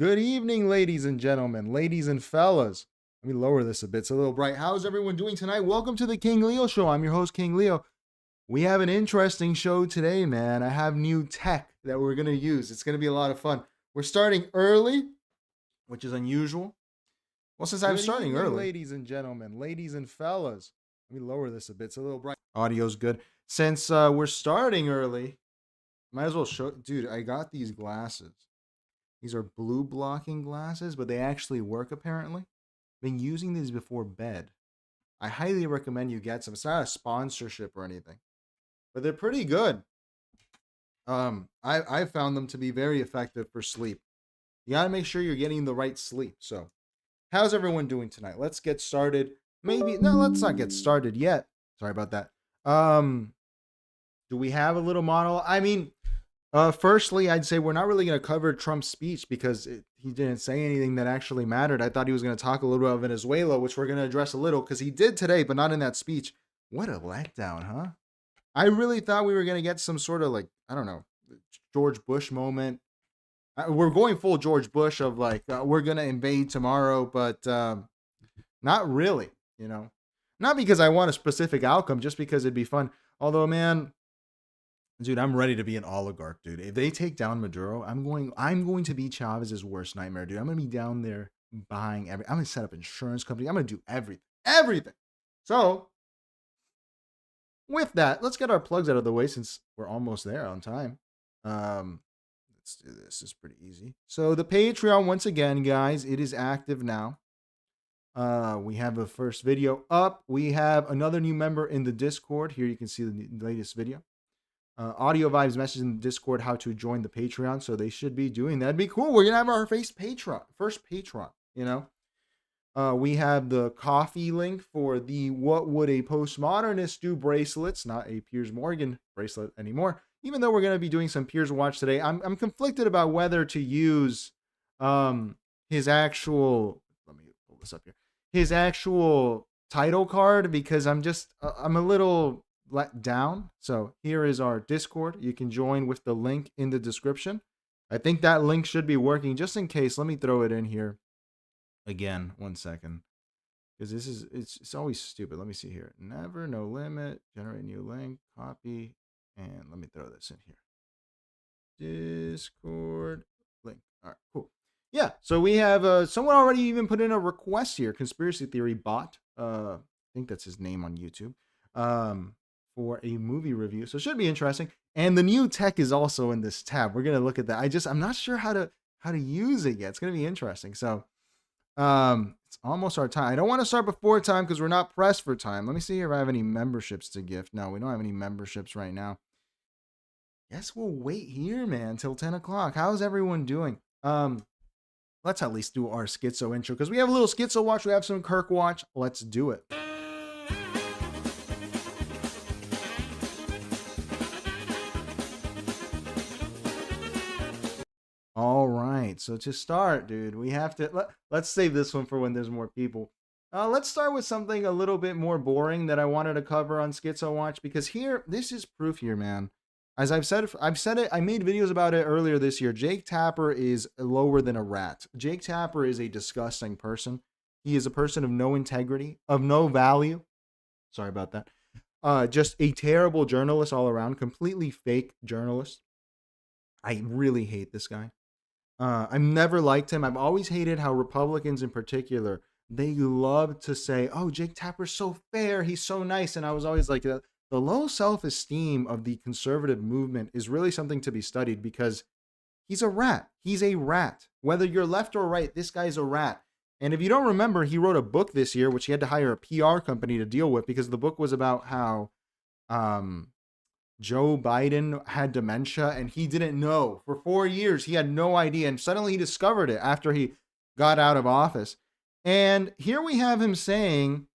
Good evening, ladies and gentlemen, ladies and fellas. Let me lower this a bit. It's a little bright. How's everyone doing tonight? Welcome to the King Leo Show. I'm your host, King Leo. We have an interesting show today, man. I have new tech that we're going to use. It's going to be a lot of fun. We're starting early, which is unusual. Well, since I'm Good starting evening, early, ladies and gentlemen, ladies and fellas. let me lower this a bit. It's a little bright. Audio's good. Since we're starting early, might as well show. Dude, I got these glasses. These are blue blocking glasses, but they actually work apparently. Been using these before bed. I highly recommend you get some. It's not a sponsorship or anything, but they're pretty good. I found them to be very effective for sleep. You gotta make sure you're getting the right sleep. So, how's everyone doing tonight? Let's get started. Maybe no, let's not get started yet. Sorry about that. Do we have a little model? I mean, firstly, I'd say we're not really going to cover Trump's speech because he didn't say anything that actually mattered. I thought he was going to talk a little bit about Venezuela, which we're going to address a little because he did today, but not in that speech. What a letdown, huh? I really thought we were going to get some sort of like, I don't know, George Bush moment. We're going full George Bush of like, we're going to invade tomorrow, but not really, you know? Not because I want a specific outcome, just because it'd be fun. Although, man, dude, I'm ready to be an oligarch, dude. If they take down Maduro, I'm going to be Chavez's worst nightmare, dude. I'm gonna be down there buying I'm gonna set up insurance company. I'm gonna do everything. Everything. So with that, let's get our plugs out of the way since we're almost there on time. Let's do this. It's pretty easy. So the Patreon, once again, guys, it is active now. We have a first video up. We have another new member in the Discord. Here you can see the latest video. Audio Vibes message in the Discord how to join the Patreon, so they should be doing that. It'd be cool. We're gonna have our first Patreon. You know, we have the coffee link for the "What Would a Postmodernist Do" bracelets, not a Piers Morgan bracelet anymore. Even though we're gonna be doing some Piers watch today, I'm conflicted about whether to use his actual. Let me pull this up here. His actual title card because I'm a little let down. So here is our Discord. You can join with the link in the description. I think that link should be working. Just in case, let me throw it in here again. 1 second, because it's always stupid. Let me see here. Never, no limit. Generate new link. Copy, and let me throw this in here. Discord link. All right, cool. Yeah. So we have someone already even put in a request here. Conspiracy Theory Bot. I think that's his name on YouTube. For a movie review. So it should be interesting. And the new tech is also in this tab. We're going to look at that. I'm not sure how to use it yet. It's going to be interesting. So it's almost our time. I don't want to start before time because we're not pressed for time. Let me see if I have any memberships to gift. No, we don't have any memberships right now. Guess we'll wait here, man, till 10 o'clock. How's everyone doing? Let's at least do our schizo intro because we have a little schizo watch. We have some Kirk watch. Let's do it. All right. So to start, dude, we have to let's save this one for when there's more people. Let's start with something a little bit more boring that I wanted to cover on Schizo Watch because this is proof here, man. As I've said it. I made videos about it earlier this year. Jake Tapper is lower than a rat. Jake Tapper is a disgusting person. He is a person of no integrity, of no value. Sorry about that. Just a terrible journalist all around. Completely fake journalist. I really hate this guy. I've never liked him. I've always hated how Republicans in particular, they love to say, oh, Jake Tapper's so fair. He's so nice. And I was always like, the low self-esteem of the conservative movement is really something to be studied because he's a rat. He's a rat. Whether you're left or right, this guy's a rat. And if you don't remember, he wrote a book this year, which he had to hire a PR company to deal with because the book was about how Joe Biden had dementia and he didn't know for 4 years. He had no idea. And suddenly he discovered it after he got out of office. And here we have him saying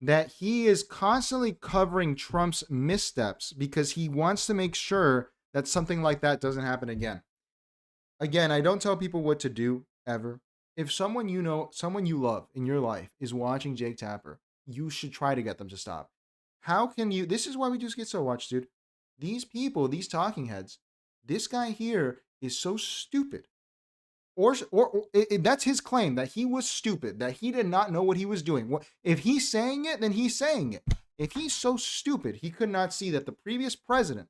that he is constantly covering Trump's missteps because he wants to make sure that something like that doesn't happen again. Again, I don't tell people what to do ever. If someone someone you love in your life is watching Jake Tapper, you should try to get them to stop. How can you? This is why we do Schizo Watch, dude. These people, these talking heads, this guy here is so stupid That's his claim, that he was stupid, that he did not know what he was doing. If he's saying it, then he's saying it. If he's so stupid, he could not see that the previous president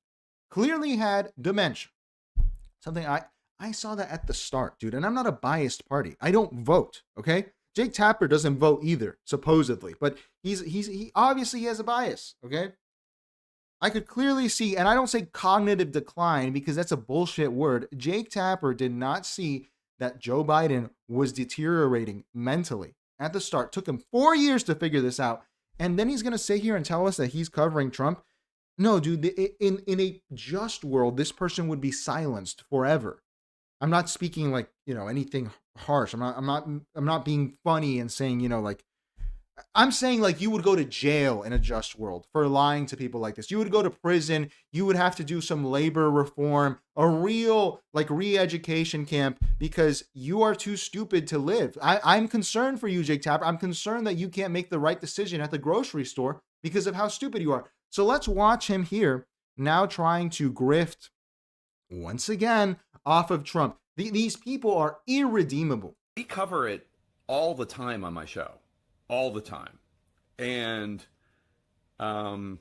clearly had dementia. Something I saw that at the start, dude. And I'm not a biased party. I don't vote, okay? Jake Tapper doesn't vote either, supposedly, but he obviously has a bias, okay? I could clearly see, and I don't say cognitive decline because that's a bullshit word. Jake Tapper did not see that Joe Biden was deteriorating mentally at the start. Took him 4 years to figure this out. And then he's going to sit here and tell us that he's covering Trump. No, dude, in a just world, this person would be silenced forever. I'm not speaking like, anything harsh. I'm not being funny and saying, I'm saying like you would go to jail in a just world for lying to people like this. You would go to prison. You would have to do some labor reform, a real like re-education camp because you are too stupid to live. I'm concerned for you, Jake Tapper. I'm concerned that you can't make the right decision at the grocery store because of how stupid you are. So let's watch him here now trying to grift once again off of Trump. These people are irredeemable. We cover it all the time on my show. All the time. And I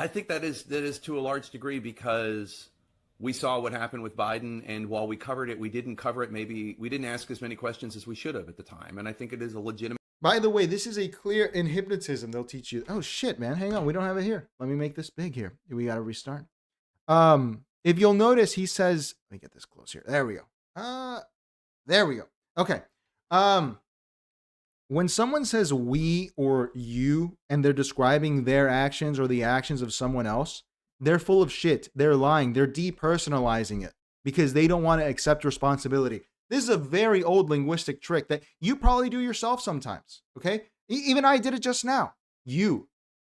think that is to a large degree because we saw what happened with Biden, and while we covered it, we didn't cover it. Maybe we didn't ask as many questions as we should have at the time. And I think it is a legitimate. By the way, this is a clear in hypnotism. They'll teach you. Oh shit, man. Hang on. We don't have it here. Let me make this big here. We got to restart. If you'll notice, he says, let me get this close here. There we go. There we go. Okay. When someone says we or you and they're describing their actions or the actions of someone else, they're full of shit. They're lying. They're depersonalizing it because they don't want to accept responsibility. This is a very old linguistic trick that you probably do yourself sometimes. Okay. Even I did it just now.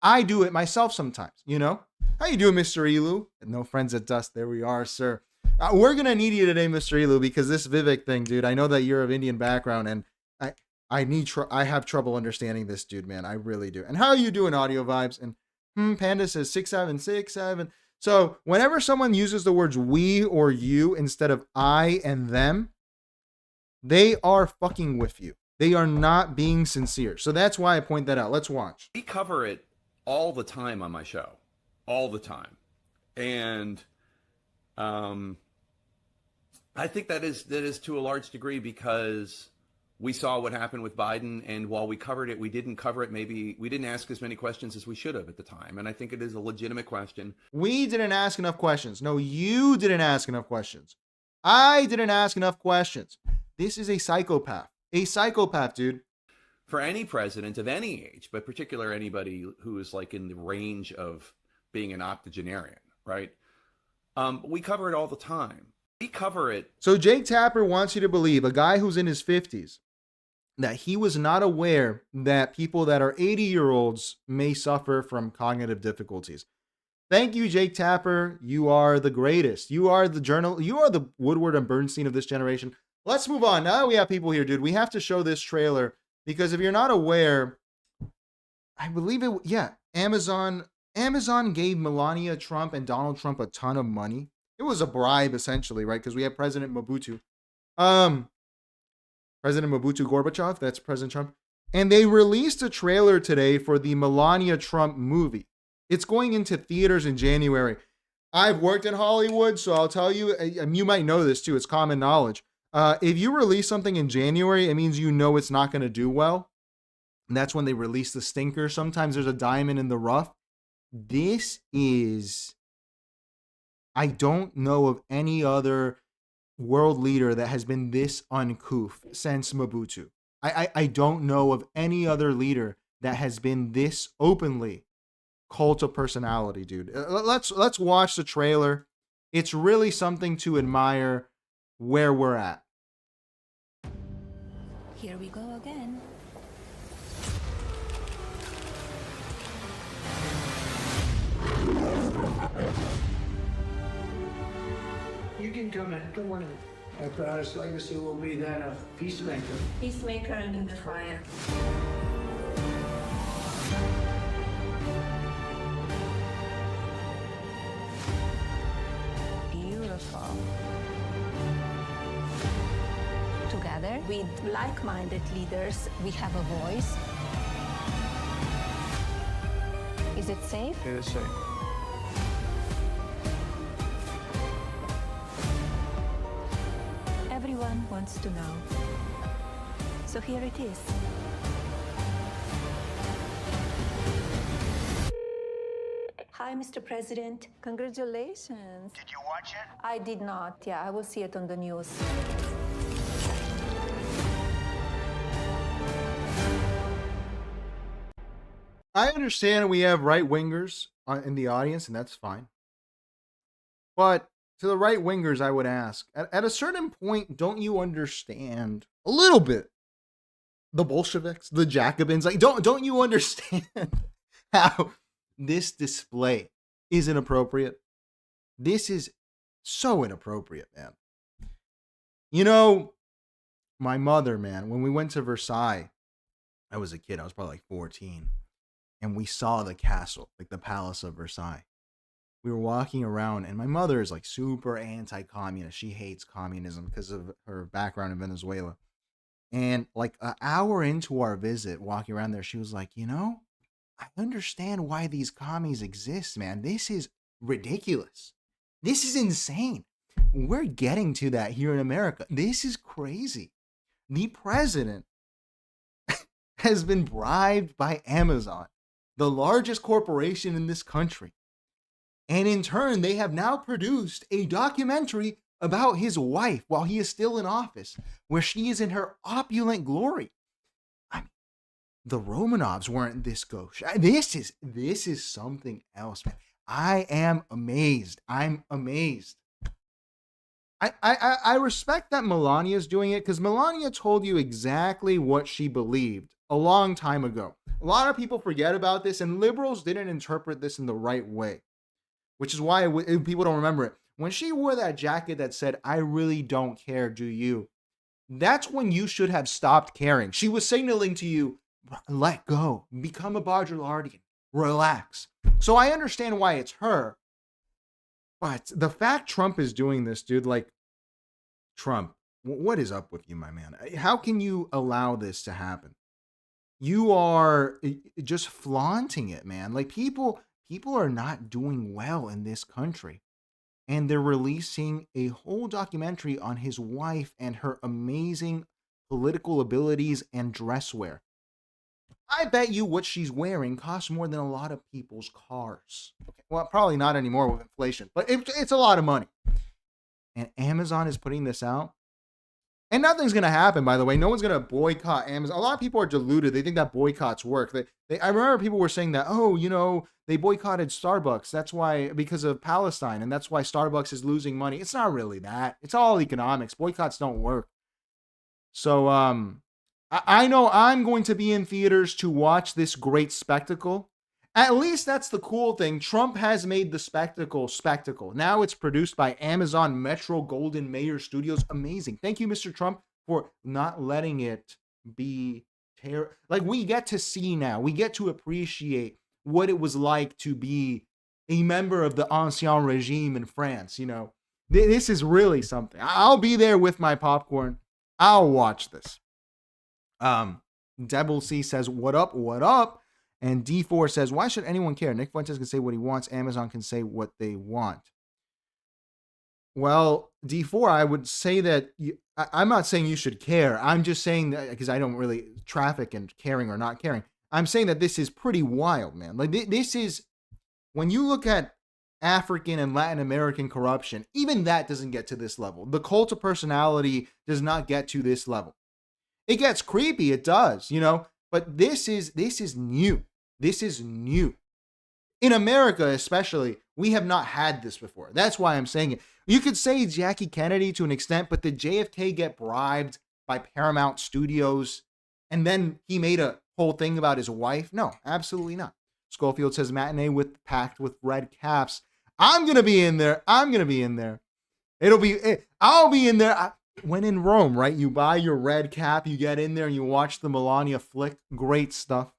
I do it myself sometimes, How you doing, Mr. Elu? No friends at dust. There we are, sir. We're going to need you today, Mr. Elu, because this Vivek thing, dude, I know that you're of Indian background and I have trouble understanding this dude, man. I really do. And how are you doing, Audio Vibes? And Panda says 6767. So whenever someone uses the words we or you instead of I and them, they are fucking with you. They are not being sincere. So that's why I point that out. Let's watch. We cover it all the time on my show. All the time. And I think that is to a large degree because we saw what happened with Biden, and while we covered it, we didn't cover it. Maybe we didn't ask as many questions as we should have at the time. And I think it is a legitimate question. We didn't ask enough questions. No, you didn't ask enough questions. I didn't ask enough questions. This is a psychopath. A psychopath, dude. For any president of any age, but particularly anybody who is like in the range of being an octogenarian, right? We cover it all the time. We cover it. So Jake Tapper wants you to believe, a guy who's in his 50s, that he was not aware that people that are 80-year-olds may suffer from cognitive difficulties. Thank you, Jake Tapper. You are the greatest. You are the Woodward and Bernstein of this generation. Let's move on. Now we have people here, dude. We have to show this trailer because if you're not aware, I believe Amazon gave Melania Trump and Donald Trump a ton of money. It was a bribe, essentially, right? Because we have President Mobutu. President Mobutu Gorbachev, that's President Trump. And they released a trailer today for the Melania Trump movie. It's going into theaters in January. I've worked in Hollywood, so I'll tell you, and you might know this too, it's common knowledge. If you release something in January, it means you know it's not going to do well. And that's when they release the stinker. Sometimes there's a diamond in the rough. I don't know of any other world leader that has been this uncouth since Mobutu. I don't know of any other leader that has been this openly cult of personality, dude. Let's watch the trailer. It's really something to admire where we're at. Here we go again. You can come in. Come on in. Our proudest legacy will be that of peacemaker. Peacemaker under the fire. Beautiful. with like-minded leaders. We have a voice. Is it safe? It is safe. Everyone wants to know. So here it is. Hi, Mr. President. Congratulations. Did you watch it? I did not. Yeah, I will see it on the news. I understand we have right wingers in the audience, and that's fine. But to the right wingers, I would ask, at a certain point, don't you understand a little bit the Bolsheviks, the Jacobins? Like, don't you understand how this display is inappropriate? This is so inappropriate, man. You know, my mother, man, when we went to Versailles, I was a kid. I was probably like 14. And we saw the castle, like the Palace of Versailles. We were walking around, and my mother is like super anti-communist. She hates communism because of her background in Venezuela. And like an hour into our visit, walking around there, she was like, you know, I understand why these commies exist, man. This is ridiculous. This is insane. We're getting to that here in America. This is crazy. The president has been bribed by Amazon, the largest corporation in this country. And in turn, they have now produced a documentary about his wife while he is still in office, where she is in her opulent glory. I mean, the Romanovs weren't this gauche. This is something else, man. I am amazed. I'm amazed. I respect that Melania is doing it, because Melania told you exactly what she believed a long time ago. A lot of people forget about this, and liberals didn't interpret this in the right way, which is why people don't remember it. When she wore that jacket that said, "I really don't care, do you?" That's when you should have stopped caring. She was signaling to you, let go, become a Baudrillardian, relax. So I understand why it's her. But the fact Trump is doing this, dude, like, Trump, what is up with you, my man? How can you allow this to happen? You are just flaunting it, man. Like, people are not doing well in this country. And they're releasing a whole documentary on his wife and her amazing political abilities and dress wear. I bet you what she's wearing costs more than a lot of people's cars. Okay, well, probably not anymore with inflation, but it's a lot of money. And Amazon is putting this out. And nothing's going to happen, by the way. No one's going to boycott Amazon. A lot of people are deluded. They think that boycotts work. I remember people were saying that, oh, you know, they boycotted Starbucks. That's why, because of Palestine, and that's why Starbucks is losing money. It's not really that. It's all economics. Boycotts don't work. So, I know I'm going to be in theaters to watch this great spectacle. At least that's the cool thing. Trump has made the spectacle. Now it's produced by Amazon Metro Golden Mayer Studios. Amazing. Thank you, Mr. Trump, for not letting it be like, we get to see now. We get to appreciate what it was like to be a member of the Ancien Regime in France. You know, this is really something. I'll be there with my popcorn. I'll watch this. Devil C says, what up, what up? And D4 says, why should anyone care? Nick Fuentes can say what he wants. Amazon can say what they want. Well, D4, I would say that I'm not saying you should care. I'm just saying that, because I don't really traffic in caring or not caring. I'm saying that this is pretty wild, man. Like, this is, when you look at African and Latin American corruption, even that doesn't get to this level. The cult of personality does not get to this level. It gets creepy, it does, you know, but this is new. This is new. In America, especially, we have not had this before. That's why I'm saying it. You could say Jackie Kennedy to an extent, but did JFK get bribed by Paramount Studios and then he made a whole thing about his wife? No, absolutely not. Schofield says matinee packed with red caps. I'm going to be in there. I'll be in there. When in Rome, right? You buy your red cap, you get in there, and you watch the Melania flick. Great stuff.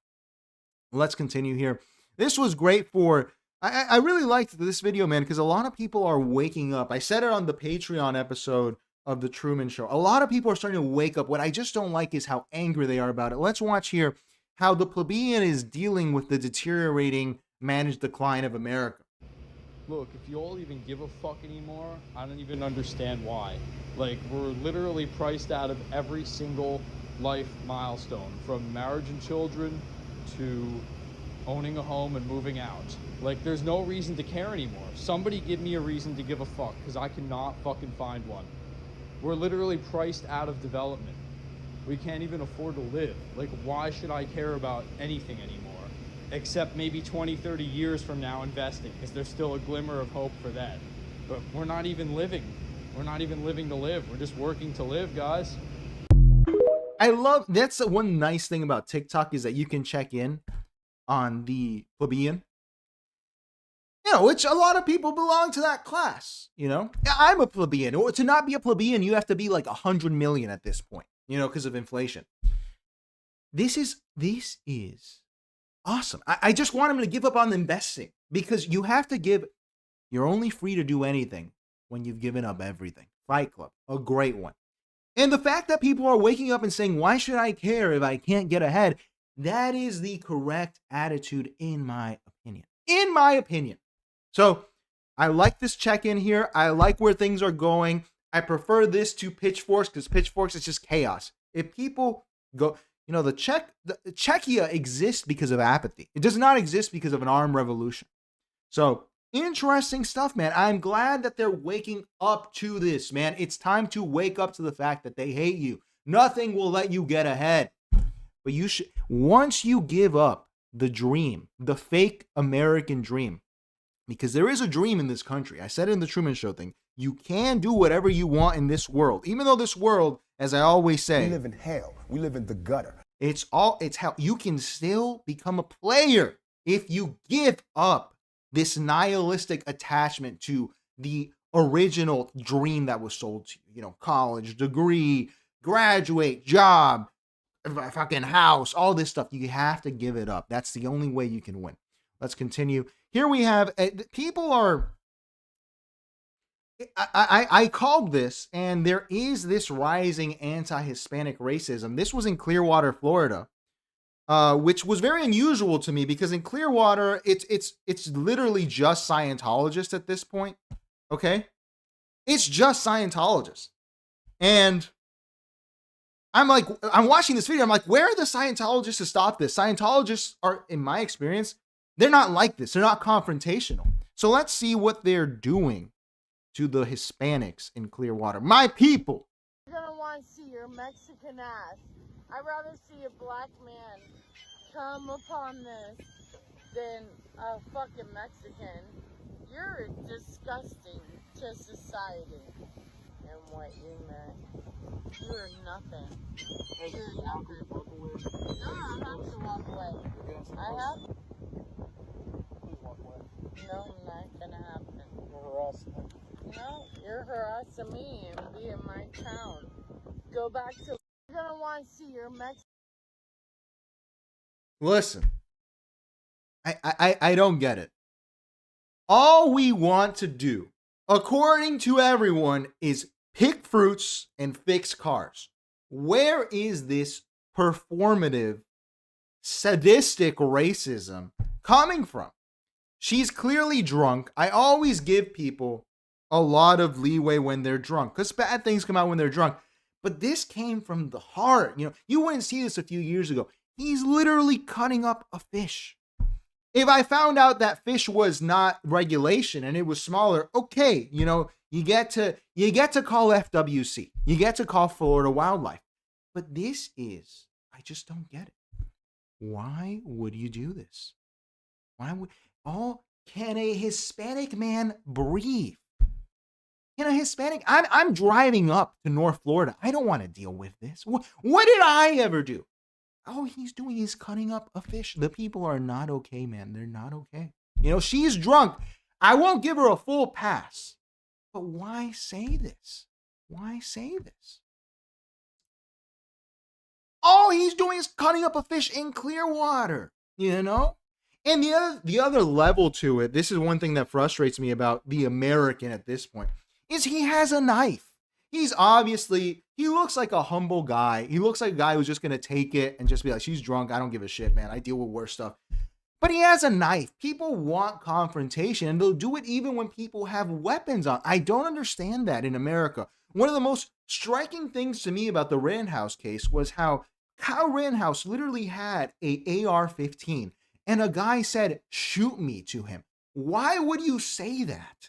Let's continue here. This was great for, I really liked this video, man, because a lot of people are waking up. I said it on the Patreon episode of the Truman Show. A lot of people are starting to wake up. What I just don't like is how angry they are about it. Let's watch here how the plebeian is dealing with the deteriorating managed decline of America. Look, if you all even give a fuck anymore, I don't even understand why. Like, we're literally priced out of every single life milestone, from marriage and children to owning a home and moving out. Like, there's no reason to care anymore. Somebody give me a reason to give a fuck, because I cannot fucking find one. We're literally priced out of development. We can't even afford to live. Like, why should I care about anything anymore? Except maybe 20, 30 years from now investing, because there's still a glimmer of hope for that. But we're not even living. We're not even living to live. We're just working to live, guys. I love, that's the one nice thing about TikTok is that you can check in on the plebeian. You know, which a lot of people belong to that class, you know? I'm a plebeian. Or to not be a plebeian, you have to be like 100 million at this point, you know, because of inflation. This is awesome. I just want him to give up on investing, because you have to give, you're only free to do anything when you've given up everything. Fight Club, a great one. And the fact that people are waking up and saying, why should I care if I can't get ahead? That is the correct attitude, in my opinion. In my opinion. So I like this check-in here. I like where things are going. I prefer this to Pitchforks, because Pitchforks is just chaos. If people go, you know, the Czechia exists because of apathy. It does not exist because of an armed revolution. So interesting stuff, man. I'm glad that they're waking up to this, man. It's time to wake up to the fact that they hate you. Nothing will let you get ahead. But you should, once you give up the dream, the fake American dream, because there is a dream in this country. I said it in the Truman Show thing. You can do whatever you want in this world. Even though this world, as I always say, we live in hell. We live in the gutter. It's hell. You can still become a player if you give up this nihilistic attachment to the original dream that was sold to you. You know, college, degree, graduate, job, fucking house, all this stuff. You have to give it up. That's the only way you can win. Let's continue. Here we have, people are, I called this, and there is this rising anti-Hispanic racism. This was in Clearwater, Florida, which was very unusual to me, because in Clearwater, it's literally just Scientologists at this point. Okay, it's just Scientologists, and I'm like, I'm watching this video. I'm like, where are the Scientologists to stop this? Scientologists are, in my experience, they're not like this. They're not confrontational. So let's see what they're doing to the Hispanics in Clearwater. My people. You're gonna want to see your Mexican ass. I'd rather see a black man come upon this than a fucking Mexican. You're disgusting to society and what you meant. You're nothing. You're nothing. No, I have to walk away. I have to. No, not gonna happen. No, you're harassing me and be in my town. Go back to. You're gonna want to see your Mexican. Listen, I don't get it. All we want to do, according to everyone, is pick fruits and fix cars. Where is this performative, sadistic racism coming from? She's clearly drunk. I always give people a lot of leeway when they're drunk, because bad things come out when they're drunk. But this came from the heart. You know, you wouldn't see this a few years ago. He's literally cutting up a fish. If I found out that fish was not regulation and it was smaller, okay, you know, you get to call FWC. You get to call Florida Wildlife. But this is, I just don't get it. Why would you do this? Why would, can a Hispanic man breathe? Can a Hispanic, I'm driving up to North Florida. I don't want to deal with this. What did I ever do? All he's doing is cutting up a fish. The people are not okay, man. They're not okay. You know, she's drunk. I won't give her a full pass. But why say this? Why say this? All he's doing is cutting up a fish in Clearwater, you know? And the other level to it, this is one thing that frustrates me about the American at this point, is he has a knife. he's obviously, he looks like a humble guy. He looks like a guy who's just going to take it and just be like, she's drunk. I don't give a shit, man. I deal with worse stuff. But he has a knife. People want confrontation, and they'll do it even when people have weapons on. I don't understand that in America. One of the most striking things to me about the Rittenhouse case was how Kyle Rittenhouse literally had a AR-15, and a guy said, shoot me to him. Why would you say that?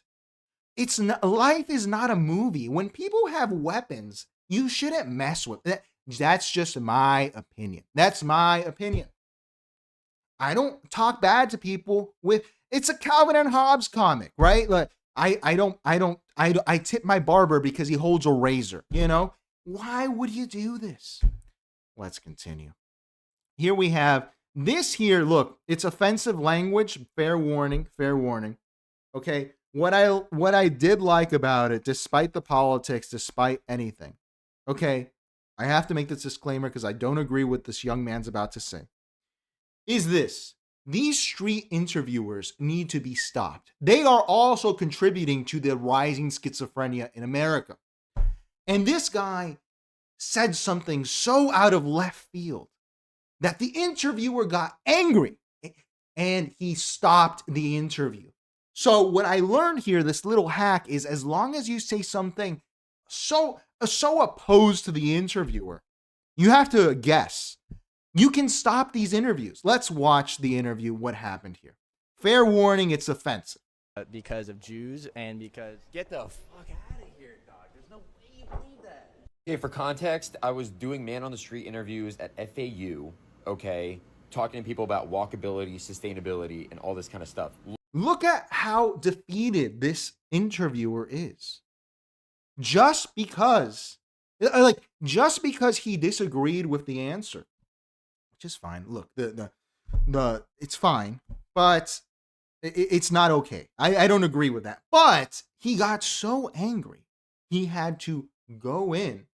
It's not, life is not a movie. When people have weapons, you shouldn't mess with that. That's just my opinion. That's my opinion. I don't talk bad to people with, it's a Calvin and Hobbes comic, right? Like I tip my barber because he holds a razor, you know? Why would you do this? Let's continue. Here we have this here. Look, it's offensive language. Fair warning, fair warning. Okay. What I did like about it, despite the politics, despite anything, okay, I have to make this disclaimer because I don't agree with this young man's about to say, is this: these street interviewers need to be stopped. They are also contributing to the rising schizophrenia in America. And this guy said something so out of left field that the interviewer got angry and he stopped the interview. So what I learned here, this little hack, is as long as you say something so opposed to the interviewer, you have to guess. You can stop these interviews. Let's watch the interview, what happened here. Fair warning, it's offensive. Because of Jews and because... Get the fuck out of here, dog. There's no way you believe that. Okay, for context, I was doing man-on-the-street interviews at FAU, okay, talking to people about walkability, sustainability, and all this kind of stuff. Look at how defeated this interviewer is. Just because he disagreed with the answer, which is fine. Look, it's fine, but it's not okay. I don't agree with that. But he got so angry, he had to go in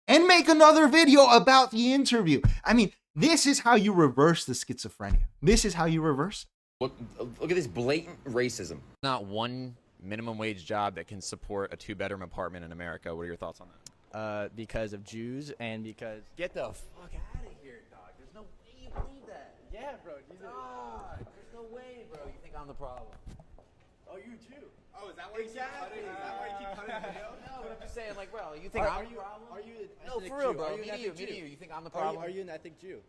and make another video about the interview. I mean, this is how you reverse the schizophrenia. This is how you reverse it. Look at this blatant racism. Not one minimum wage job that can support a 2-bedroom apartment in America. What are your thoughts on that? Because of Jews and because... Get the fuck out of here, dog. There's no way you believe that. Yeah, bro. Dog, there's no way, bro. You think I'm the problem? Oh, you too. Oh, is that why you keep cutting? Is that why you keep cutting the video? No, but I'm just saying, like, bro, you think I'm the problem? Are you an No, ethnic for real, Jew? bro. Are you Me an to you, ethnic me to Jew? you. You think I'm the problem? Are you an ethnic Jew?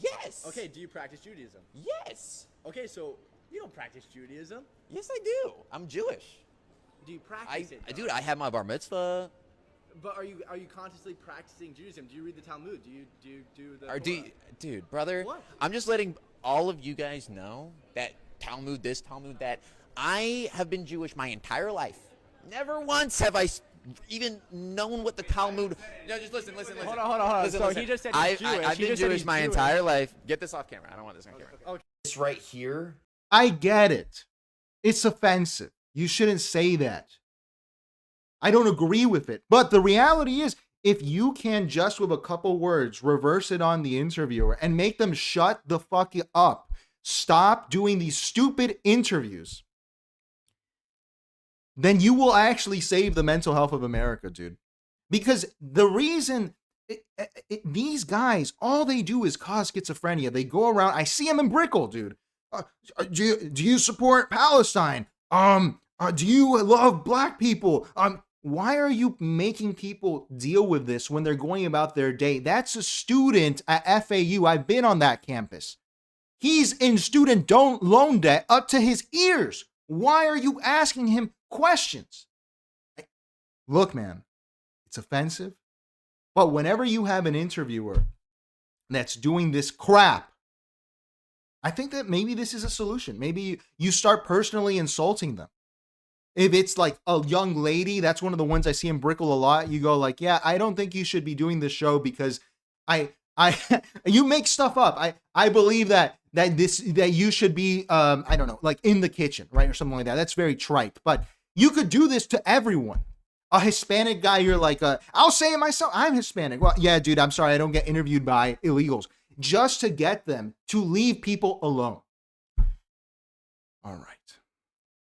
Yes. Okay, do you practice Judaism? Yes. Okay, so you don't practice Judaism. Yes, I do. I'm Jewish. Do you practice it? Dude, I have my bar mitzvah. But are you consciously practicing Judaism? Do you read the Talmud? Do you do the? Dude, brother. What? I'm just letting all of you guys know that Talmud this, Talmud that. I have been Jewish my entire life. Never once have I even known what the Talmud. No, just listen. Hold on. Listen, So listen. he just said he's Jewish. I've been Jewish my entire life. Get this off camera. I don't want this on camera. Okay. This right here. I get it. It's offensive. You shouldn't say that. I don't agree with it. But the reality is, if you can just with a couple words reverse it on the interviewer and make them shut the fuck up, stop doing these stupid interviews, then you will actually save the mental health of America, dude. Because the reason these guys, all they do is cause schizophrenia. They go around. I see them in Brickell, dude. Do you support Palestine? Do you love black people? Why are you making people deal with this when they're going about their day? That's a student at FAU. I've been on that campus. He's in student loan debt up to his ears. Why are you asking him questions? Look, man, it's offensive. But whenever you have an interviewer that's doing this crap, I think that maybe this is a solution. Maybe you start personally insulting them. If it's like a young lady, that's one of the ones I see in Brickell a lot. You go like, yeah, I don't think you should be doing this show because you make stuff up. I believe that you should be, I don't know, like in the kitchen, right? Or something like that. That's very trite, but you could do this to everyone. A Hispanic guy, you're like, I'll say it myself. I'm Hispanic. Well, yeah, dude, I'm sorry. I don't get interviewed by illegals. Just to get them to leave people alone. All right.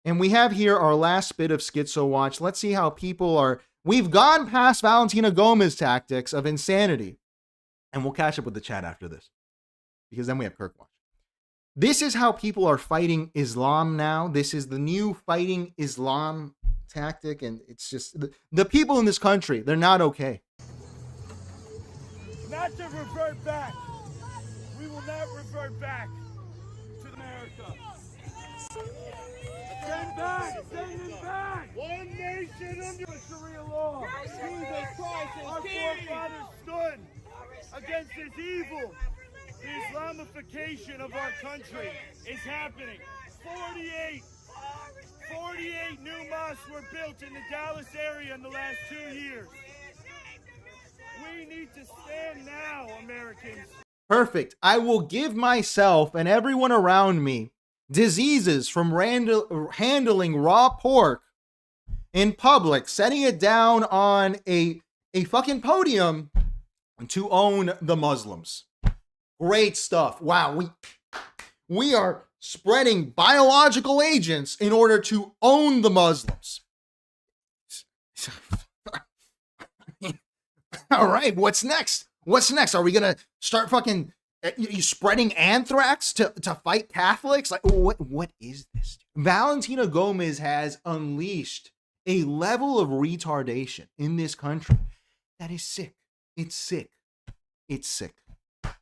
And we have here our last bit of Schizo Watch. Let's see how people are We've gone past Valentina Gomez tactics of insanity. And we'll catch up with the chat after this, because then we have Kirk watch. This is how people are fighting Islam now. This is the new fighting Islam tactic. And it's just the people in this country, they're not okay. Not to revert back. We will not revert back to America. Send back! Send them back! One nation under Sharia law. Jesus Christ is our forefathers stood against this evil. The Islamification of our country is happening. 48 new mosques were built in the Dallas area in the last 2 years. We need to stand now, Americans. Perfect. I will give myself and everyone around me diseases from handling raw pork in public, setting it down on a fucking podium to own the Muslims. Great stuff. Wow, we are spreading biological agents in order to own the Muslims. All right, what's next? What's next? Are we gonna start fucking you spreading anthrax to fight Catholics? Like, what is this? Valentina Gomez has unleashed a level of retardation in this country that is sick. It's sick. It's sick.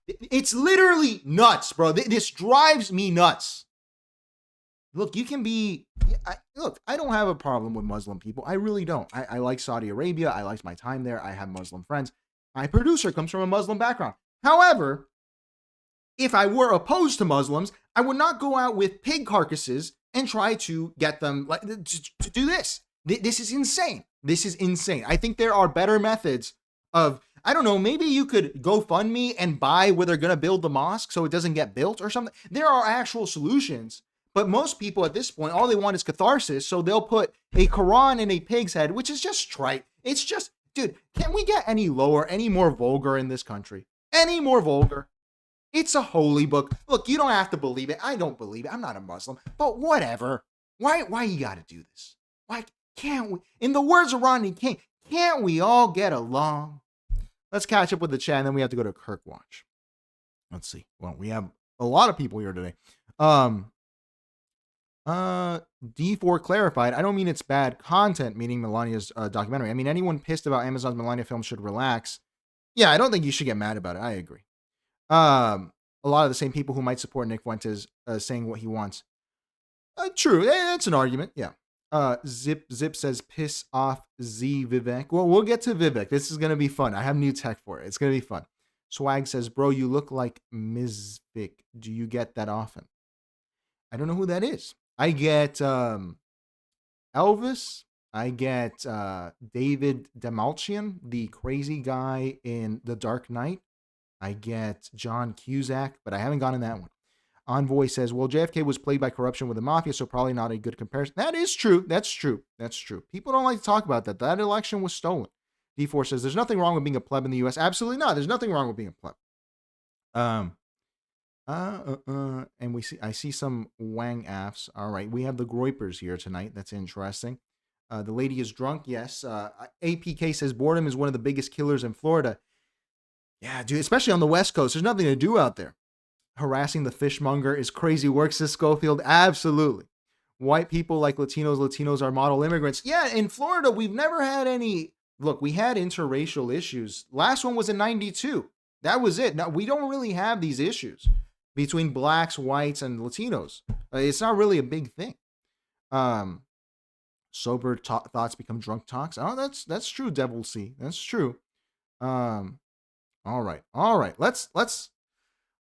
It's literally nuts, bro. This drives me nuts. Look, you can be... Look, I don't have a problem with Muslim people. I really don't. I like Saudi Arabia. I like my time there. I have Muslim friends. My producer comes from a Muslim background. However, if I were opposed to Muslims, I would not go out with pig carcasses and try to get them to do this. This is insane. This is insane. I think there are better methods of... I don't know, maybe you could GoFundMe and buy where they're going to build the mosque so it doesn't get built or something. There are actual solutions, but most people at this point, all they want is catharsis, so they'll put a Quran in a pig's head, which is just trite. It's just, dude, can we get any lower, any more vulgar in this country? Any more vulgar? It's a holy book. Look, you don't have to believe it. I don't believe it. I'm not a Muslim, but whatever. Why you got to do this? Why can't we? In the words of Rodney King, can't we all get along? Let's catch up with the chat, and then we have to go to Kirk Watch. Let's see. Well, we have a lot of people here today. D4 clarified. I don't mean it's bad content, meaning Melania's documentary. I mean, anyone pissed about Amazon's Melania film should relax. Yeah, I don't think you should get mad about it. I agree. A lot of the same people who might support Nick Fuentes saying what he wants. True. It's an argument. Yeah. Zip says, piss off Z Vivek. Well, we'll get to Vivek. This is going to be fun. I have new tech for it. It's going to be fun. Swag says, bro, you look like Ms. Vic. Do you get that often? I don't know who that is. I get Elvis. I get David Demalchian, the crazy guy in The Dark Knight. I get John Cusack, but I haven't gotten that one. Envoy says, well, JFK was plagued by corruption with the mafia, so probably not a good comparison. That is true. That's true. That's true. People don't like to talk about that. That election was stolen. D4 says, there's nothing wrong with being a pleb in the U.S. Absolutely not. There's nothing wrong with being a pleb. And I see some Wang Afs. All right. We have the Groypers here tonight. That's interesting. The lady is drunk. Yes. APK says, boredom is one of the biggest killers in Florida. Yeah, dude, especially on the West Coast. There's nothing to do out there. Harassing the fishmonger is crazy work, says Schofield. Absolutely. White people like Latinos. Latinos are model immigrants. Yeah, in Florida, we've never had any... Look, we had interracial issues. Last one was in 92. That was it. Now, we don't really have these issues between blacks, whites, and Latinos. It's not really a big thing. Sober thoughts become drunk talks. Oh, that's true, Devil C. That's true. All right.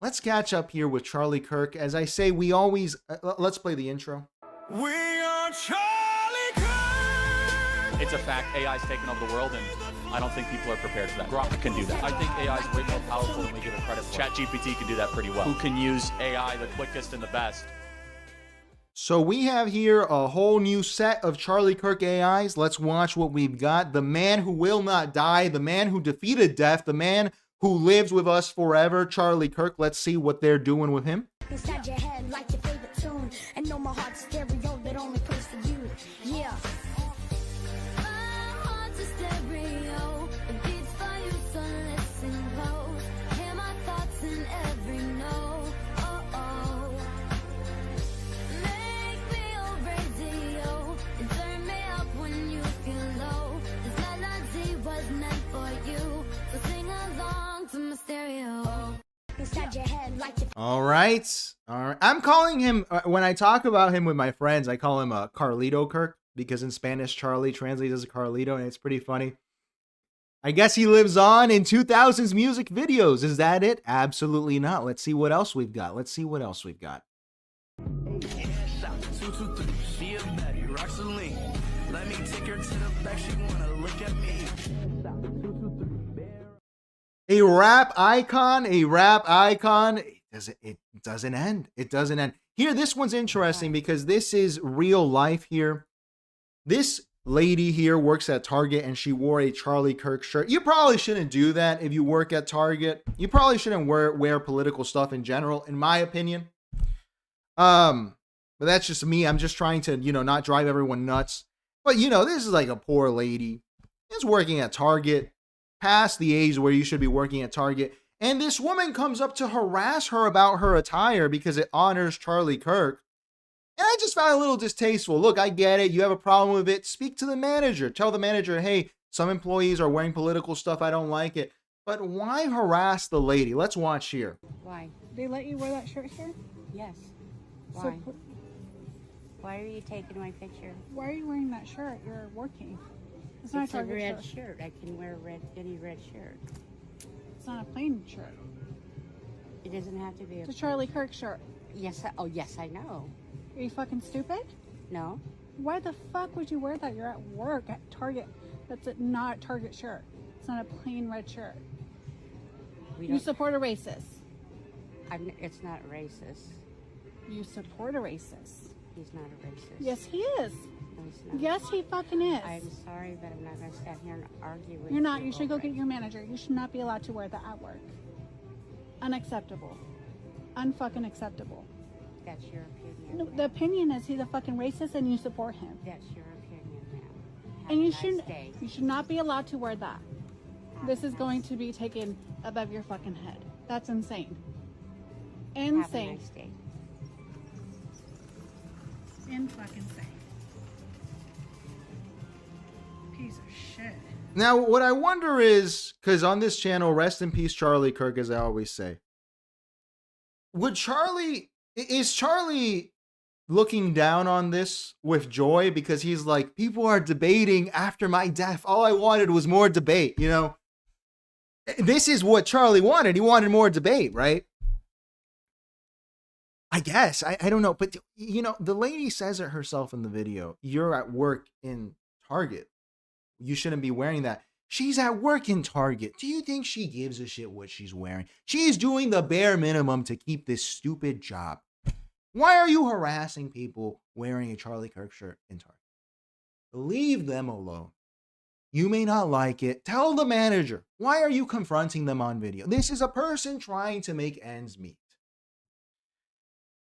Let's catch up here with Charlie Kirk. As I say, we always... let's play the intro. We are Charlie Kirk! It's a fact. AI's taken over the world, and I don't think people are prepared for that. Grok can do that. I think AI is way more powerful than we give it credit for. ChatGPT can do that pretty well. Who can use AI the quickest and the best? So we have here a whole new set of Charlie Kirk AIs. Let's watch what we've got. The man who will not die, the man who defeated death, the man who lives with us forever, Charlie Kirk. Let's see what they're doing with him. Inside your head like your favorite tune, and know my heart's stereo that only plays for you. Yeah. My heart's a stereo. All right. All right. I'm calling him, when I talk about him with my friends, I call him Carlito Kirk, because in Spanish, Charlie translates as a Carlito, and it's pretty funny. I guess he lives on in 2000s music videos. Is that it? Absolutely not. Let's see what else we've got. Let's see what else we've got. Let me take her to the back. She wanna look at me. A rap icon. It doesn't end. It doesn't end. Here, this one's interesting because this is real life here. This lady here works at Target and she wore a Charlie Kirk shirt. You probably shouldn't do that if you work at Target. You probably shouldn't wear political stuff in general, in my opinion. But that's just me. I'm just trying to, not drive everyone nuts. But, this is like a poor lady. Is working at Target, past the age where you should be working at Target. And this woman comes up to harass her about her attire because it honors Charlie Kirk. And I just found it a little distasteful. Look, I get it. You have a problem with it. Speak to the manager. Tell the manager, hey, some employees are wearing political stuff. I don't like it. But why harass the lady? Let's watch here. Why? They let you wear that shirt here? Yes. Why? So, why are you taking my picture? Why are you wearing that shirt? You're working. It's not a red shirt. I can wear any red shirt. It's not a plain shirt. It doesn't have to be. It's a Charlie Kirk shirt. Yes. Yes, I know. Are you fucking stupid? No. Why the fuck would you wear that? You're at work at Target. That's not a Target shirt. It's not a plain red shirt. You support a racist. It's not racist. You support a racist. He's not a racist. Yes, he is. No, he's not. Yes, he fucking is. I'm sorry, but I'm not going to stand here and argue with you. You're not. You should go get your manager. You should not be allowed to wear that at work. Unacceptable. Unfucking acceptable. That's your opinion. No, the opinion is he's a fucking racist and you support him. That's your opinion, ma'am. And you shouldn't. You should not be allowed to wear that. This is going to be taken above your fucking head. That's insane. Insane. Have a nice day. Fucking insane. Piece of shit. Now, what I wonder is, because on this channel, rest in peace, Charlie Kirk, as I always say. Is Charlie looking down on this with joy? Because he's like, people are debating after my death. All I wanted was more debate, This is what Charlie wanted. He wanted more debate, right? I guess. I don't know. But, the lady says it herself in the video. You're at work in Target. You shouldn't be wearing that. She's at work in Target. Do you think she gives a shit what she's wearing? She's doing the bare minimum to keep this stupid job. Why are you harassing people wearing a Charlie Kirk shirt in Target? Leave them alone. You may not like it. Tell the manager. Why are you confronting them on video? This is a person trying to make ends meet.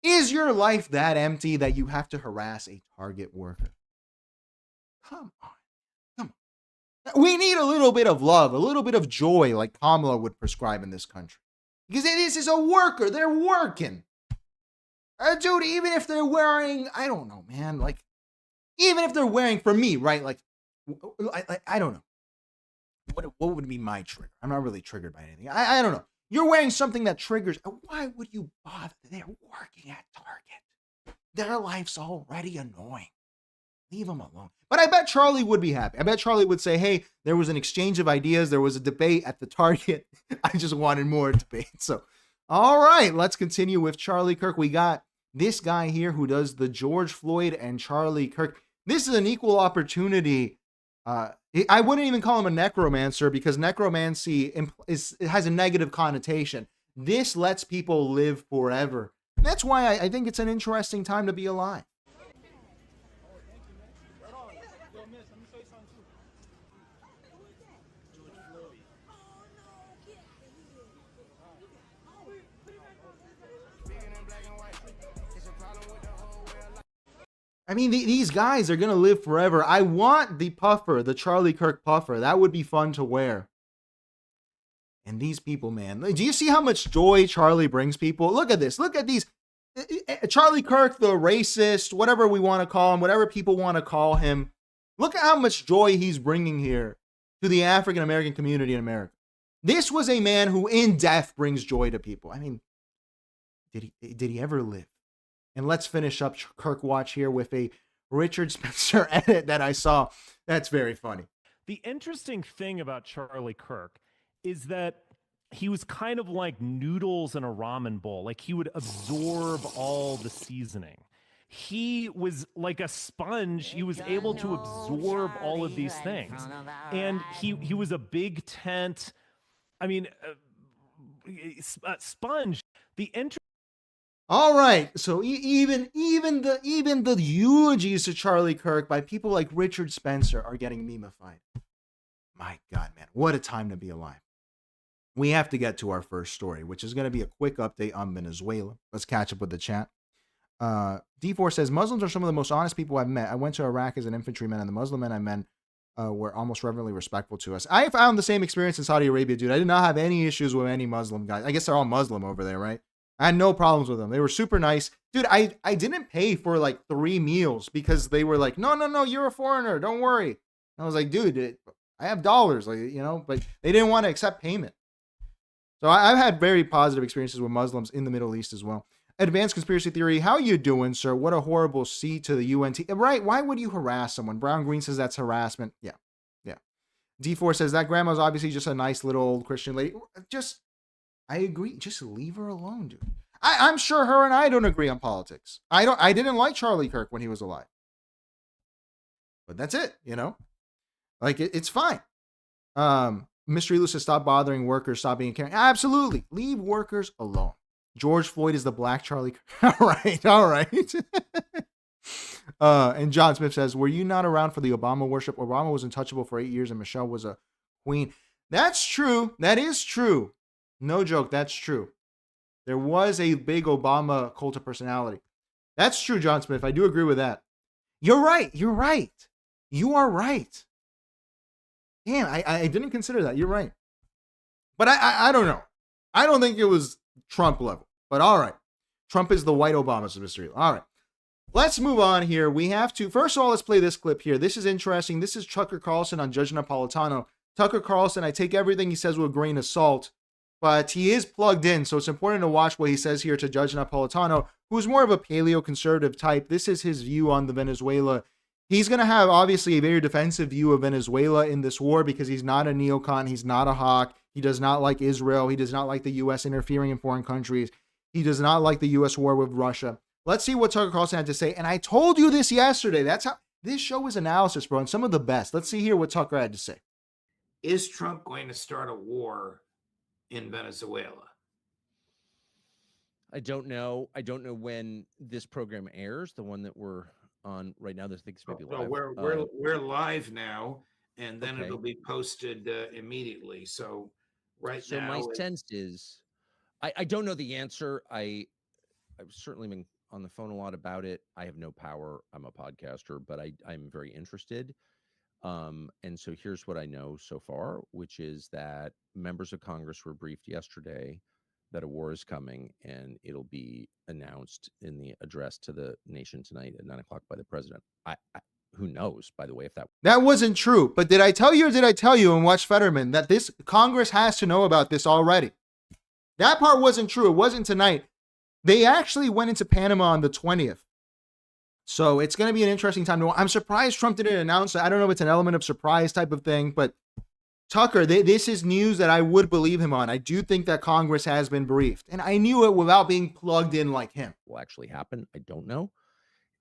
Is your life that empty that you have to harass a Target worker? Come on. We need a little bit of love, a little bit of joy like Kamala would prescribe in this country. Because this is a worker. They're working. Dude, even if they're wearing, I don't know, man. Like, even if they're wearing, for me, right? Like, I don't know. What would be my trigger? I'm not really triggered by anything. I don't know. You're wearing something that triggers. Why would you bother? They're working at Target. Their life's already annoying. Leave them alone. But I bet Charlie would be happy. I bet Charlie would say, hey, there was an exchange of ideas. There was a debate at the Target. I just wanted more debate. So, all right, let's continue with Charlie Kirk. We got this guy here who does the George Floyd and Charlie Kirk. This is an equal opportunity. I wouldn't even call him a necromancer because necromancy it has a negative connotation. This lets people live forever. That's why I think it's an interesting time to be alive. I mean, these guys are going to live forever. I want the puffer, the Charlie Kirk puffer. That would be fun to wear. And these people, man. Do you see how much joy Charlie brings people? Look at this. Look at these. Charlie Kirk, the racist, whatever we want to call him, whatever people want to call him. Look at how much joy he's bringing here to the African-American community in America. This was a man who in death brings joy to people. I mean, did he ever live? And let's finish up Kirk Watch here with a Richard Spencer edit that I saw. That's very funny. The interesting thing about Charlie Kirk is that he was kind of like noodles in a ramen bowl. Like he would absorb all the seasoning. He was like a sponge. He was able to absorb all of these things. And he was a big tent. I mean, sponge. All right, so even the eulogies to Charlie Kirk by people like Richard Spencer are getting memified. My God, man, what a time to be alive. We have to get to our first story, which is going to be a quick update on Venezuela. Let's catch up with the chat. D4 says, Muslims are some of the most honest people I've met. I went to Iraq as an infantryman, and the Muslim men I met were almost reverently respectful to us. I found the same experience in Saudi Arabia, dude. I did not have any issues with any Muslim guys. I guess they're all Muslim over there, right? I had no problems with them. They were super nice. Dude, I didn't pay for like 3 meals because they were like, no, you're a foreigner. Don't worry. And I was like, dude, I have dollars, like, you know, but they didn't want to accept payment. So I've had very positive experiences with Muslims in the Middle East as well. Advanced Conspiracy Theory, how you doing, sir? What a horrible C to the UNT. Right, why would you harass someone? Brown Green says that's harassment. Yeah. D4 says that grandma's obviously just a nice little old Christian lady. I agree. Just leave her alone, dude. I'm sure her and I don't agree on politics. I didn't like Charlie Kirk when he was alive. But that's it, you know? Like, it's fine. Mystery Lou says, stop bothering workers, stop being caring. Absolutely. Leave workers alone. George Floyd is the black Charlie Kirk. All right. And John Smith says, were you not around for the Obama worship? Obama was untouchable for 8 years and Michelle was a queen. That's true. That is true. No joke. That's true. There was a big Obama cult of personality. That's true, John Smith. I do agree with that. You're right. You are right. Damn, I didn't consider that. You're right. But I don't know. I don't think it was Trump level. But all right. Trump is the white Obama of mystery. All right. Let's move on here. We have to, first of all, let's play this clip here. This is interesting. This is Tucker Carlson on Judge Napolitano. Tucker Carlson, I take everything he says with a grain of salt, but he is plugged in. So it's important to watch what he says here to Judge Napolitano, who's more of a paleo-conservative type. This is his view on the Venezuela. He's going to have, obviously, a very defensive view of Venezuela in this war because he's not a neocon. He's not a hawk. He does not like Israel. He does not like the U.S. interfering in foreign countries. He does not like the U.S. war with Russia. Let's see what Tucker Carlson had to say. And I told you this yesterday. That's how this show is analysis, bro, and some of the best. Let's see here what Tucker had to say. Is Trump going to start a war in Venezuela? I don't know. I don't know when this program airs, the one that we're on right now. This thing's maybe live. We're live now, and then it'll be posted immediately. So now, my sense is, I don't know the answer. I've certainly been on the phone a lot about it. I have no power. I'm a podcaster, but I'm very interested. And so here's what I know so far, which is that members of Congress were briefed yesterday that a war is coming, and it'll be announced in the address to the nation tonight at 9 o'clock by the president. Who knows, by the way, if that wasn't true. But did I tell you or did I tell you and watch Fetterman that this Congress has to know about this already? That part wasn't true. It wasn't tonight. They actually went into Panama on the 20th. So it's going to be an interesting time. I'm surprised Trump didn't announce it. I don't know if it's an element of surprise type of thing, but Tucker, this is news that I would believe him on. I do think that Congress has been briefed, and I knew it without being plugged in like him. Will actually happen. I don't know.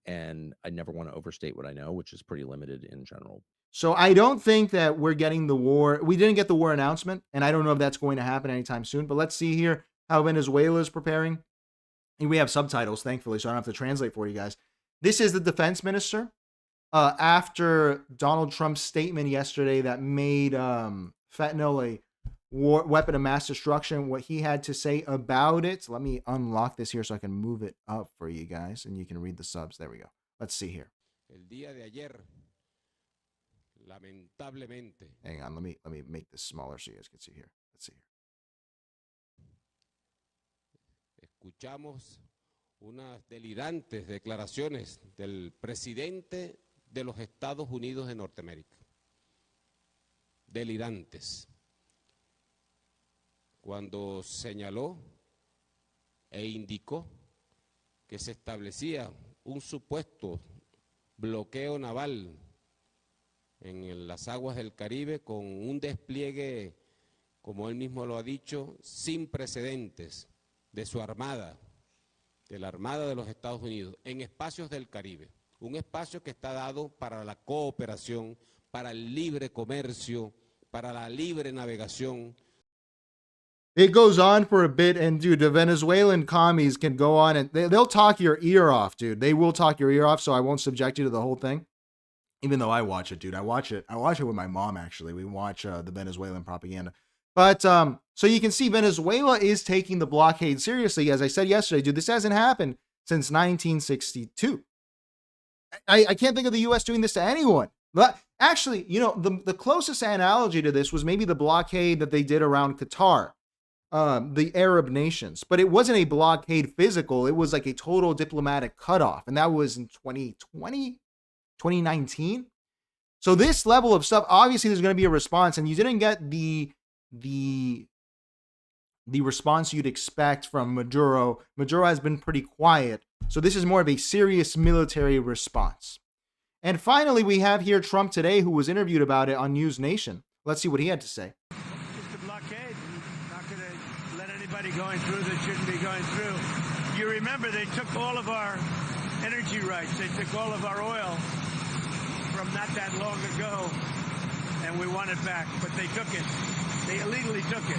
And I never want to overstate what I know, which is pretty limited in general. So I don't think that we're getting the war. We didn't get the war announcement, and I don't know if that's going to happen anytime soon, but let's see here how Venezuela is preparing. And we have subtitles, thankfully, so I don't have to translate for you guys. This is the defense minister after Donald Trump's statement yesterday that made fentanyl a weapon of mass destruction, what he had to say about it. Let me unlock this here so I can move it up for you guys, and you can read the subs. There we go. Let's see here. El día de ayer, lamentablemente. Hang on, let me make this smaller so you guys can see here. Let's see here. Escuchamos unas delirantes declaraciones del presidente de los Estados Unidos de Norteamérica. Delirantes. Cuando señaló e indicó que se establecía un supuesto bloqueo naval en las aguas del Caribe con un despliegue, como él mismo lo ha dicho, sin precedentes de su armada, de la Armada de los Estados Unidos, en espacios del Caribe. Un espacio que está dado para la cooperación, para el libre comercio, para la libre navegación. It goes on for a bit, and dude, the Venezuelan commies can go on and they'll talk your ear off, dude. They will talk your ear off, so I won't subject you to the whole thing. Even though I watch it, dude. I watch it with my mom, actually. We watch the Venezuelan propaganda. But so you can see Venezuela is taking the blockade seriously. As I said yesterday, dude, this hasn't happened since 1962. I can't think of the U.S. doing this to anyone. But actually, you know, the closest analogy to this was maybe the blockade that they did around Qatar, the Arab nations. But it wasn't a blockade physical. It was like a total diplomatic cutoff. And that was in 2019. So this level of stuff, obviously there's going to be a response, and you didn't get the response you'd expect from Maduro. Maduro has been pretty quiet. So this is more of a serious military response. And finally, we have here Trump today, who was interviewed about it on News Nation. Let's see what he had to say. Just a blockade. Not going to let anybody going through that shouldn't be going through. You remember they took all of our energy rights. They took all of our oil from not that long ago, and we want it back. But they took it. They illegally took it.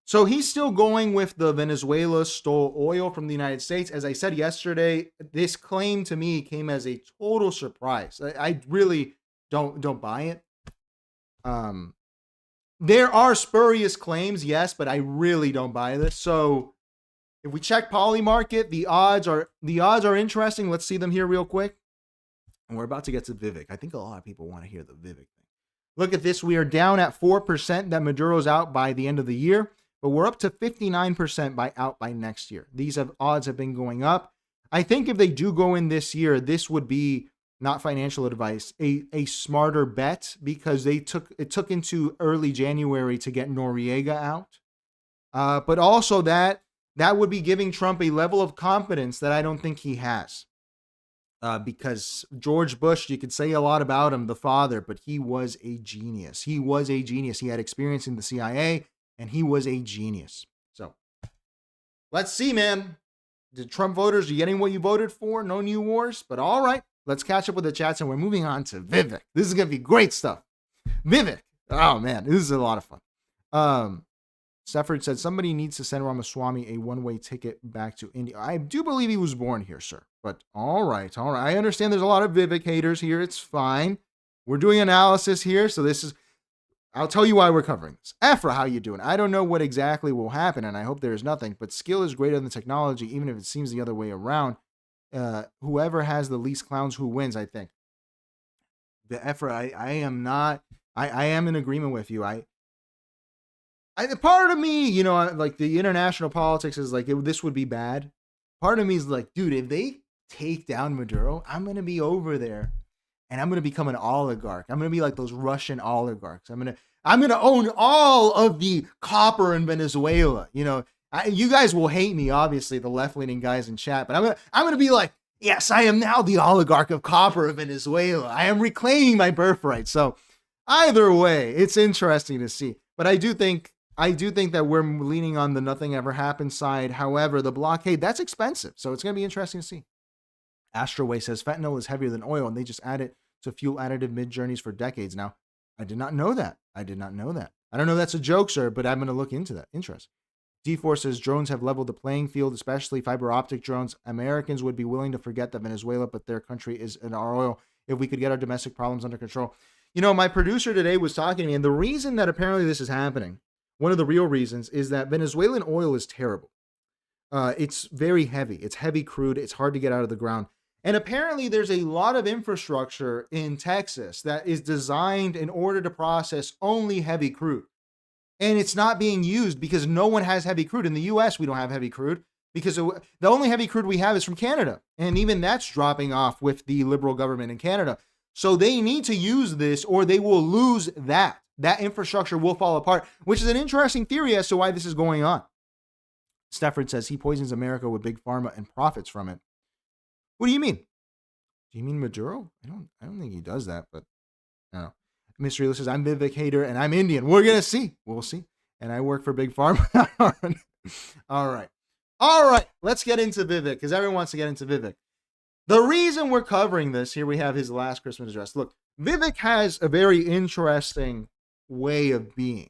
So he's still going with the Venezuela stole oil from the United States. As I said yesterday, this claim to me came as a total surprise. I really don't buy it. There are spurious claims, yes, but I really don't buy this. So if we check Polymarket, the odds are interesting. Let's see them here real quick. And we're about to get to Vivek. I think a lot of people want to hear the Vivek thing. Look at this. We are down at 4% that Maduro's out by the end of the year. But we're up to 59% out by next year. These odds have been going up. I think if they do go in this year, this would be not financial advice, a smarter bet, because it took into early January to get Noriega out. But also that would be giving Trump a level of confidence that I don't think he has. Because George Bush, you could say a lot about him, the father, but he was a genius. He was a genius. He had experience in the CIA. And he was a genius. So, let's see, man. Did Trump voters, are you getting what you voted for? No new wars? But all right, let's catch up with the chats, and we're moving on to Vivek. This is going to be great stuff. Vivek. Oh, man, this is a lot of fun. Stafford said, somebody needs to send Ramaswamy a one-way ticket back to India. I do believe he was born here, sir. But all right. I understand there's a lot of Vivek haters here. It's fine. We're doing analysis here, so this is... I'll tell you why we're covering this. Ephra, how you doing? I don't know what exactly will happen, and I hope there is nothing, but skill is greater than technology, even if it seems the other way around. Whoever has the least clowns who wins, I think. The Ephra, I am in agreement with you. Part of me, you know, like the international politics is like, this would be bad. Part of me is like, dude, if they take down Maduro, I'm going to be over there. And I'm going to become an oligarch. I'm going to be like those Russian oligarchs. I'm going to own all of the copper in Venezuela. You know, you guys will hate me, obviously, the left-leaning guys in chat. But I'm going to be like, yes, I am now the oligarch of copper of Venezuela. I am reclaiming my birthright. So either way, it's interesting to see. But I do think that we're leaning on the nothing ever happened side. However, the blockade, that's expensive. So it's going to be interesting to see. Astroway says fentanyl is heavier than oil, and they just add it to fuel additive mid-journeys for decades now. I did not know that. I don't know if that's a joke, sir, but I'm going to look into that. Interesting. D4 says drones have leveled the playing field, especially fiber optic drones. Americans would be willing to forget that Venezuela, but their country is in our oil if we could get our domestic problems under control. You know, my producer today was talking to me, and the reason that apparently this is happening, one of the real reasons, is that Venezuelan oil is terrible. It's very heavy. It's heavy crude. It's hard to get out of the ground. And apparently there's a lot of infrastructure in Texas that is designed in order to process only heavy crude. And it's not being used because no one has heavy crude. In the US, we don't have heavy crude because the only heavy crude we have is from Canada. And even that's dropping off with the liberal government in Canada. So they need to use this or they will lose that. That infrastructure will fall apart, which is an interesting theory as to why this is going on. Stefford says he poisons America with big pharma and profits from it. What do you mean? Do you mean Maduro? I don't think he does that, but I don't know. Mr. Elo says, I'm Vivek hater and I'm Indian. We're going to see. We'll see. And I work for Big Pharma. All right. Let's get into Vivek because everyone wants to get into Vivek. The reason we're covering this, here we have his last Christmas address. Look, Vivek has a very interesting way of being.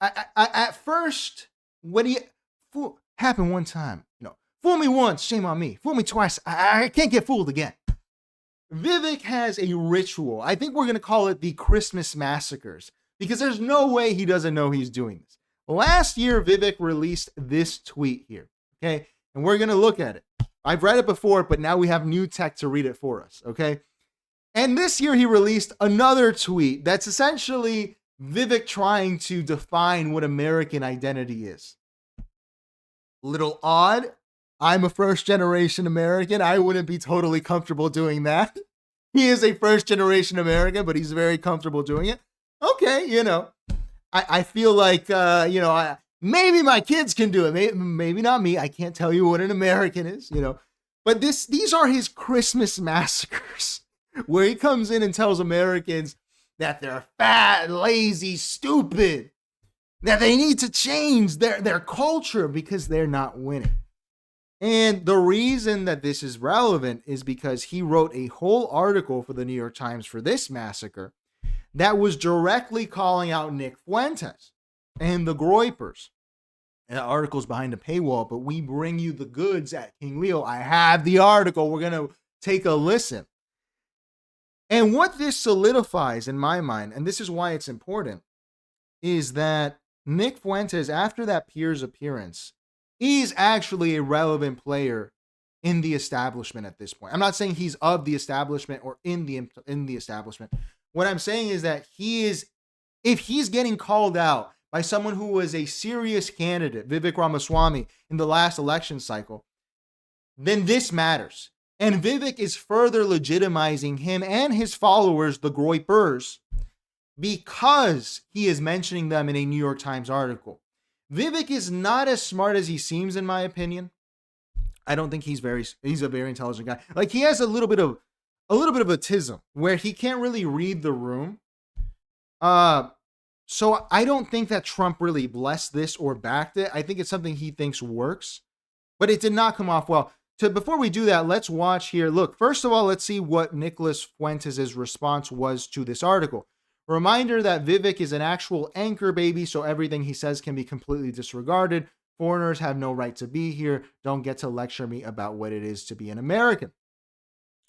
At first, when he happened one time, fool me once, shame on me. Fool me twice, I can't get fooled again. Vivek has a ritual. I think we're going to call it the Christmas massacres because there's no way he doesn't know he's doing this. Last year, Vivek released this tweet here, okay? And we're going to look at it. I've read it before, but now we have new tech to read it for us, okay? And this year, he released another tweet that's essentially Vivek trying to define what American identity is. Little odd. I'm a first-generation American. I wouldn't be totally comfortable doing that. He is a first-generation American, but he's very comfortable doing it. Okay, I feel like, maybe my kids can do it. Maybe not me. I can't tell you what an American is, But these are his Christmas massacres, where he comes in and tells Americans that they're fat, lazy, stupid, that they need to change their culture because they're not winning. And the reason that this is relevant is because he wrote a whole article for the New York Times for this massacre that was directly calling out Nick Fuentes and the Groypers. And the article's behind a paywall, but we bring you the goods at King Leo. I have the article. We're going to take a listen. And what this solidifies in my mind, and this is why it's important, is that Nick Fuentes, after that Piers appearance, is actually a relevant player in the establishment at this point. I'm not saying he's of the establishment or in the establishment. What I'm saying is that if he's getting called out by someone who was a serious candidate, Vivek Ramaswamy, in the last election cycle, then this matters. And Vivek is further legitimizing him and his followers, the Groypers, because he is mentioning them in a New York Times article. Vivek is not as smart as he seems, in my opinion. I don't think he's a very intelligent guy. Like, he has a little bit of autism where he can't really read the room. So I don't think that Trump really blessed this or backed it. I think it's something he thinks works, but it did not come off well. Before we do that, let's watch here. Look, first of all, let's see what Nicholas Fuentes' response was to this article. Reminder that Vivek is an actual anchor baby, so everything he says can be completely disregarded. Foreigners have no right to be here. Don't get to lecture me about what it is to be an American.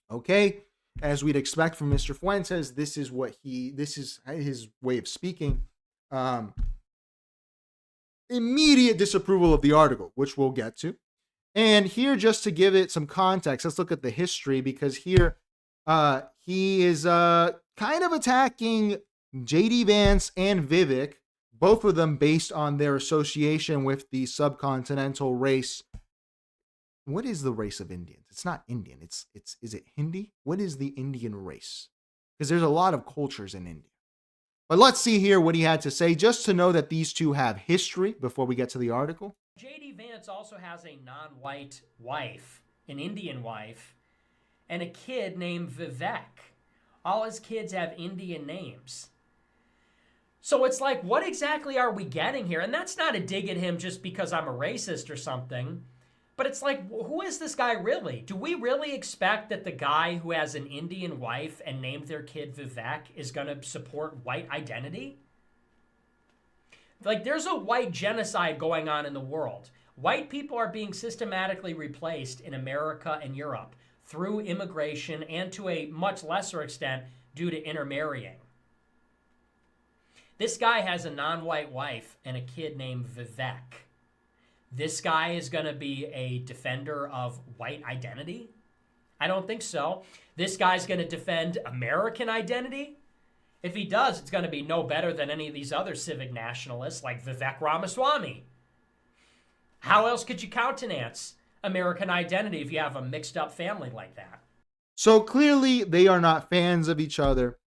Okay, as we'd expect from Mr. Fuentes, this is his way of speaking. Immediate disapproval of the article, which we'll get to. And here, just to give it some context, let's look at the history, because here he is kind of attacking J.D. Vance and Vivek, both of them based on their association with the subcontinental race. What is the race of Indians? It's not Indian. Is it Hindi? What is the Indian race? Because there's a lot of cultures in India. But let's see here what he had to say, just to know that these two have history before we get to the article. J.D. Vance also has a non-white wife, an Indian wife, and a kid named Vivek. All his kids have Indian names. So it's like, what exactly are we getting here? And that's not a dig at him just because I'm a racist or something. But it's like, who is this guy really? Do we really expect that the guy who has an Indian wife and named their kid Vivek is going to support white identity? Like, there's a white genocide going on in the world. White people are being systematically replaced in America and Europe through immigration and, to a much lesser extent, due to intermarrying. This guy has a non-white wife and a kid named Vivek. This guy is going to be a defender of white identity? I don't think so. This guy's going to defend American identity? If he does, it's going to be no better than any of these other civic nationalists like Vivek Ramaswamy. How else could you countenance American identity if you have a mixed up family like that? So clearly they are not fans of each other,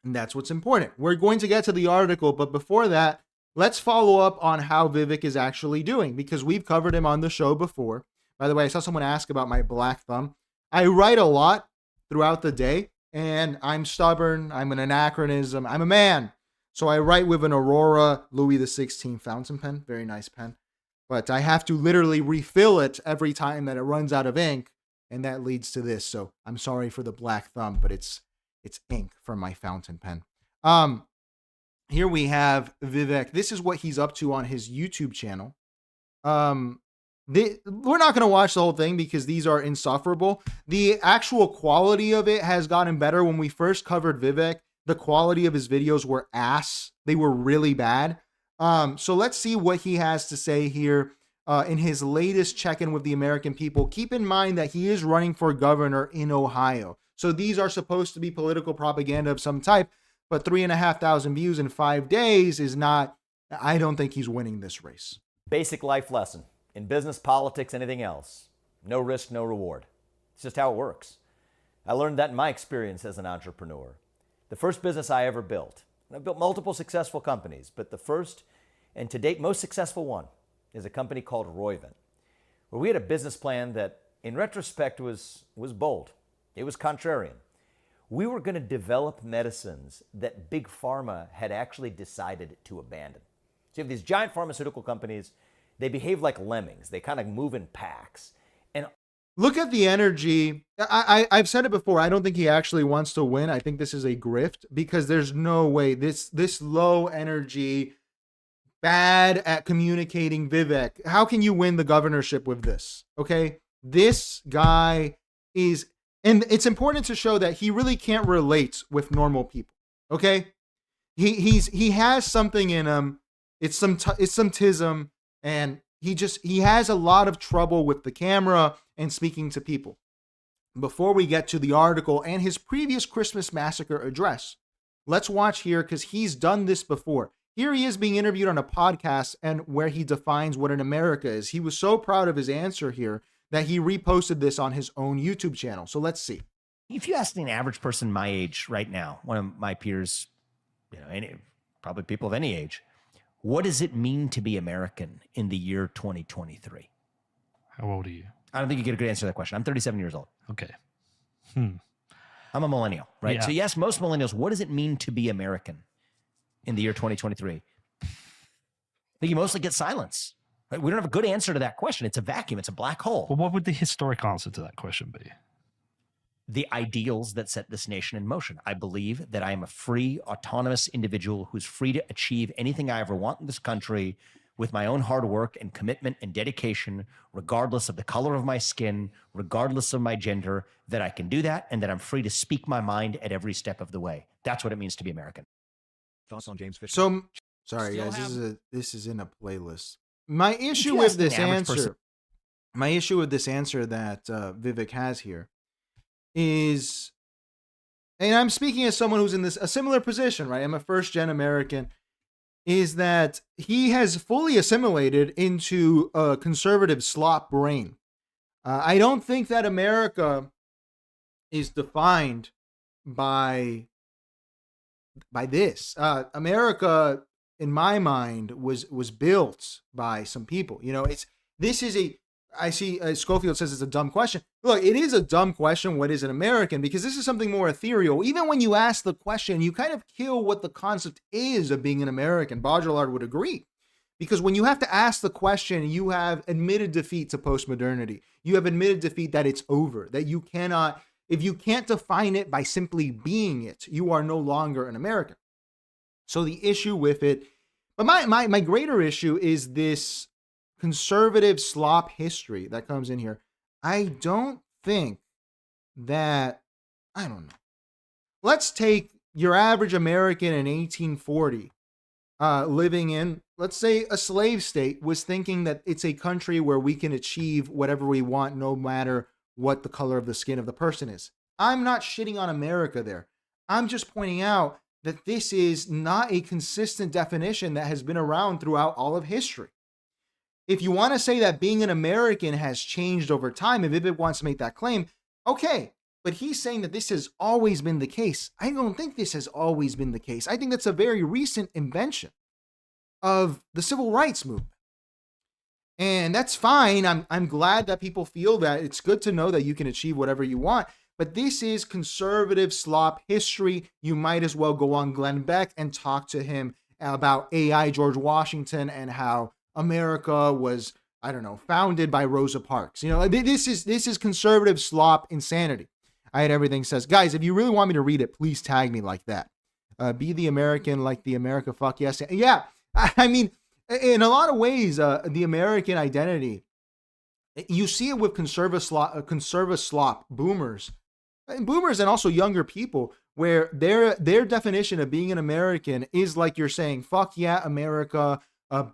and that's what's important. We're going to get to the article, but before that, let's follow up on how Vivek is actually doing, because we've covered him on the show before. By the way, I saw someone ask about my black thumb. I write a lot throughout the day, and I'm stubborn. I'm an anachronism. I'm a man. So I write with an Aurora Louis XVI fountain pen. Very nice pen. But I have to literally refill it every time that it runs out of ink, and that leads to this. So I'm sorry for the black thumb, but it's ink from my fountain pen. Here we have Vivek. This is what he's up to on his YouTube channel. We're not going to watch the whole thing because these are insufferable. The actual quality of it has gotten better. When we first covered Vivek, the quality of his videos were ass. They were really bad. So let's see what he has to say here in his latest check-in with the American people. Keep in mind that he is running for governor in Ohio. So these are supposed to be political propaganda of some type, but 3,500 views in 5 days is not, I don't think he's winning this race. Basic life lesson. In business, politics, anything else, no risk, no reward. It's just how it works. I learned that in my experience as an entrepreneur. The first business I ever built, and I've built multiple successful companies, but the first and to date most successful one is a company called Roivant, where we had a business plan that in retrospect was bold. It was contrarian. We were going to develop medicines that Big Pharma had actually decided to abandon. So you have these giant pharmaceutical companies. They behave like lemmings. They kind of move in packs. And look at the energy. I've said it before. I don't think he actually wants to win. I think this is a grift because there's no way this low energy, bad at communicating Vivek. How can you win the governorship with this? Okay. This guy is, and it's important to show that he really can't relate with normal people. Okay. He has something in him. It's some tism. And he has a lot of trouble with the camera and speaking to people. Before we get to the article and his previous Christmas massacre address, let's watch here because he's done this before. Here he is being interviewed on a podcast and where he defines what an America is. He was so proud of his answer here that he reposted this on his own YouTube channel. So let's see. If you ask an average person my age right now, one of my peers, probably people of any age, what does it mean to be American in the year 2023? How old are you? I don't think you get a good answer to that question. I'm 37 years old. Okay. I'm a millennial, right? Yeah. So you ask most millennials, what does it mean to be American in the year 2023? I think you mostly get silence. Right? We don't have a good answer to that question. It's a vacuum. It's a black hole. Well, what would the historic answer to that question be? The ideals that set this nation in motion. I believe that I am a free, autonomous individual who's free to achieve anything I ever want in this country with my own hard work and commitment and dedication, regardless of the color of my skin, regardless of my gender, that I can do that and that I'm free to speak my mind at every step of the way. That's what it means to be American. Thoughts on James Fisher? So, sorry guys, this is in a playlist. My issue with this answer that Vivek has here is, and I'm speaking as someone who's in a similar position, right? I'm a first-gen American, is that he has fully assimilated into a conservative slop brain. I don't think that America is defined by this. America, in my mind, was built by some people. I see Schofield says it's a dumb question. Look, it is a dumb question. What is an American? Because this is something more ethereal. Even when you ask the question, you kind of kill what the concept is of being an American. Baudrillard would agree. Because when you have to ask the question, you have admitted defeat to postmodernity. You have admitted defeat that it's over, that you cannot, if you can't define it by simply being it, you are no longer an American. So the issue with it, but my greater issue is this conservative slop history that comes in here. I don't think that, I don't know. Let's take your average American in 1840 living in, let's say, a slave state, was thinking that it's a country where we can achieve whatever we want no matter what the color of the skin of the person is. I'm not shitting on America there. I'm just pointing out that this is not a consistent definition that has been around throughout all of history. If you want to say that being an American has changed over time, if Vivek wants to make that claim, okay. But he's saying that this has always been the case. I don't think this has always been the case. I think that's a very recent invention. of the civil rights movement. And that's fine. I'm glad that people feel that. It's good to know that you can achieve whatever you want. But this is conservative slop history. You might as well go on Glenn Beck and talk to him about AI George Washington and how America was, I don't know, founded by Rosa Parks. You know, this is conservative slop insanity. I had everything says, guys, if you really want me to read it, please tag me like that. Be the American like the America fuck yes. Yeah, I mean, in a lot of ways, the American identity, you see it with conservative slop boomers and also younger people, where their definition of being an American is like you're saying, fuck yeah, America,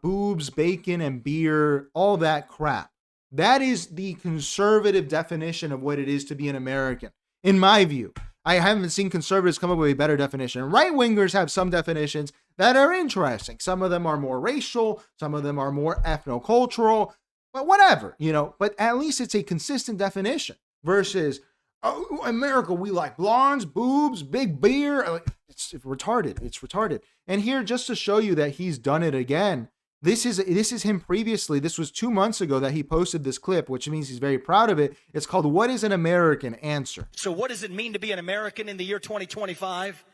boobs, bacon, and beer, all that crap. That is the conservative definition of what it is to be an American, in my view. I haven't seen conservatives come up with a better definition. Right-wingers have some definitions that are interesting. Some of them are more racial, some of them are more ethnocultural, but whatever, you know. But at least it's a consistent definition versus, oh, America, we like blondes, boobs, big beer. It's retarded. It's retarded. And here, just to show you that he's done it again, this is him previously. This was 2 months ago that he posted this clip, which means he's very proud of it. It's called "What is an American? Answer." So what does it mean to be an American in the year 2025?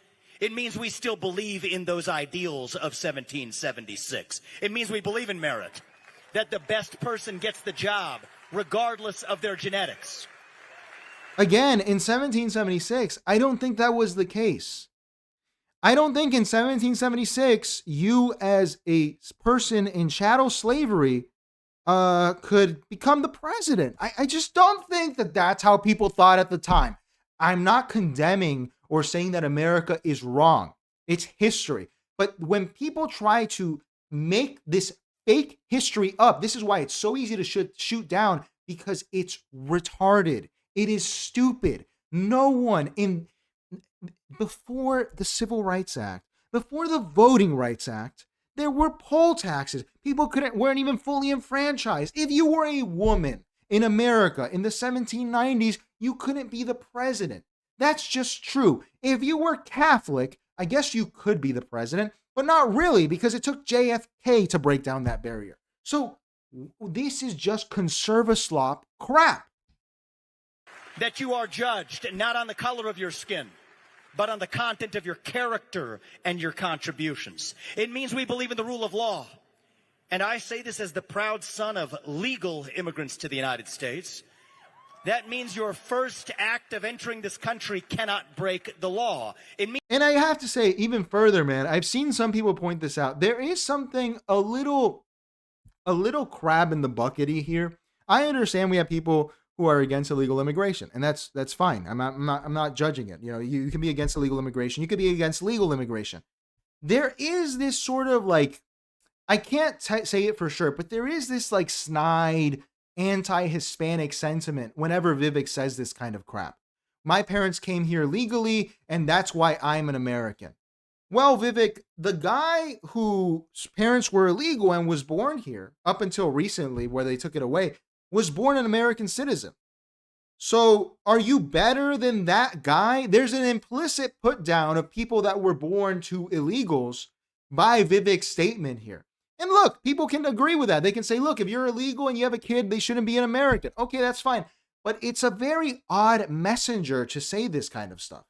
It means we still believe in those ideals of 1776. It means we believe in merit, that the best person gets the job, regardless of their genetics. Again, in 1776, I don't think that was the case. I don't think in 1776, you as a person in chattel slavery could become the president. I just don't think that that's how people thought at the time. I'm not condemning or saying that America is wrong. It's history. But when people try to make this fake history up, this is why it's so easy to shoot down, because it's retarded. It is stupid. No one before the Civil Rights Act, before the Voting Rights Act, there were poll taxes. People weren't even fully enfranchised. If you were a woman in America in the 1790s, you couldn't be the president. That's just true. If you were Catholic, I guess you could be the president, but not really, because it took JFK to break down that barrier. So this is just conservative slop crap. That you are judged not on the color of your skin, but on the content of your character and your contributions. It means we believe in the rule of law. And I say this as the proud son of legal immigrants to the United States. That means your first act of entering this country cannot break the law. And I have to say, even further, man, I've seen some people point this out. There is something a little crab in the buckety here. I understand we have people who are against illegal immigration, and that's fine. I'm not judging it. You know, you can be against illegal immigration. You could be against legal immigration. There is this sort of like, I can't say it for sure, but there is this like snide anti-Hispanic sentiment whenever Vivek says this kind of crap. My parents came here legally, and that's why I'm an American. Well, Vivek, the guy whose parents were illegal and was born here up until recently, where they took it away, was born an American citizen. So are you better than that guy? There's an implicit put down of people that were born to illegals by Vivek's statement here. And look, people can agree with that. They can say, look, if you're illegal and you have a kid, they shouldn't be an American. Okay, that's fine. But it's a very odd messenger to say this kind of stuff.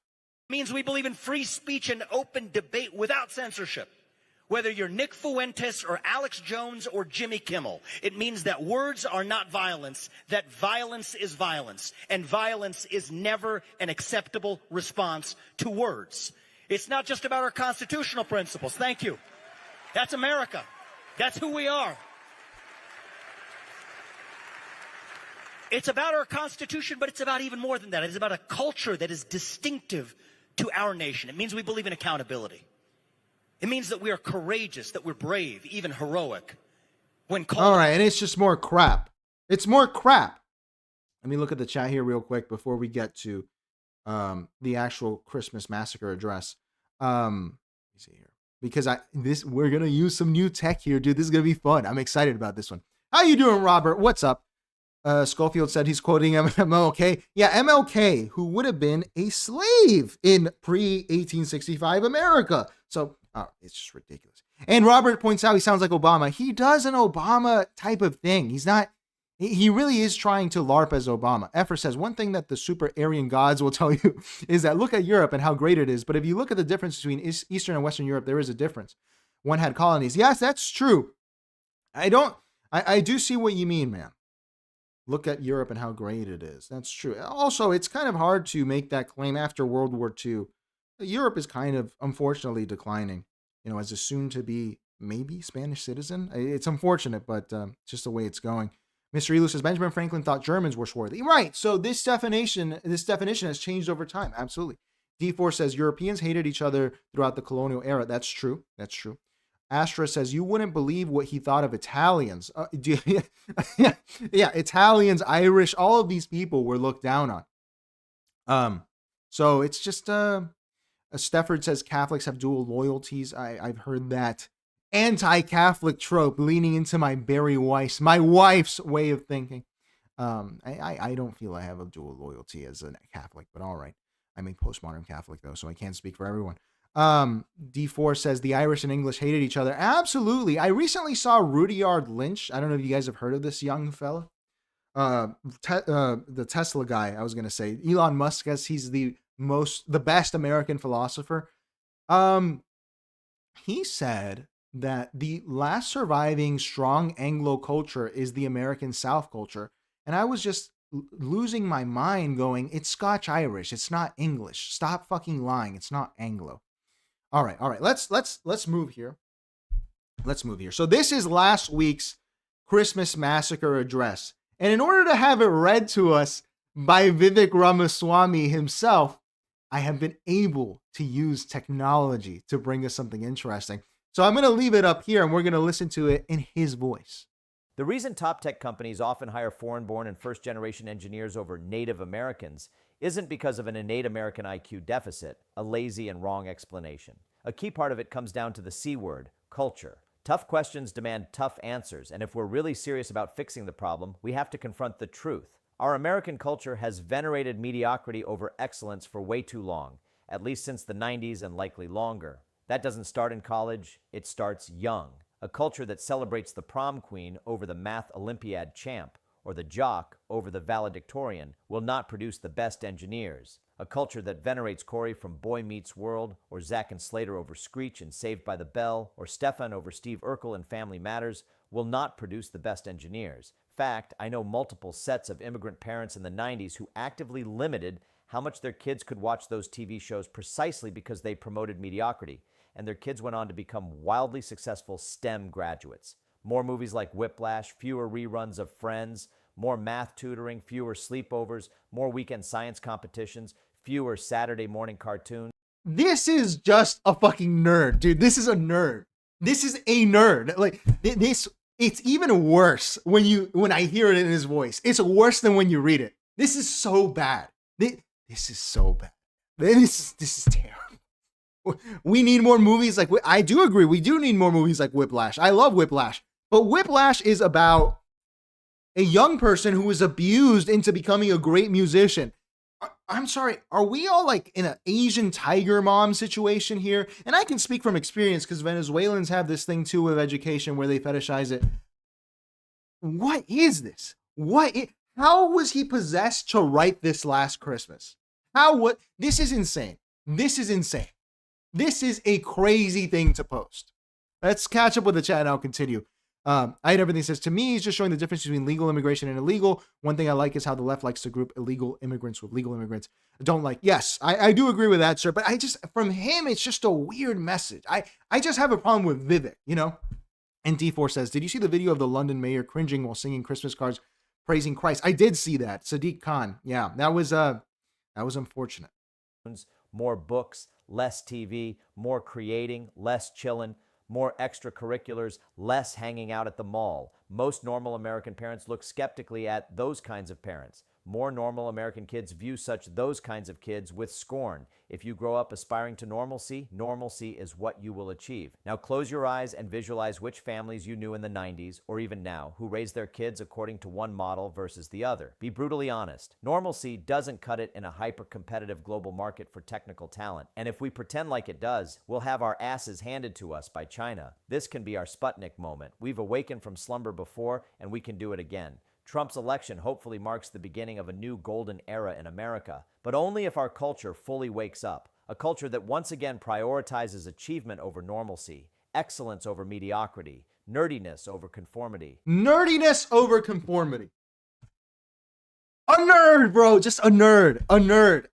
It means we believe in free speech and open debate without censorship. Whether you're Nick Fuentes or Alex Jones or Jimmy Kimmel, it means that words are not violence, that violence is violence, and violence is never an acceptable response to words. It's not just about our constitutional principles. Thank you. That's America. That's who we are. It's about our Constitution, but it's about even more than that. It's about a culture that is distinctive to our nation. It means we believe in accountability. It means that we are courageous, that we're brave, even heroic. All right, and it's just more crap. It's more crap. Let me look at the chat here real quick before we get to the actual Christmas massacre address. Let me see here, because we're gonna use some new tech here, dude. This is gonna be fun. I'm excited about this one. How you doing, Robert? What's up? Schofield said he's quoting MLK. Yeah, MLK, who would have been a slave in pre-1865 America. So it's just ridiculous. And Robert points out he sounds like Obama. He does an Obama type of thing. He's not, he really is trying to LARP as Obama. Effer says, one thing that the super Aryan gods will tell you is that look at Europe and how great it is. But if you look at the difference between Eastern and Western Europe, there is a difference. One had colonies. Yes, that's true. I do see what you mean, man. Look at Europe and how great it is. That's true. Also, it's kind of hard to make that claim after World War II. Europe is kind of, unfortunately, declining, as a soon-to-be, maybe, Spanish citizen. It's unfortunate, but it's just the way it's going. Mr. Elu says, Benjamin Franklin thought Germans were swarthy. Right, so this definition has changed over time. Absolutely. D4 says, Europeans hated each other throughout the colonial era. That's true. That's true. Astra says, you wouldn't believe what he thought of Italians. Yeah, Italians, Irish, all of these people were looked down on. So it's just, Stefford says Catholics have dual loyalties. I've heard that anti-Catholic trope leaning into my my wife's way of thinking. I don't feel I have a dual loyalty as a Catholic, but all right. I'm a postmodern Catholic, though, so I can't speak for everyone. D4 says the Irish and English hated each other. Absolutely. I recently saw Rudyard Lynch. I don't know if you guys have heard of this young fella. The Tesla guy, I was going to say. Elon Musk, as he's the best American philosopher. He said that the last surviving strong Anglo culture is the American South culture. And I was just losing my mind going, it's Scotch-Irish. It's not English. Stop fucking lying. It's not Anglo. All right. Let's move here. So this is last week's Christmas Massacre address. And in order to have it read to us by Vivek Ramaswamy himself, I have been able to use technology to bring us something interesting. So I'm going to leave it up here and we're going to listen to it in his voice. The reason top tech companies often hire foreign-born and first-generation engineers over Native Americans isn't because of an innate American IQ deficit, a lazy and wrong explanation. A key part of it comes down to the C word, culture. Tough questions demand tough answers, and if we're really serious about fixing the problem, we have to confront the truth. Our American culture has venerated mediocrity over excellence for way too long, at least since the 90s and likely longer. That doesn't start in college, it starts young. A culture that celebrates the prom queen over the math Olympiad champ, or the jock over the valedictorian, will not produce the best engineers. A culture that venerates Corey from Boy Meets World, or Zack and Slater over Screech and Saved by the Bell, or Stefan over Steve Urkel in Family Matters, will not produce the best engineers. Fact, I know multiple sets of immigrant parents in the 90s who actively limited how much their kids could watch those TV shows precisely because they promoted mediocrity, and their kids went on to become wildly successful STEM graduates. More movies like Whiplash, fewer reruns of Friends, more math tutoring, fewer sleepovers, more weekend science competitions, fewer Saturday morning cartoons. This is just a fucking nerd, dude. This is a nerd. This is a nerd. Like this, it's even worse when I hear it in his voice. It's worse than when you read it. This is so bad. This is so bad. This is terrible. We need more movies like, I do agree, we do need more movies like Whiplash. I love Whiplash. But Whiplash is about a young person who was abused into becoming a great musician. I'm sorry, are we all like in an Asian tiger mom situation here? And I can speak from experience because Venezuelans have this thing too with education where they fetishize it. What is this? How was he possessed to write this last Christmas? This is insane. This is insane. This is a crazy thing to post. Let's catch up with the chat and I'll continue. I had everything says, to me, he's just showing the difference between legal immigration and illegal. One thing I like is how the left likes to group illegal immigrants with legal immigrants. I don't like. Yes, I do agree with that, sir. But from him, it's just a weird message. I just have a problem with Vivek, And D4 says, did you see the video of the London mayor cringing while singing Christmas cards praising Christ? I did see that. Sadiq Khan. Yeah, that was unfortunate. More books, less TV, more creating, less chilling, more extracurriculars, less hanging out at the mall. Most normal American parents look skeptically at those kinds of parents. More normal American kids view those kinds of kids with scorn. If you grow up aspiring to normalcy, normalcy is what you will achieve. Now close your eyes and visualize which families you knew in the 90s, or even now, who raised their kids according to one model versus the other. Be brutally honest. Normalcy doesn't cut it in a hyper-competitive global market for technical talent. And if we pretend like it does, we'll have our asses handed to us by China. This can be our Sputnik moment. We've awakened from slumber before, and we can do it again. Trump's election hopefully marks the beginning of a new golden era in America, but only if our culture fully wakes up. A culture that once again prioritizes achievement over normalcy, excellence over mediocrity, nerdiness over conformity. Nerdiness over conformity. A nerd, bro. Just a nerd. A nerd.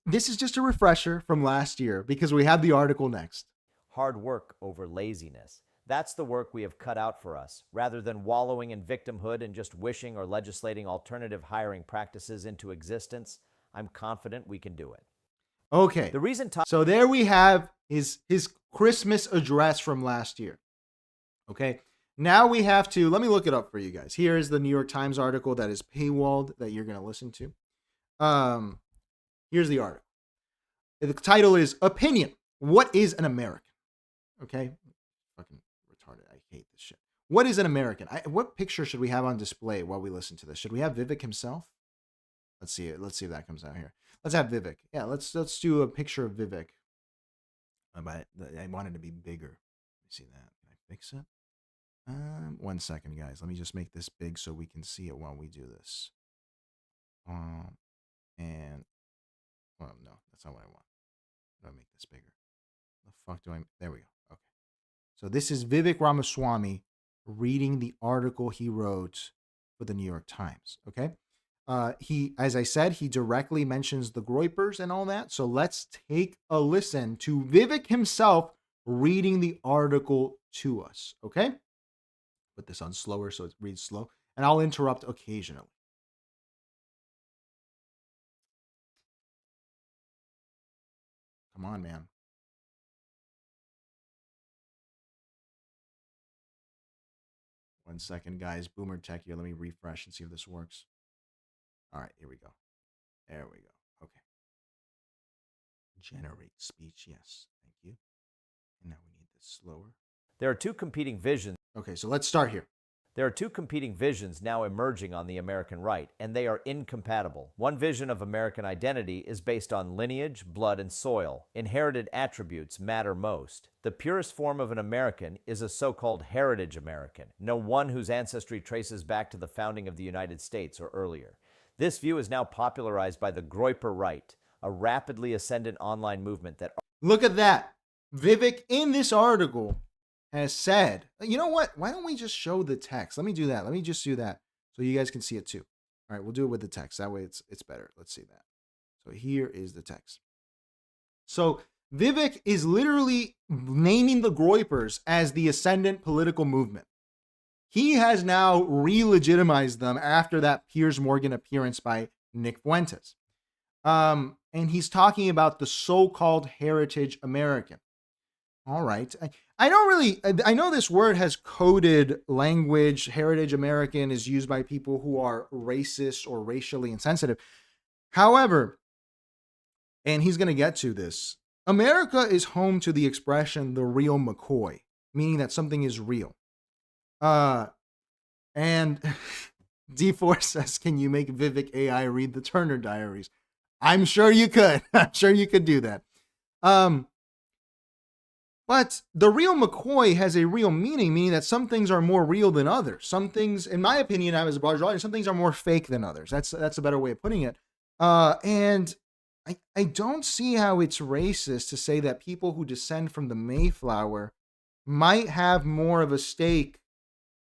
This is just a refresher from last year because we have the article next. Hard work over laziness. That's the work we have cut out for us. Rather than wallowing in victimhood and just wishing or legislating alternative hiring practices into existence, I'm confident we can do it. Okay. The reason so there we have his Christmas address from last year. Okay. Now we have to, let me look it up for you guys. Here is the New York Times article that is paywalled that you're going to listen to. Here's the article. The title is Opinion. What is an American? Okay. Fucking retarded. I hate this shit. What is an American? What picture should we have on display while we listen to this? Should we have Vivek himself? Let's see it. Let's see if that comes out here. Let's have Vivek. Yeah, let's do a picture of Vivek. But I want it to be bigger. Let me see that. Can I fix it? 1 second, guys. Let me just make this big so we can see it while we do this. And well, no, that's not what I want. How do I make this bigger? The fuck do I? There we go. Okay. So this is Vivek Ramaswamy reading the article he wrote for the New York Times. Okay. He, as I said, he directly mentions the Groypers and all that. So let's take a listen to Vivek himself reading the article to us. Okay. Put this on slower so it reads slow, and I'll interrupt occasionally. Come on, man. One second, guys. Boomer Tech here. Let me refresh and see if this works. All right, here we go. There we go. Okay. Generate speech. Yes. Thank you. And now we need this slower. There are two competing visions. Okay, so let's start here. There are two competing visions now emerging on the American right, and they are incompatible. One vision of American identity is based on lineage, blood, and soil. Inherited attributes matter most. The purest form of an American is a so-called heritage American, no one whose ancestry traces back to the founding of the United States or earlier. This view is now popularized by the Groyper right, a rapidly ascendant online movement that... Look at that. Vivek, in this article, has said, you know what? Why don't we just show the text? Let me do that. Let me just do that so you guys can see it too. All right, we'll do it with the text. That way it's better. Let's see that. So here is the text. So Vivek is literally naming the Groypers as the ascendant political movement. He has now re-legitimized them after that Piers Morgan appearance by Nick Fuentes. And he's talking about the so-called heritage American. All right. I know this word has coded language. Heritage American is used by people who are racist or racially insensitive. However, and he's going to get to this, America is home to the expression, the real McCoy, meaning that something is real. And D4 says, can you make Vivek AI read the Turner Diaries? I'm sure you could. I'm sure you could do that. But the real McCoy has a real meaning that some things are more real than others. Some things, in my opinion, as a broad audience, some things are more fake than others. That's a better way of putting it. And I don't see how it's racist to say that people who descend from the Mayflower might have more of a stake.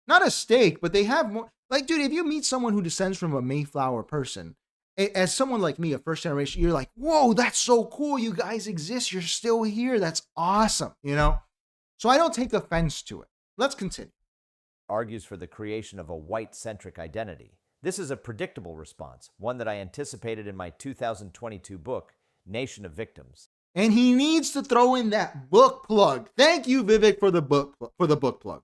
Not a stake, but they have more. Like, dude, if you meet someone who descends from a Mayflower person, as someone like me, a first generation, you're like, whoa, that's so cool. You guys exist. You're still here. That's awesome. You know? So I don't take offense to it. Let's continue. Argues for the creation of a white-centric identity. This is a predictable response, one that I anticipated in my 2022 book, Nation of Victims. And he needs to throw in that book plug. Thank you, Vivek, for the book plug.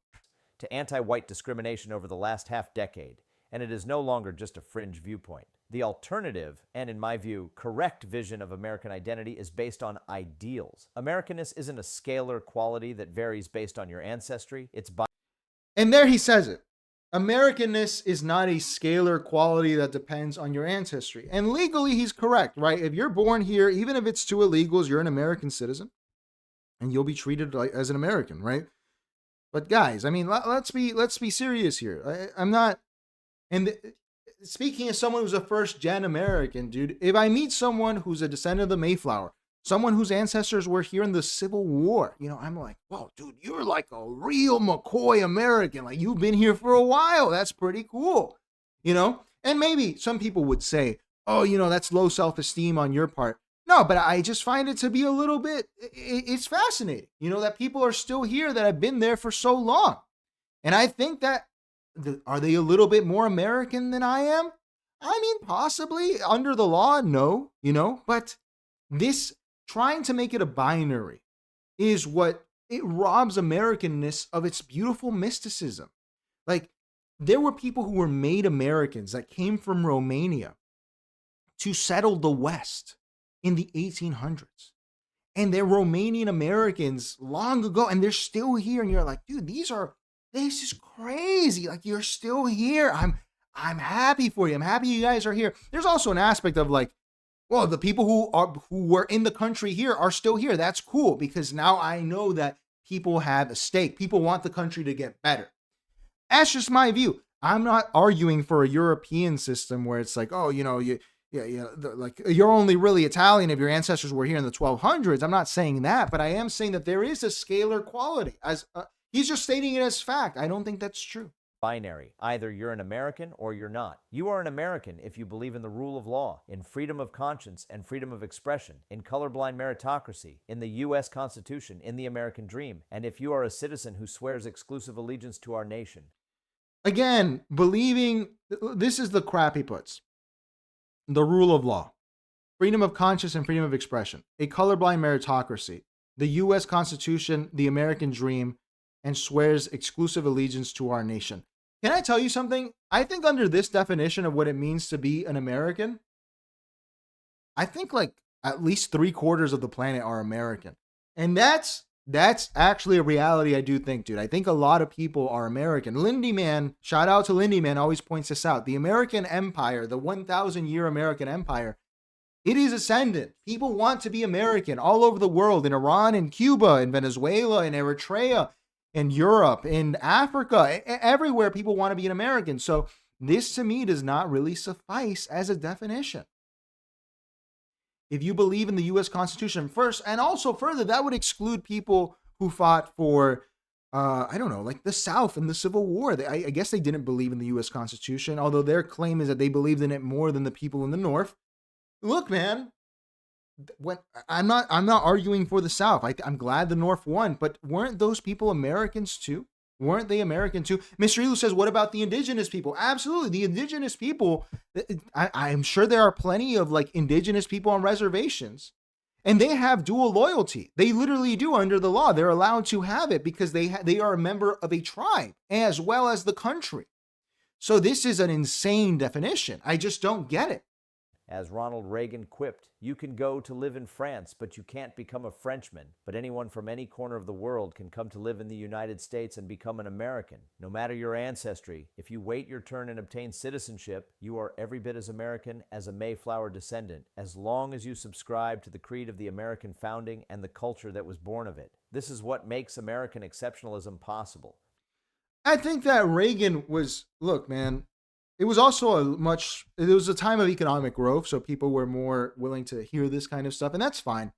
To anti-white discrimination over the last half-decade, and it is no longer just a fringe viewpoint. The alternative, and in my view, correct vision of American identity is based on ideals. Americanness isn't a scalar quality that varies based on your ancestry. It's And there he says it. Americanness is not a scalar quality that depends on your ancestry. And legally, he's correct, right? If you're born here, even if it's to illegals, you're an American citizen and you'll be treated like, as an American, right? But guys, I mean, let's be serious here. I'm not, speaking as someone who's a first-gen American, dude, if I meet someone who's a descendant of the Mayflower, someone whose ancestors were here in the Civil War, you know, I'm like, whoa, dude, you're like a real McCoy American. Like, you've been here for a while. That's pretty cool, you know? And maybe some people would say, oh, you know, that's low self-esteem on your part. No, but I just find it to be a little bit, it's fascinating, you know, that people are still here that have been there for so long. And I think that, are they a little bit more American than I am? I mean, possibly under the law, no, you know, but this trying to make it a binary is what it robs Americanness of its beautiful mysticism. Like, there were people who were made Americans that came from Romania to settle the West in the 1800s. And they're Romanian Americans long ago, and they're still here. And you're like, dude, this is crazy. Like, you're still here. I'm happy for you. I'm happy you guys are here. There's also an aspect of like, well, the people who were in the country here are still here. That's cool, because now I know that people have a stake. People want the country to get better. That's just my view. I'm not arguing for a European system where it's like, oh, you know, like you're only really Italian if your ancestors were here in the 1200s. I'm not saying that, but I am saying that there is a scalar quality. As he's just stating it as fact. I don't think that's true. Binary. Either you're an American or you're not. You are an American if you believe in the rule of law, in freedom of conscience and freedom of expression, in colorblind meritocracy, in the U.S. Constitution, in the American dream, and if you are a citizen who swears exclusive allegiance to our nation. Again, believing, this is the crap he puts. The rule of law, freedom of conscience and freedom of expression, a colorblind meritocracy, the U.S. Constitution, the American dream, and swears exclusive allegiance to our nation. Can I tell you something? I think under this definition of what it means to be an American, I think like at least 3/4 of the planet are American. And that's actually a reality I do think, dude. I think a lot of people are American. Lindy Man, shout out to Lindy Man, always points this out. The American Empire, the 1,000-year American Empire, it is ascendant. People want to be American all over the world, in Iran, in Cuba, in Venezuela, in Eritrea, in Europe, in Africa, everywhere people want to be an American. So this to me does not really suffice as a definition. If you believe in the U.S. Constitution first, and also further, that would exclude people who fought for, I don't know, like the South in the Civil War. I guess they didn't believe in the U.S. Constitution, although their claim is that they believed in it more than the people in the North. Look, man, when I'm not arguing for the South. I'm glad the North won, but weren't those people Americans too? Weren't they American too? Mr. Elu says, what about the indigenous people? Absolutely. The indigenous people, I'm sure there are plenty of like indigenous people on reservations, and they have dual loyalty. They literally do under the law. They're allowed to have it because they are a member of a tribe as well as the country. So this is an insane definition. I just don't get it. As Ronald Reagan quipped, you can go to live in France, but you can't become a Frenchman. But anyone from any corner of the world can come to live in the United States and become an American. No matter your ancestry, if you wait your turn and obtain citizenship, you are every bit as American as a Mayflower descendant, as long as you subscribe to the creed of the American founding and the culture that was born of it. This is what makes American exceptionalism possible. I think that Reagan was, look, man, it was also it was a time of economic growth, so people were more willing to hear this kind of stuff, and that's fine.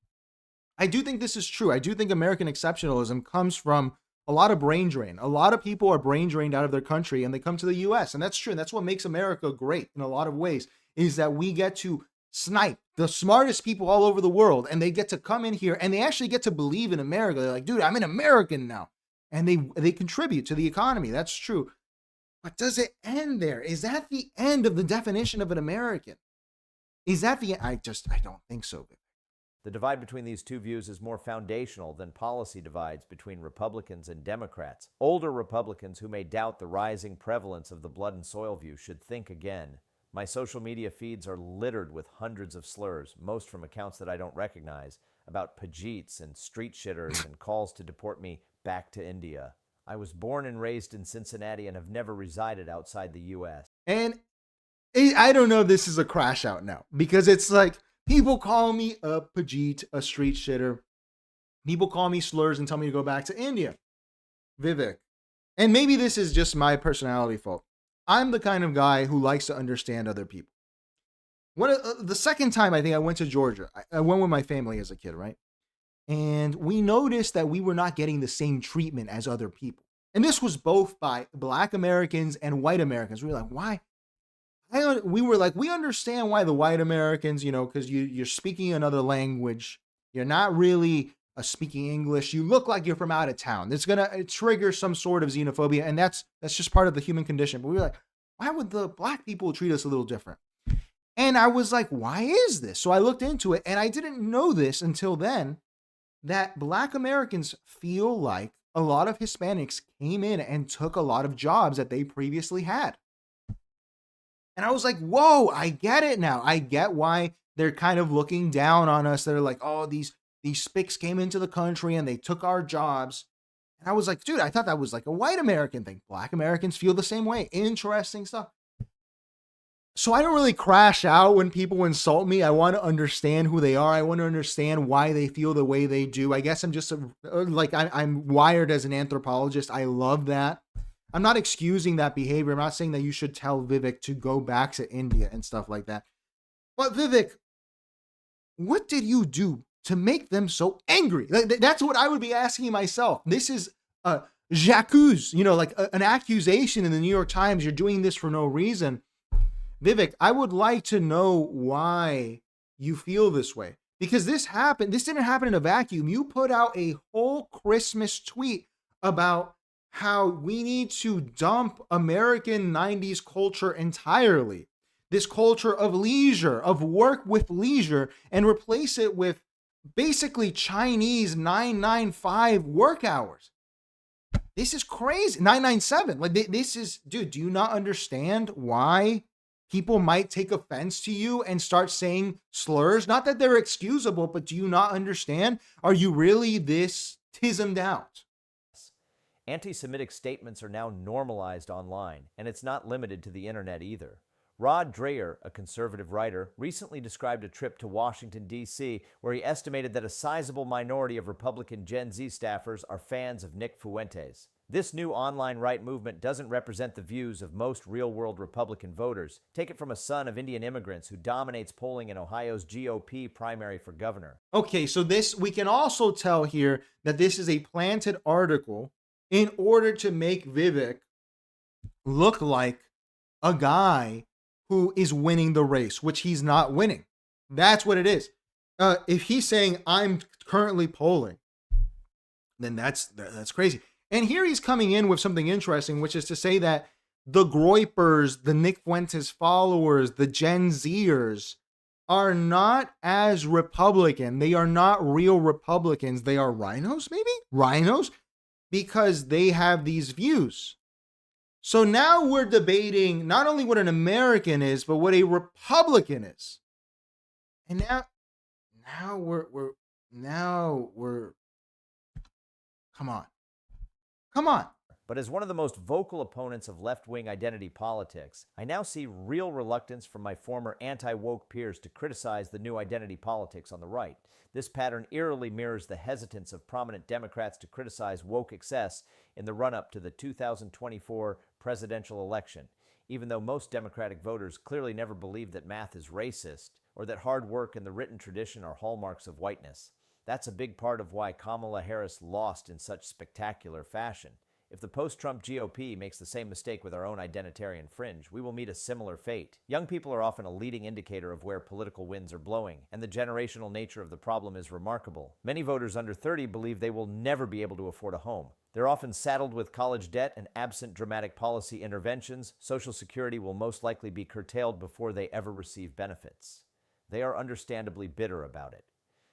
I do think this is true. I do think American exceptionalism comes from a lot of brain drain. A lot of people are brain drained out of their country, and they come to the U.S., and that's true. And that's what makes America great in a lot of ways, is that we get to snipe the smartest people all over the world, and they get to come in here, and they actually get to believe in America. They're like, dude, I'm an American now. And they contribute to the economy. That's true. But does it end there? Is that the end of the definition of an American? Is that the end? I don't think so. The divide between these two views is more foundational than policy divides between Republicans and Democrats. Older Republicans who may doubt the rising prevalence of the blood and soil view should think again. My social media feeds are littered with hundreds of slurs, most from accounts that I don't recognize, about pajeets and street shitters and calls to deport me back to India. I was born and raised in Cincinnati and have never resided outside the U.S. And I don't know if this is a crash out now, because it's like people call me a pajeet, a street shitter. People call me slurs and tell me to go back to India. Vivek. And maybe this is just my personality fault. I'm the kind of guy who likes to understand other people. The second time I think I went to Georgia, I went with my family as a kid, right? And we noticed that we were not getting the same treatment as other people. And this was both by Black Americans and white Americans. We were like, why? We were like, we understand why the white Americans, because you're speaking another language. You're not really speaking English. You look like you're from out of town. It's going to trigger some sort of xenophobia. And that's just part of the human condition. But we were like, why would the Black people treat us a little different? And I was like, why is this? So I looked into it, and I didn't know this until then, that Black Americans feel like a lot of Hispanics came in and took a lot of jobs that they previously had. And I was like, whoa, I get it now. I get why they're kind of looking down on us. They're like, oh, these spics came into the country and they took our jobs. And I was like, dude, I thought that was like a white American thing. Black Americans feel the same way. Interesting stuff. So I don't really crash out when people insult me. I want to understand who they are. I want to understand why they feel the way they do. I guess I'm just I'm wired as an anthropologist. I love that. I'm not excusing that behavior. I'm not saying that you should tell Vivek to go back to India and stuff like that. But Vivek, what did you do to make them so angry? That's what I would be asking myself. This is j'accuse, an accusation in the New York Times. You're doing this for no reason. Vivek, I would like to know why you feel this way, because this didn't happen in a vacuum. You put out a whole Christmas tweet about how we need to dump American 90s culture entirely. This culture of leisure, of work with leisure, and replace it with basically Chinese 995 work hours. This is crazy. 997. This is, dude, do you not understand why people might take offense to you and start saying slurs? Not that they're excusable, but do you not understand? Are you really this tismed out? Anti-Semitic statements are now normalized online, and it's not limited to the internet either. Rod Dreher, a conservative writer, recently described a trip to Washington, D.C., where he estimated that a sizable minority of Republican Gen Z staffers are fans of Nick Fuentes. This new online right movement doesn't represent the views of most real-world Republican voters. Take it from a son of Indian immigrants who dominates polling in Ohio's GOP primary for governor. Okay, so we can also tell here that this is a planted article in order to make Vivek look like a guy who is winning the race, which he's not winning. That's what it is. If he's saying, I'm currently polling, then that's crazy. And here he's coming in with something interesting, which is to say that the Groypers, the Nick Fuentes followers, the Gen Zers are not as Republican. They are not real Republicans. They are rhinos, maybe? Rhinos? Because they have these views. So now we're debating not only what an American is, but what a Republican is. And now we're come on. But as one of the most vocal opponents of left-wing identity politics, I now see real reluctance from my former anti-woke peers to criticize the new identity politics on the right. This pattern eerily mirrors the hesitance of prominent Democrats to criticize woke excess in the run-up to the 2024 presidential election, even though most Democratic voters clearly never believed that math is racist or that hard work and the written tradition are hallmarks of whiteness. That's a big part of why Kamala Harris lost in such spectacular fashion. If the post-Trump GOP makes the same mistake with our own identitarian fringe, we will meet a similar fate. Young people are often a leading indicator of where political winds are blowing, and the generational nature of the problem is remarkable. Many voters under 30 believe they will never be able to afford a home. They're often saddled with college debt, and absent dramatic policy interventions, Social Security will most likely be curtailed before they ever receive benefits. They are understandably bitter about it.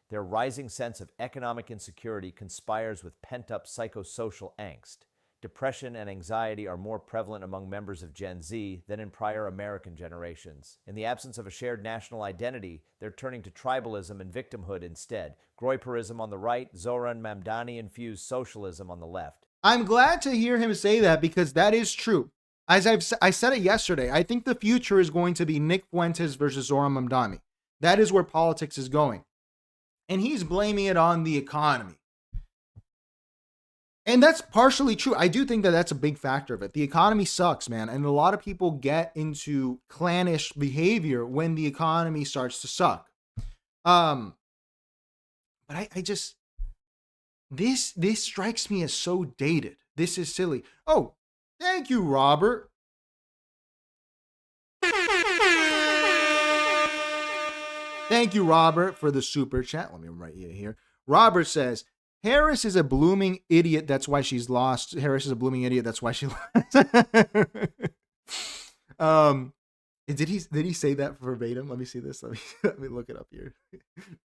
Their rising sense of economic insecurity conspires with pent-up psychosocial angst. depression and anxiety are more prevalent among members of Gen Z than in prior American generations. In the absence of a shared national identity, they're turning to tribalism and victimhood instead. Groyperism on the right, Zoran Mamdani-infused socialism on the left. I'm glad to hear him say that because that is true. As I said it yesterday, I think the future is going to be Nick Fuentes versus Zoran Mamdani. That is where politics is going. And he's blaming it on the economy. And that's partially true. I do think that that's a big factor of it. The economy sucks, man. And a lot of people get into clannish behavior when the economy starts to suck. But I just, this strikes me as so dated. This is silly. Oh, thank you, Robert. Thank you, Robert, for the super chat. Let me write you here. Robert says, Harris is a blooming idiot. That's why she's lost. Harris is a blooming idiot. That's why she lost. Did he say that verbatim? Let me see this. Let me look it up here.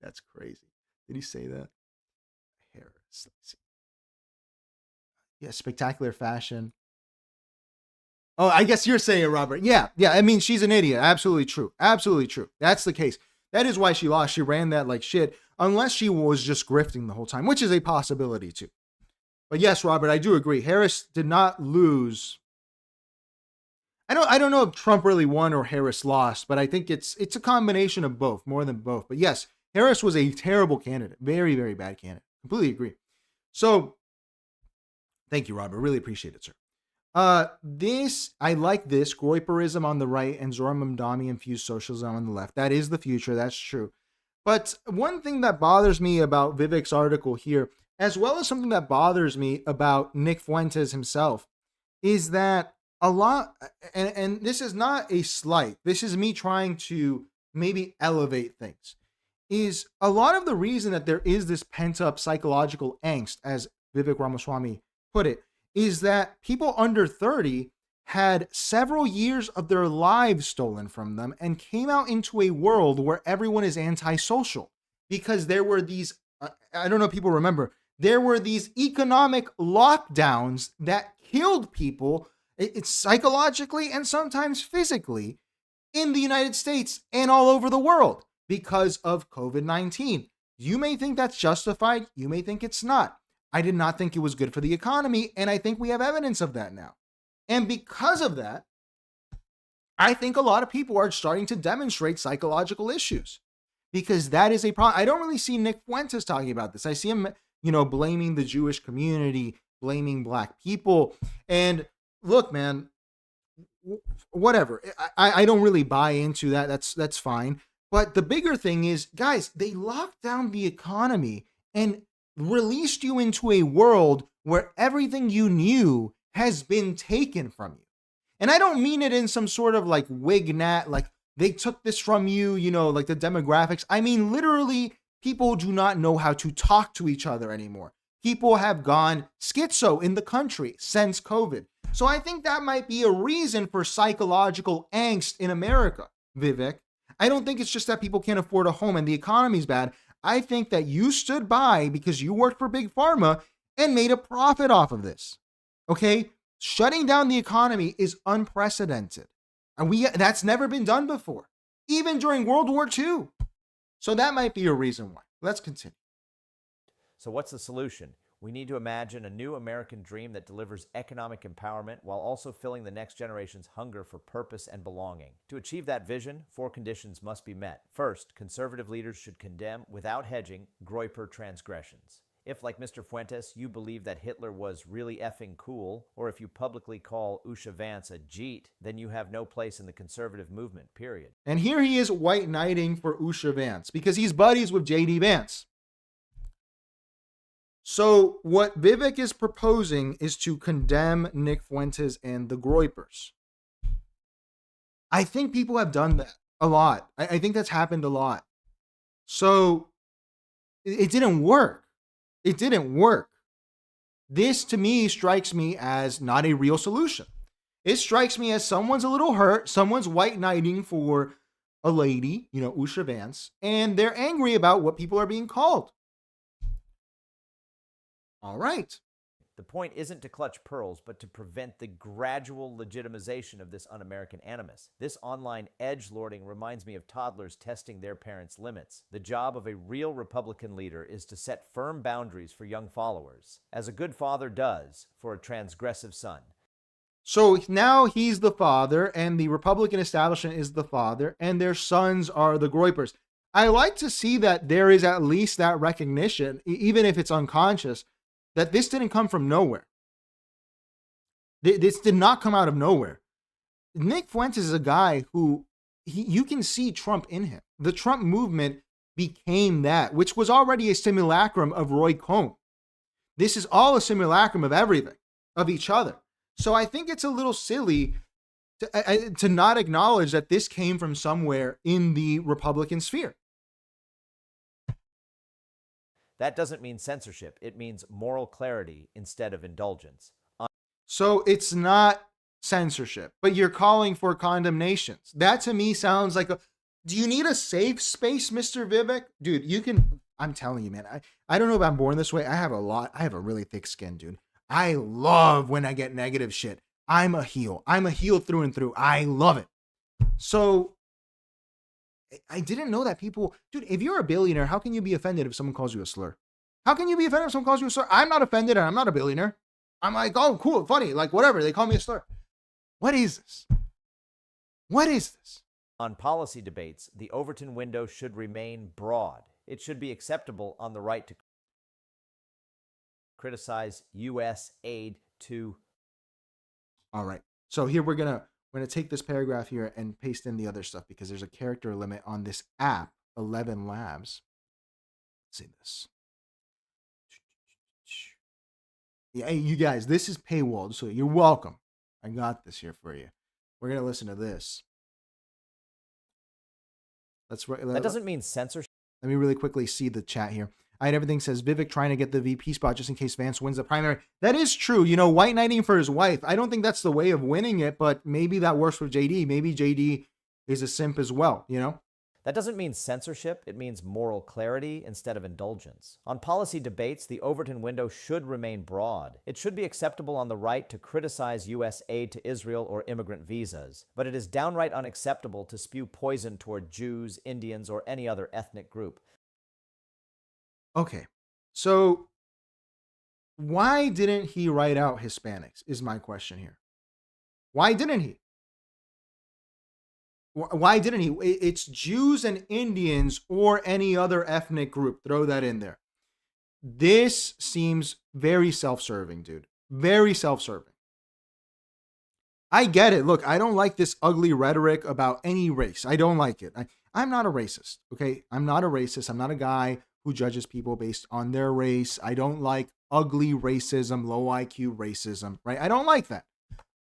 That's crazy. Did he say that? Harris. Let's see. Yeah, spectacular fashion. Oh, I guess you're saying it, Robert. Yeah. I mean, she's an idiot. Absolutely true. Absolutely true. That's the case. That is why she lost. She ran that like shit, unless she was just grifting the whole time, which is a possibility too. But yes, Robert, I do agree. Harris did not lose. I don't know if Trump really won or Harris lost, but I think it's a combination of both, more than both. But yes, Harris was a terrible candidate. Very, very bad candidate. Completely agree. So thank you, Robert. Really appreciate it, sir. I like this Groyperism on the right and Zoran Mamdani infused socialism on the left. That is the future. That's true. But one thing that bothers me about Vivek's article here, as well as something that bothers me about Nick Fuentes himself, is that a lot, and this is not a slight, this is me trying to maybe elevate things, is a lot of the reason that there is this pent up psychological angst, as Vivek Ramaswamy put it, is that people under 30 had several years of their lives stolen from them and came out into a world where everyone is antisocial because there were these, I don't know if people remember, there were these economic lockdowns that killed people it's psychologically and sometimes physically in the United States and all over the world because of COVID-19. You may think that's justified. You may think it's not. I did not think it was good for the economy, and I think we have evidence of that now. And because of that, I think a lot of people are starting to demonstrate psychological issues because that is a problem. I don't really see Nick Fuentes talking about this. I see him, blaming the Jewish community, blaming Black people. And look, man, whatever. I don't really buy into that. That's fine. But the bigger thing is, guys, they locked down the economy and released you into a world where everything you knew has been taken from you. And I don't mean it in some sort of like wignat, like they took this from you, like the demographics. I mean, literally, people do not know how to talk to each other anymore. People have gone schizo in the country since COVID. So I think that might be a reason for psychological angst in America, Vivek. I don't think it's just that people can't afford a home and the economy's bad. I think that you stood by because you worked for Big Pharma and made a profit off of this. Okay? Shutting down the economy is unprecedented. And that's never been done before, even during World War II. So that might be a reason why. Let's continue. So what's the solution? We need to imagine a new American dream that delivers economic empowerment while also filling the next generation's hunger for purpose and belonging. To achieve that vision, 4 conditions must be met. First, conservative leaders should condemn, without hedging, Groyper transgressions. If, like Mr. Fuentes, you believe that Hitler was really effing cool, or if you publicly call Usha Vance a jeet, then you have no place in the conservative movement, period. And here he is white knighting for Usha Vance because he's buddies with J.D. Vance. So what Vivek is proposing is to condemn Nick Fuentes and the Groypers. I think people have done that a lot. I think that's happened a lot. So it didn't work. It didn't work. This to me strikes me as not a real solution. It strikes me as someone's a little hurt. Someone's white knighting for a lady, Usha Vance, and they're angry about what people are being called. All right. The point isn't to clutch pearls, but to prevent the gradual legitimization of this un-American animus. This online edgelording reminds me of toddlers testing their parents' limits. The job of a real Republican leader is to set firm boundaries for young followers, as a good father does for a transgressive son. So now he's the father, and the Republican establishment is the father, and their sons are the groypers. I like to see that there is at least that recognition, even if it's unconscious, that this didn't come from nowhere. This did not come out of nowhere. Nick Fuentes is a guy who you can see Trump in him. The Trump movement became that, which was already a simulacrum of Roy Cohn. This is all a simulacrum of everything, of each other. So I think it's a little silly to not acknowledge that this came from somewhere in the Republican sphere. That doesn't mean censorship. It means moral clarity instead of indulgence. So it's not censorship, but you're calling for condemnations. That to me sounds like do you need a safe space, Mr. Vivek? Dude, you can, I'm telling you, man, I don't know if I'm born this way. I have a really thick skin, dude. I love when I get negative shit. I'm a heel. I'm a heel through and through. I love it. So I didn't know that people, dude, if you're a billionaire, how can you be offended if someone calls you a slur? How can you be offended if someone calls you a slur? I'm not offended and I'm not a billionaire. I'm like, oh, cool, funny, like whatever. They call me a slur. What is this? What is this? On policy debates, the Overton window should remain broad. It should be acceptable on the right to criticize U.S. aid to. All right. So here we're gonna take this paragraph here and paste in the other stuff because there's a character limit on this app, 11 Labs. Let's see this. Yeah, hey, you guys, this is paywalled, so you're welcome. I got this here for you. We're gonna listen to this. That doesn't mean censorship. Let me really quickly see the chat here. Everything says Vivek trying to get the VP spot just in case Vance wins the primary. That is true. You know, white knighting for his wife. I don't think that's the way of winning it, but maybe that works for JD. Maybe JD is a simp as well, you know? That doesn't mean censorship. It means moral clarity instead of indulgence. On policy debates, the Overton window should remain broad. It should be acceptable on the right to criticize U.S. aid to Israel or immigrant visas, but it is downright unacceptable to spew poison toward Jews, Indians, or any other ethnic group. Okay, so why didn't he write out Hispanics is my question here. Why didn't he? Why didn't he? It's Jews and Indians or any other ethnic group. Throw that in there. This seems very self-serving, dude. Very self-serving. I get it. Look, I don't like this ugly rhetoric about any race. I don't like it. I'm not a racist, okay? I'm not a racist. I'm not a guy who judges people based on their race. I don't like ugly racism, low IQ racism, right? I don't like that.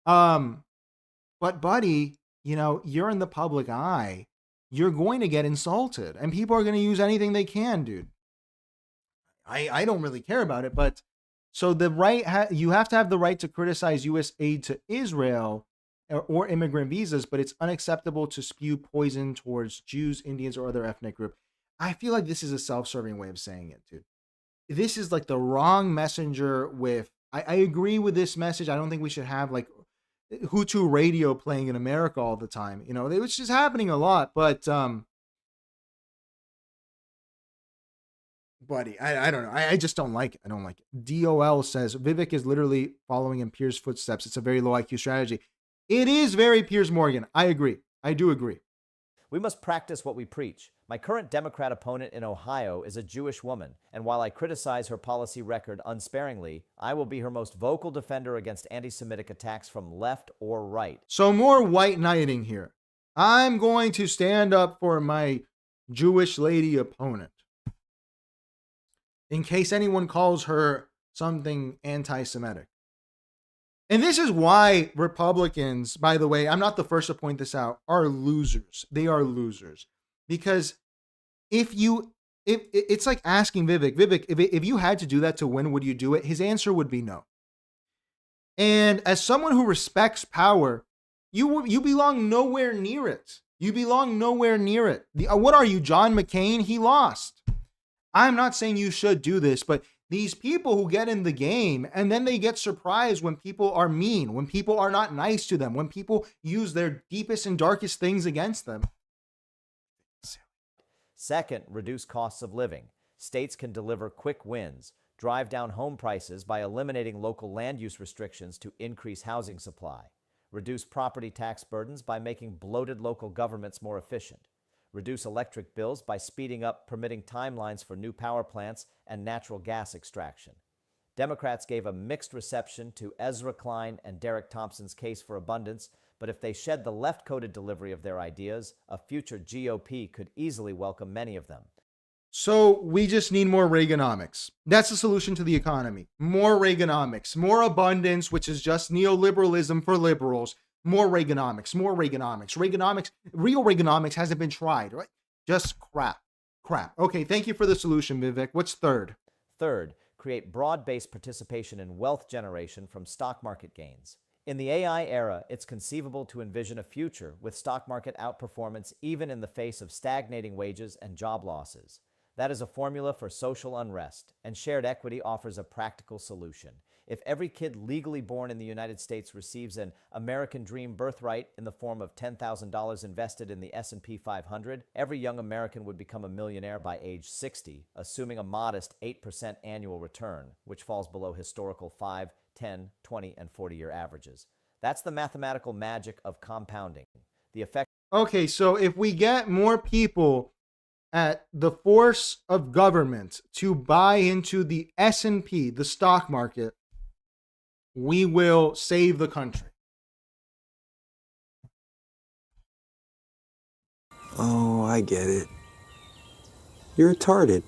But buddy, you know, you're in the public eye. You're going to get insulted and people are going to use anything they can, dude. I don't really care about it, but so the right, you have to have the right to criticize U.S. aid to Israel or immigrant visas, but it's unacceptable to spew poison towards Jews, Indians, or other ethnic group. I feel like this is a self-serving way of saying it, dude. This is like the wrong messenger with, I agree with this message. I don't think we should have like Hutu radio playing in America all the time. You know, it's just happening a lot, but, buddy, I don't know. I just don't like it. I don't like it. DOL says, Vivek is literally following in Piers' footsteps. It's a very low IQ strategy. It is very Piers Morgan. I agree. I do agree. We must practice what we preach. My current Democrat opponent in Ohio is a Jewish woman, and while I criticize her policy record unsparingly, I will be her most vocal defender against anti-Semitic attacks from left or right. So more white knighting here. I'm going to stand up for my Jewish lady opponent. In case anyone calls her something anti-Semitic. And this is why Republicans, by the way, I'm not the first to point this out, are losers. They are losers. Because if it's like asking Vivek, if you had to do that to win, would you do it? His answer would be no. And as someone who respects power, you belong nowhere near it. You belong nowhere near it. What are you, John McCain? He lost. I'm not saying you should do this, but these people who get in the game and then they get surprised when people are mean, when people are not nice to them, when people use their deepest and darkest things against them. Second, reduce costs of living. States can deliver quick wins, drive down home prices by eliminating local land use restrictions to increase housing supply, reduce property tax burdens by making bloated local governments more efficient, reduce electric bills by speeding up permitting timelines for new power plants and natural gas extraction. Democrats gave a mixed reception to Ezra Klein and Derek Thompson's case for abundance, but if they shed the left-coded delivery of their ideas, a future GOP could easily welcome many of them. So we just need more Reaganomics. That's the solution to the economy. More Reaganomics, more abundance, which is just neoliberalism for liberals. More Reaganomics, more Reaganomics. Reaganomics, real Reaganomics hasn't been tried, right? Just crap. Okay, thank you for the solution, Vivek. What's third? Third, create broad-based participation in wealth generation from stock market gains. In the AI era, it's conceivable to envision a future with stock market outperformance even in the face of stagnating wages and job losses. That is a formula for social unrest, and shared equity offers a practical solution. If every kid legally born in the United States receives an American dream birthright in the form of $10,000 invested in the S&P 500, every young American would become a millionaire by age 60, assuming a modest 8% annual return, which falls below historical 5, 10, 20, and 40-year averages. That's the mathematical magic of compounding. The effect. Okay, so if we get more people at the force of government to buy into the S&P, the stock market, we will save the country. Oh, I get it. You're retarded.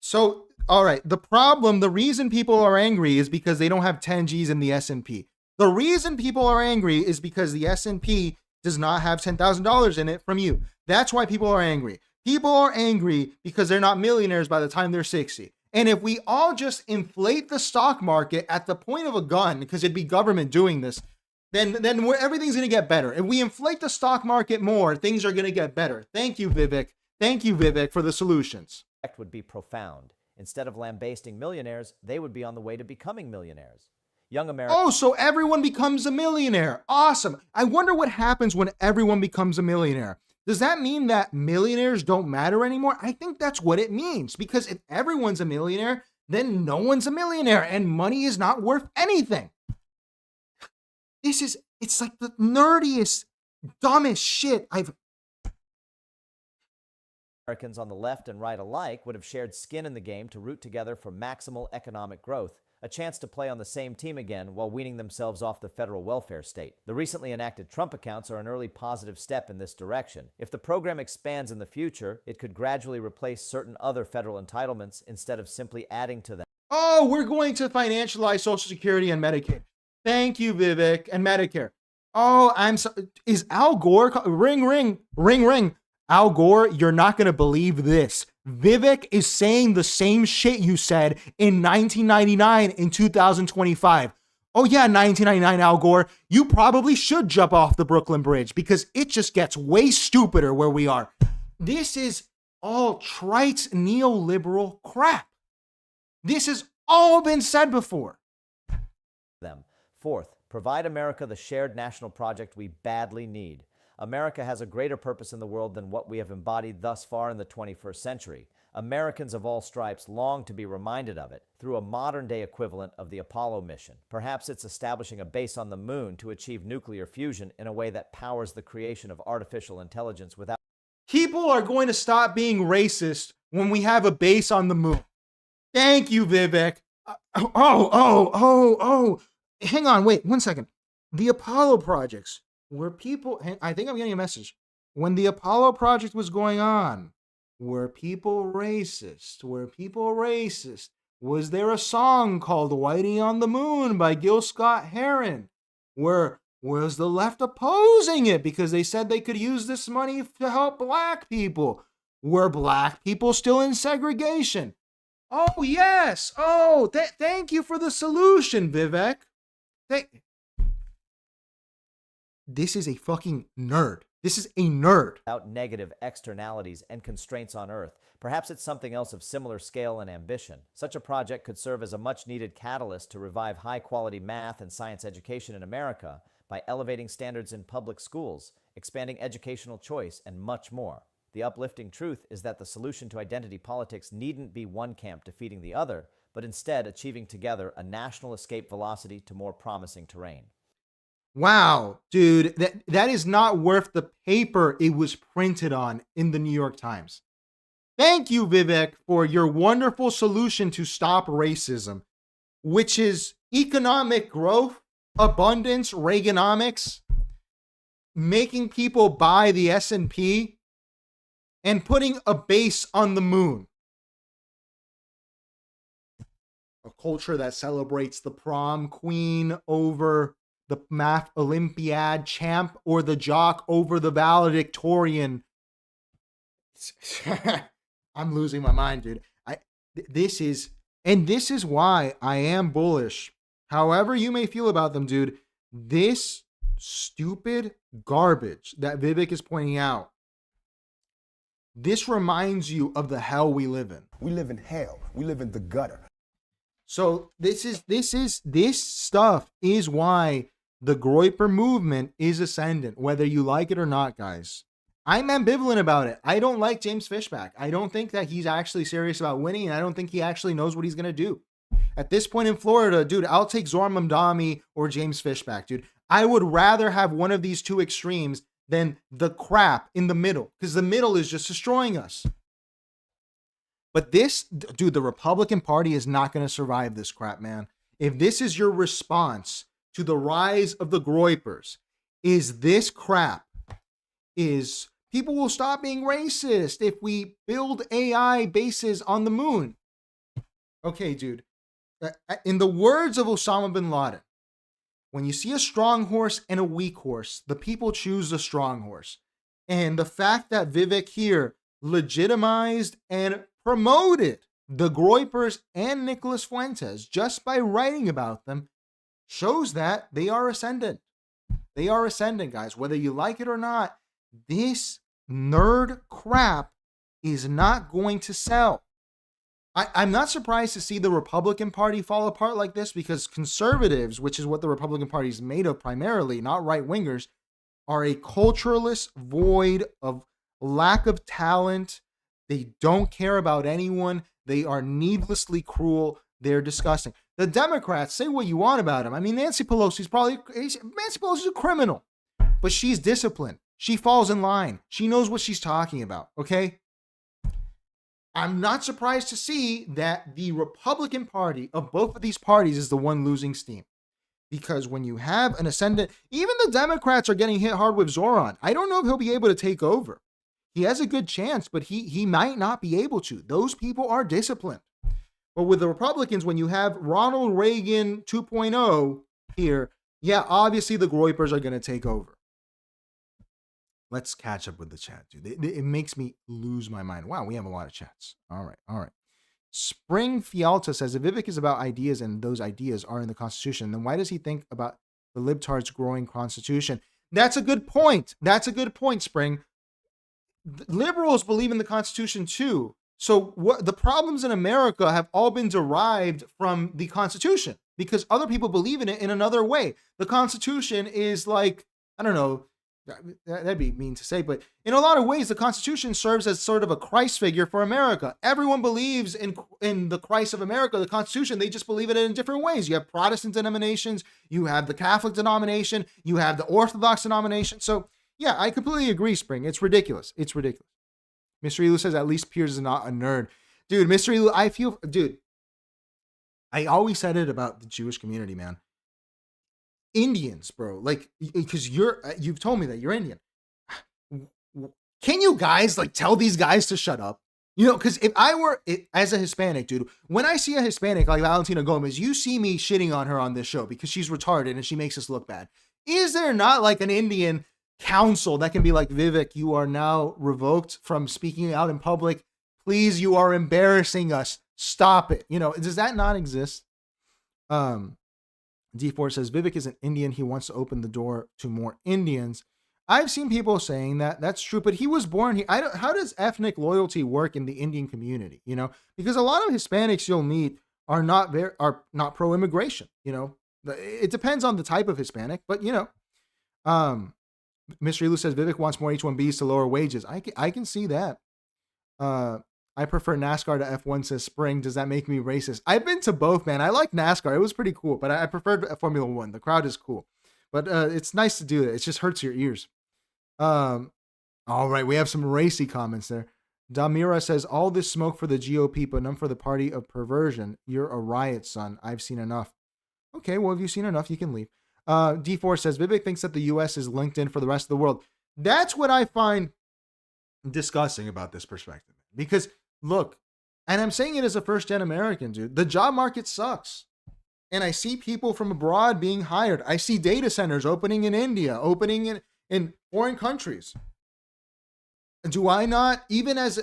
So, all right, the reason people are angry is because they don't have 10 G's in the S&P. The reason people are angry is because the S&P does not have $10,000 in it from you. That's why people are angry. People are angry because they're not millionaires by the time they're 60. And if we all just inflate the stock market at the point of a gun, because it'd be government doing this, then everything's going to get better. If we inflate the stock market more, things are going to get better. Thank you, Vivek. Thank you, Vivek, for the solutions. Would be profound. Instead of lambasting millionaires, they would be on the way to becoming millionaires. Young Americans. Oh, so everyone becomes a millionaire. Awesome. I wonder what happens when everyone becomes a millionaire. Does that mean that millionaires don't matter anymore? I think that's what it means, because if everyone's a millionaire, then no one's a millionaire and money is not worth anything. It's like the nerdiest, dumbest shit Americans on the left and right alike would have shared skin in the game to root together for maximal economic growth, a chance to play on the same team again while weaning themselves off the federal welfare state. The recently enacted Trump accounts are an early positive step in this direction. If the program expands in the future, it could gradually replace certain other federal entitlements instead of simply adding to them. Oh, we're going to financialize Social Security and Medicaid. Thank you, Vivek, and Medicare. Oh, is Al Gore, ring. Al Gore, you're not going to believe this. Vivek is saying the same shit you said in 1999 in 2025. Oh yeah, 1999, Al Gore, you probably should jump off the Brooklyn Bridge because it just gets way stupider where we are. This is all trite neoliberal crap. This has all been said before. Fourth, provide America the shared national project we badly need. America has a greater purpose in the world than what we have embodied thus far in the 21st century. Americans of all stripes long to be reminded of it through a modern-day equivalent of the Apollo mission. Perhaps it's establishing a base on the moon to achieve nuclear fusion in a way that powers the creation of artificial intelligence without... People are going to stop being racist when we have a base on the moon. Thank you, Vivek. Hang on, wait, 1 second. The Apollo projects were people, I think I'm getting a message. When the Apollo project was going on, were people racist? Was there a song called Whitey on the Moon by Gil Scott-Heron? Was the left opposing it because they said they could use this money to help black people? Were black people still in segregation? Oh, yes. Oh, thank you for the solution, Vivek. This is a fucking nerd. This is a nerd. Without negative externalities and constraints on Earth. Perhaps it's something else of similar scale and ambition. Such a project could serve as a much-needed catalyst to revive high-quality math and science education in America by elevating standards in public schools, expanding educational choice, and much more. The uplifting truth is that the solution to identity politics needn't be one camp defeating the other, but instead achieving together a national escape velocity to more promising terrain. Wow, dude, that is not worth the paper it was printed on in the New York Times. Thank you, Vivek, for your wonderful solution to stop racism, which is economic growth, abundance, Reaganomics, making people buy the S&P, and putting a base on the moon. A culture that celebrates the prom queen over the math Olympiad champ or the jock over the valedictorian. I'm losing my mind, dude. This is why I am bullish. However you may feel about them, dude, this stupid garbage that Vivek is pointing out, this reminds you of the hell we live in. We live in hell. We live in the gutter. So this stuff is why the Groyper movement is ascendant, whether you like it or not, guys. I'm ambivalent about it. I don't like James Fishback. I don't think that he's actually serious about winning, and I don't think he actually knows what he's going to do. At this point in Florida, dude, I'll take Zohran Mamdani or James Fishback, dude. I would rather have one of these two extremes than the crap in the middle, because the middle is just destroying us. But this, dude, the Republican Party is not going to survive this crap, man. If this is your response to the rise of the Groypers, is this crap, is people will stop being racist if we build AI bases on the moon. Okay, dude. In the words of Osama bin Laden, when you see a strong horse and a weak horse, the people choose the strong horse. And the fact that Vivek here legitimized and promoted the Groypers and Nicholas Fuentes just by writing about them shows that they are ascendant. They are ascendant, guys. Whether you like it or not, this nerd crap is not going to sell. I'm not surprised to see the Republican Party fall apart like this, because conservatives, which is what the Republican Party is made of primarily, not right-wingers, are a culturalist void of lack of talent. They don't care about anyone. They are needlessly cruel. They're disgusting. The Democrats, say what you want about them. I mean, Nancy Pelosi's a criminal, but she's disciplined. She falls in line. She knows what she's talking about, okay? I'm not surprised to see that the Republican Party of both of these parties is the one losing steam. Because when you have an ascendant, even the Democrats are getting hit hard with Zohran. I don't know if he'll be able to take over. He has a good chance, but he might not be able to. Those people are disciplined. But with the Republicans, when you have Ronald Reagan 2.0 here, yeah, obviously the Groypers are going to take over. Let's catch up with the chat, dude. It makes me lose my mind. Wow, we have a lot of chats. All right. Spring Fialta says, if Vivek is about ideas and those ideas are in the Constitution, then why does he think about the libtards' growing Constitution? That's a good point. Spring. Liberals believe in the Constitution too. So what the problems in America have all been derived from the Constitution, because other people believe in it in another way. The Constitution is like, I don't know, that'd be mean to say, but in a lot of ways, the Constitution serves as sort of a Christ figure for America. Everyone believes in the Christ of America, the Constitution. They just believe in it in different ways. You have Protestant denominations, you have the Catholic denomination, you have the Orthodox denomination. So yeah, I completely agree, Spring. It's ridiculous. Mr. Elu says, at least Piers is not a nerd. Dude, Mr. Elu, I always said it about the Jewish community, man. Indians, bro, like, because you've told me that you're Indian. Can you guys like tell these guys to shut up? You know, because if I were as a Hispanic, dude, when I see a Hispanic like Valentina Gomez, you see me shitting on her on this show because she's retarded and she makes us look bad. Is there not like an Indian council that can be like, Vivek, you are now revoked from speaking out in public. Please, you are embarrassing us. Stop it. You know, does that not exist? D4 says, Vivek is an Indian. He wants to open the door to more Indians. I've seen people saying that that's true, but he was born here. How does ethnic loyalty work in the Indian community? Because a lot of Hispanics you'll meet are not pro-immigration. It depends on the type of Hispanic, but Mystery Lou says Vivek wants more H-1Bs to lower wages. I can see that. I prefer NASCAR to F1, says Spring. Does that make me racist? I've been to both, man. I like NASCAR. It was pretty cool, but I preferred Formula One. The crowd is cool, but it's nice to do it. It just hurts your ears. All right, we have some racy comments there. Damira says, all this smoke for the GOP, but none for the party of perversion. You're a riot, son. I've seen enough. Okay, well, if you've seen enough, you can leave. D4 says, Vivek thinks that the U.S. is LinkedIn for the rest of the world. That's what I find disgusting about this perspective. Because, look, and I'm saying it as a first-gen American, dude, the job market sucks. And I see people from abroad being hired. I see data centers opening in India, opening in foreign countries. Do I not, even as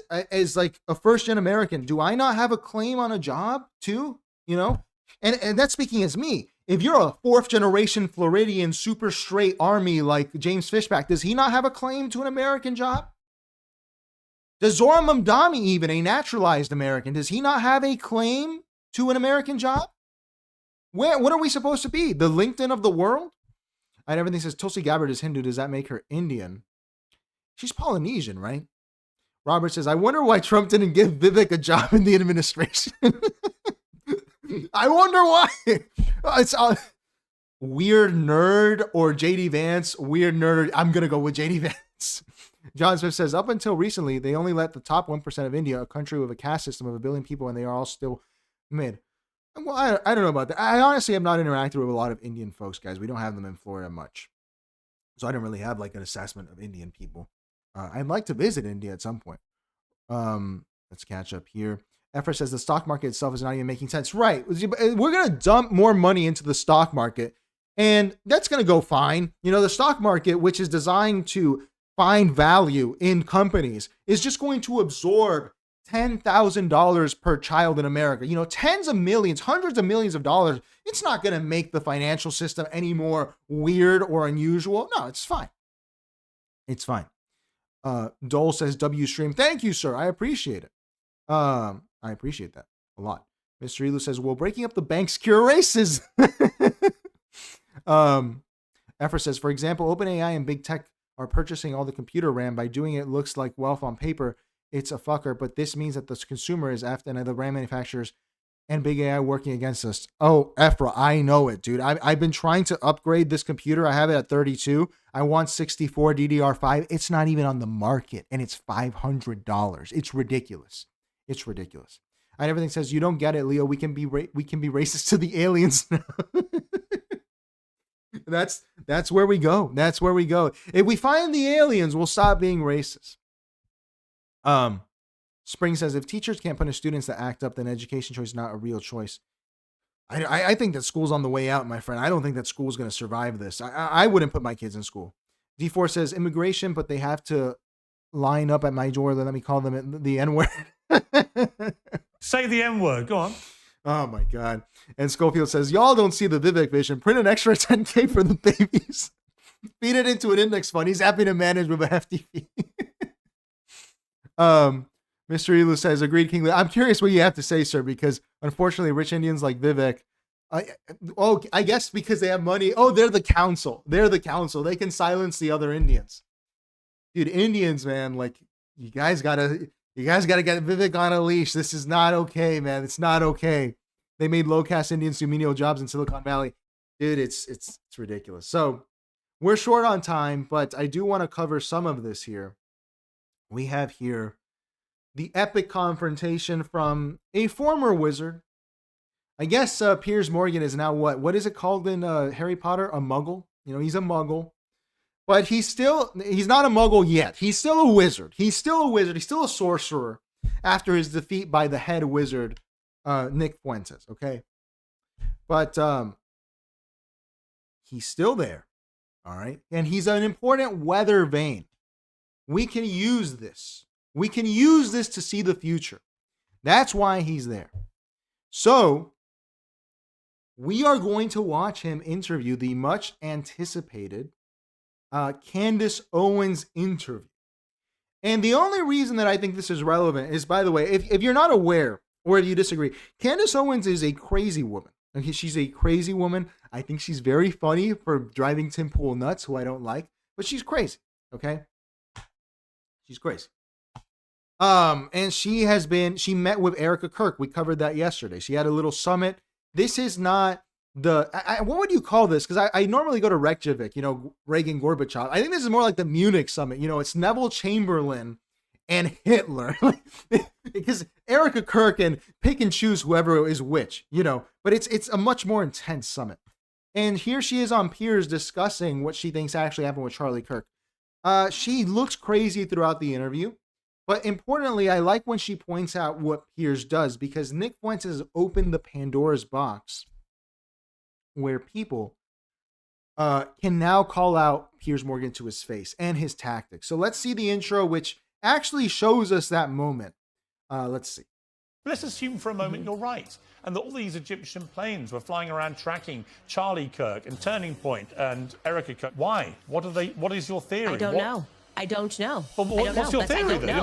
like a first-gen American, do I not have a claim on a job too? And that's speaking as me. If you're a fourth-generation Floridian super straight army like James Fishback, does he not have a claim to an American job? Does Zora Mamdani, even a naturalized American, does he not have a claim to an American job? What are we supposed to be? The LinkedIn of the world? And everything says Tulsi Gabbard is Hindu. Does that make her Indian? She's Polynesian, right? Robert says, I wonder why Trump didn't give Vivek a job in the administration. I wonder why. It's a weird nerd or JD Vance. Weird nerd. I'm going to go with JD Vance. John Smith says, up until recently, they only let the top 1% of India, a country with a caste system of 1 billion people, and they are all still mid. Well, I don't know about that. I honestly have not interacted with a lot of Indian folks, guys. We don't have them in Florida much. So I don't really have like an assessment of Indian people. I'd like to visit India at some point. Let's catch up here. Efra says the stock market itself is not even making sense. Right. We're going to dump more money into the stock market, and that's going to go fine. The stock market, which is designed to find value in companies, is just going to absorb $10,000 per child in America. Tens of millions, hundreds of millions of dollars. It's not going to make the financial system any more weird or unusual. No, it's fine. It's fine. Dole says W stream. Thank you, sir. I appreciate it. I appreciate that a lot. Mr. Elu says, well, breaking up the banks cure races. Efra says, for example, OpenAI and big tech are purchasing all the computer RAM. By doing it looks like wealth on paper. It's a fucker, but this means that the consumer is after the RAM manufacturers and big AI working against us. Oh, Efra, I know it, dude. I've been trying to upgrade this computer. I have it at 32. I want 64 DDR5. It's not even on the market, and it's $500. It's ridiculous. It's ridiculous. And everything says, you don't get it, Leo. We can be racist to the aliens now. That's where we go. That's where we go. If we find the aliens, we'll stop being racist. Spring says, if teachers can't punish students that act up, then education choice is not a real choice. I think that school's on the way out, my friend. I don't think that school's going to survive this. I wouldn't put my kids in school. D4 says, immigration, but they have to line up at my door. Let me call them the N-word. Say the N-word. Go on. Oh, my God. And Schofield says, y'all don't see the Vivek vision. Print an extra 10K for the babies. Feed it into an index fund. He's happy to manage with a hefty fee. Mr. Elu says, agreed, King. I'm curious what you have to say, sir, because unfortunately, rich Indians like Vivek, I guess because they have money. Oh, they're the council. They're the council. They can silence the other Indians. Dude, Indians, man, like you guys gotta get Vivek on a leash. This is not okay, man. It's not okay. They made low-caste Indians do menial jobs in Silicon Valley. Dude, it's ridiculous. So we're short on time, but I do want to cover some of this here. We have here the epic confrontation from a former wizard. I guess Piers Morgan is now what? What is it called in Harry Potter? A muggle? He's a muggle. But he's not a muggle yet. He's still a wizard. He's still a wizard. He's still a sorcerer after his defeat by the head wizard, Nick Fuentes, okay? But he's still there, all right? And he's an important weather vane. We can use this. We can use this to see the future. That's why he's there. So we are going to watch him interview the much anticipated Candace Owens interview. And the only reason that I think this is relevant is, by the way, if you're not aware or if you disagree, Candace Owens is a crazy woman. Okay, she's a crazy woman. I think she's very funny for driving Tim Pool nuts, who I don't like, but she's crazy. Okay, she's crazy. And she met with Erica Kirk. We covered that yesterday. She had a little summit. This is not what would you call this? Because I normally go to Reykjavik, Reagan Gorbachev. I think this is more like the Munich summit. It's Neville Chamberlain and Hitler. Because Erica Kirk can pick and choose whoever is which, but it's a much more intense summit. And here she is on Piers discussing what she thinks actually happened with Charlie Kirk. She looks crazy throughout the interview. But importantly, I like when she points out what Piers does, because Nick Fuentes opened the Pandora's box where people can now call out Piers Morgan to his face and his tactics. So let's see the intro, which actually shows us that moment. Let's see. Let's assume for a moment you're right, and that all these Egyptian planes were flying around tracking Charlie Kirk and Turning Point and Erica Kirk. Why? What is your theory? I don't know. I don't know. Well, what's your theory then?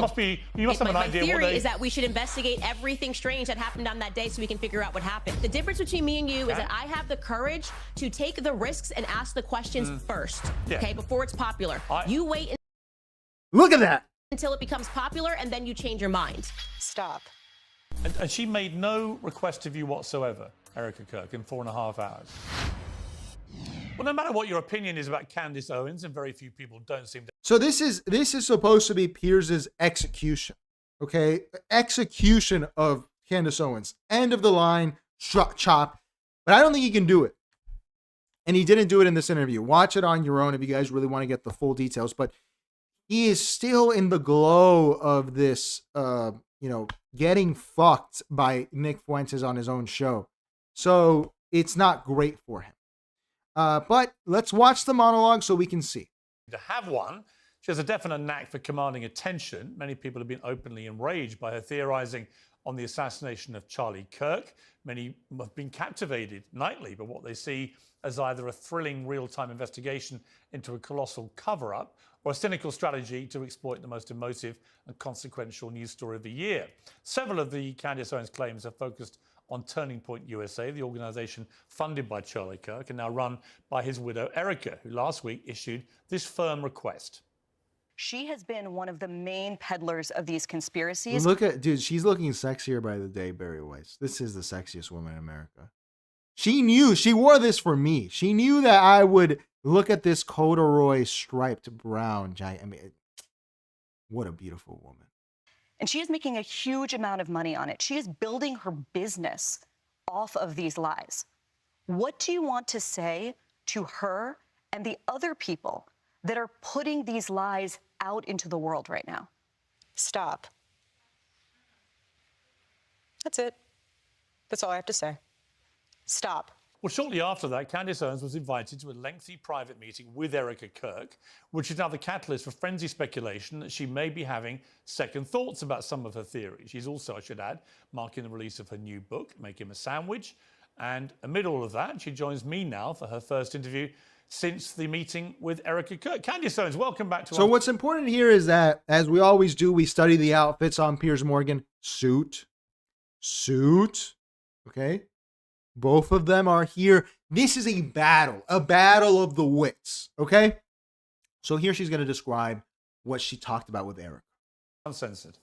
You must have an idea. My theory is that we should investigate everything strange that happened on that day so we can figure out what happened. The difference between me and you is that I have the courage to take the risks and ask the questions first, okay, before it's popular. You wait. Look at that. Until it becomes popular, and then you change your mind. Stop. And she made no request of you whatsoever, Erica Kirk, in 4.5 hours. Well, no matter what your opinion is about Candace Owens, and very few people don't seem to. So this is supposed to be Piers's execution, okay? Execution of Candace Owens. End of the line, chop. But I don't think he can do it. And he didn't do it in this interview. Watch it on your own if you guys really want to get the full details. But he is still in the glow of this, getting fucked by Nick Fuentes on his own show. So it's not great for him. But let's watch the monologue so we can see. To have one, she has a definite knack for commanding attention. Many people have been openly enraged by her theorizing on the assassination of Charlie Kirk. Many have been captivated nightly by what they see as either a thrilling real-time investigation into a colossal cover-up or a cynical strategy to exploit the most emotive and consequential news story of the year. Several of the Candace Owens claims are focused on Turning Point USA, the organization funded by Charlie Kirk and now run by his widow, Erica, who last week issued this firm request. She has been one of the main peddlers of these conspiracies. She's looking sexier by the day, Barry Weiss. This is the sexiest woman in America. She wore this for me. She knew that I would look at this corduroy striped brown giant. I mean, what a beautiful woman. And she is making a huge amount of money on it. She is building her business off of these lies. What do you want to say to her and the other people that are putting these lies out into the world right now? Stop. That's it. That's all I have to say. Stop. Well, shortly after that, Candace Owens was invited to a lengthy private meeting with Erica Kirk, which is now the catalyst for frenzied speculation that she may be having second thoughts about some of her theories. She's also, I should add, marking the release of her new book, Make Him a Sandwich. And amid all of that, she joins me now for her first interview since the meeting with Erica Kirk. Candace Owens, welcome back to So what's important here is that, as we always do, we study the outfits on Piers Morgan. Suit. Okay? Both of them are here. This is a battle of the wits, okay? So here she's going to describe what she talked about with Erica. Uncensored.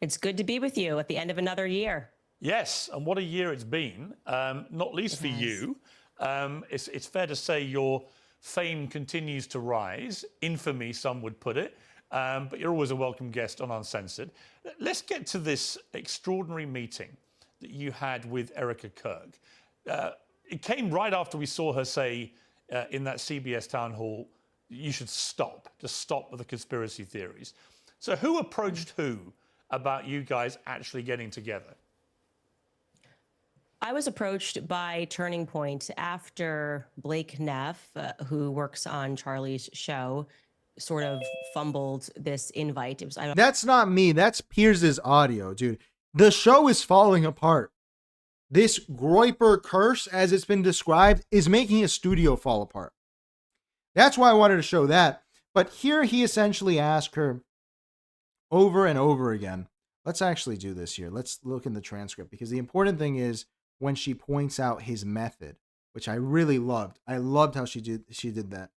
It's good to be with you at the end of another year. Yes, and what a year it's been, not least for you. It's fair to say your fame continues to rise. Infamy, some would put it. But you're always a welcome guest on Uncensored. Let's get to this extraordinary meeting that you had with Erica Kirk. It came right after we saw her say in that CBS town hall, you should just stop with the conspiracy theories. So who approached who about you guys actually getting together? I was approached by Turning Point after Blake Neff, who works on Charlie's show, sort of fumbled this invite. It was That's not me. That's Piers's audio, dude. The show is falling apart. This Groyper curse, as it's been described, is making a studio fall apart. That's why I wanted to show that. But here he essentially asked her over and over again. Let's actually do this here. Let's look in the transcript, because the important thing is when she points out his method, which I really loved. I loved how she did that.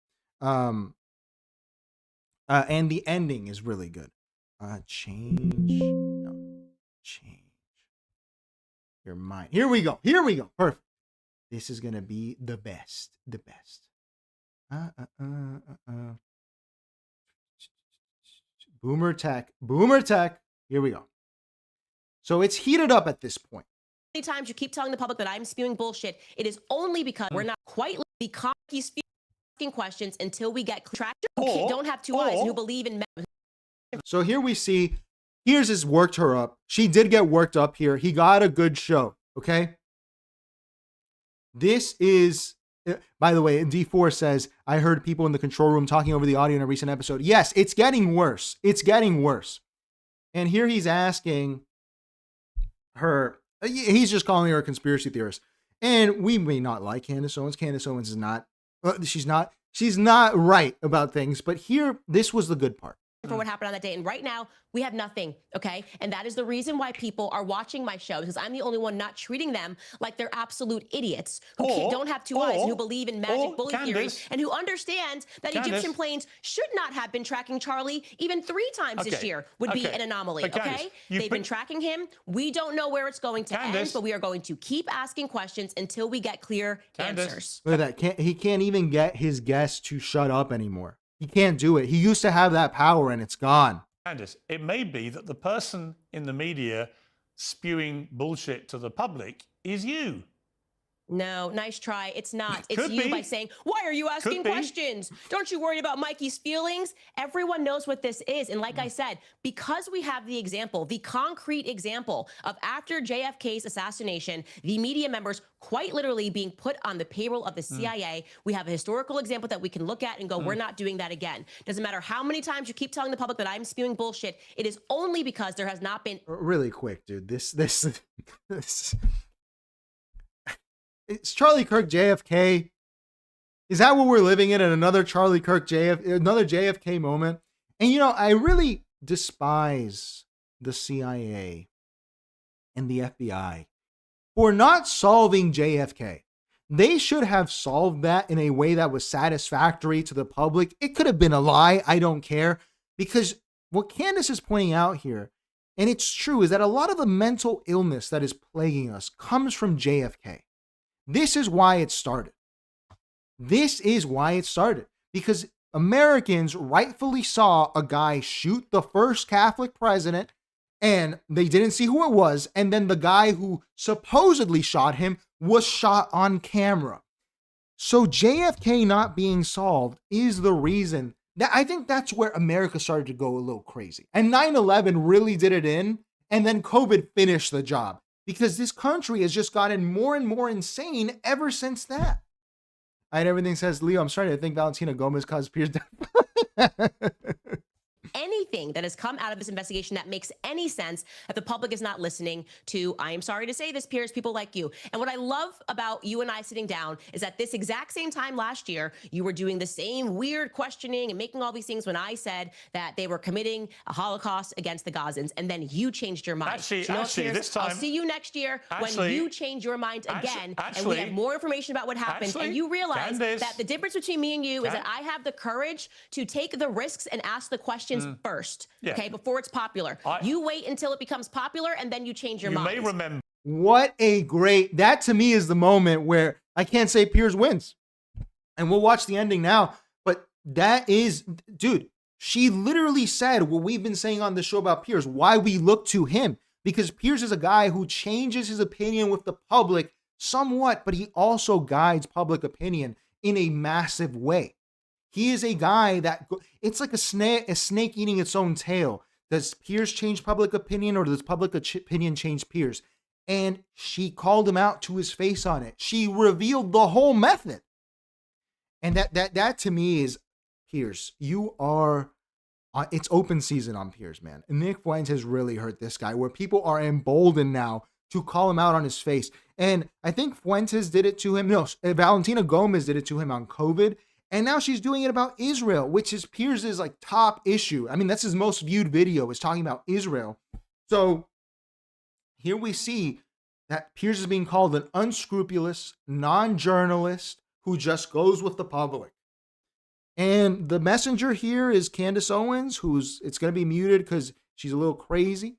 And the ending is really good. Change your mind. Here we go. Perfect. This is gonna be the best. Boomer tech. Here we go. So it's heated up at this point. Many times you keep telling the public that I'm spewing bullshit. It is only because we're not quite because he's asking questions until we get traction. Who don't have two eyes and who believe in men. So here we see Piers has worked her up. She did get worked up here. He got a good show. Okay. This is, by the way, D4 says, I heard people in the control room talking over the audio in a recent episode. Yes, it's getting worse. And here he's asking her, he's just calling her a conspiracy theorist. And we may not like Candace Owens. Candace Owens is not, she's not right about things. But here, this was the good part. For what happened on that day. And right now, we have nothing, okay? And that is the reason why people are watching my show, because I'm the only one not treating them like they're absolute idiots who don't have two eyes and who believe in magic bully theory and who understand that Egyptian planes should not have been tracking Charlie even 3 times this year would be an anomaly, okay? They've been tracking him. We don't know where it's going to end, but we are going to keep asking questions until we get clear answers. Look at that. He can't even get his guests to shut up anymore. He can't do it. He used to have that power and it's gone. Candace, it may be that the person in the media spewing bullshit to the public is you. No, nice try. It's not. It's you by saying, why are you asking questions? Don't you worry about Mikey's feelings? Everyone knows what this is. And like I said, because we have the example, the concrete example of after JFK's assassination, the media members quite literally being put on the payroll of the CIA, we have a historical example that we can look at and go, we're not doing that again. Doesn't matter how many times you keep telling the public that I'm spewing bullshit. It is only because there has not been... Really quick, dude. It's Charlie Kirk JFK. Is that what we're living in another Charlie Kirk another JFK moment? And you know, I really despise the CIA and the FBI for not solving JFK. They should have solved that in a way that was satisfactory to the public. It could have been a lie. I don't care. Because what Candace is pointing out here, and it's true, is that a lot of the mental illness that is plaguing us comes from JFK. This is why it started. Because Americans rightfully saw a guy shoot the first Catholic president and they didn't see who it was. And then the guy who supposedly shot him was shot on camera. So JFK not being solved is the reason that I think that's where America started to go a little crazy. And 9/11 really did it in. And then COVID finished the job. Because this country has just gotten more and more insane ever since that. Everything says, Leo, I'm starting to think Valentina Gomez caused Piers death. Anything that has come out of this investigation that makes any sense that the public is not listening to. I am sorry to say this, Piers, people like you. And what I love about you and I sitting down is that this exact same time last year, you were doing the same weird questioning and making all these things when I said that they were committing a Holocaust against the Gazans, and then you changed your mind. Actually, Piers, this time, I'll see you next year when you change your mind again, and we have more information about what happened, and you realize that the difference between me and you is that I have the courage to take the risks and ask the questions first, okay, before it's popular. You wait until it becomes popular and then you change your mind. You may remember. What a great, that to me is the moment where I can't say Piers wins. And we'll watch the ending now, but that is, dude, she literally said what we've been saying on the show about Piers, why we look to him, because Piers is a guy who changes his opinion with the public somewhat, but he also guides public opinion in a massive way. He is a guy that, it's like a snake eating its own tail. Does Piers change public opinion, or does public opinion change Piers? And she called him out to his face on it. She revealed the whole method. And that to me is, Piers, you are, it's open season on Piers, man. And Nick Fuentes has really hurt this guy, where people are emboldened now to call him out on his face. And I think Fuentes did it to him. No, Valentina Gomez did it to him on COVID. And now she's doing it about Israel, which is Piers's like top issue. I mean, that's his most viewed video, is talking about Israel. So here we see that Piers is being called an unscrupulous non-journalist who just goes with the public. And the messenger here is Candace Owens, it's going to be muted because she's a little crazy.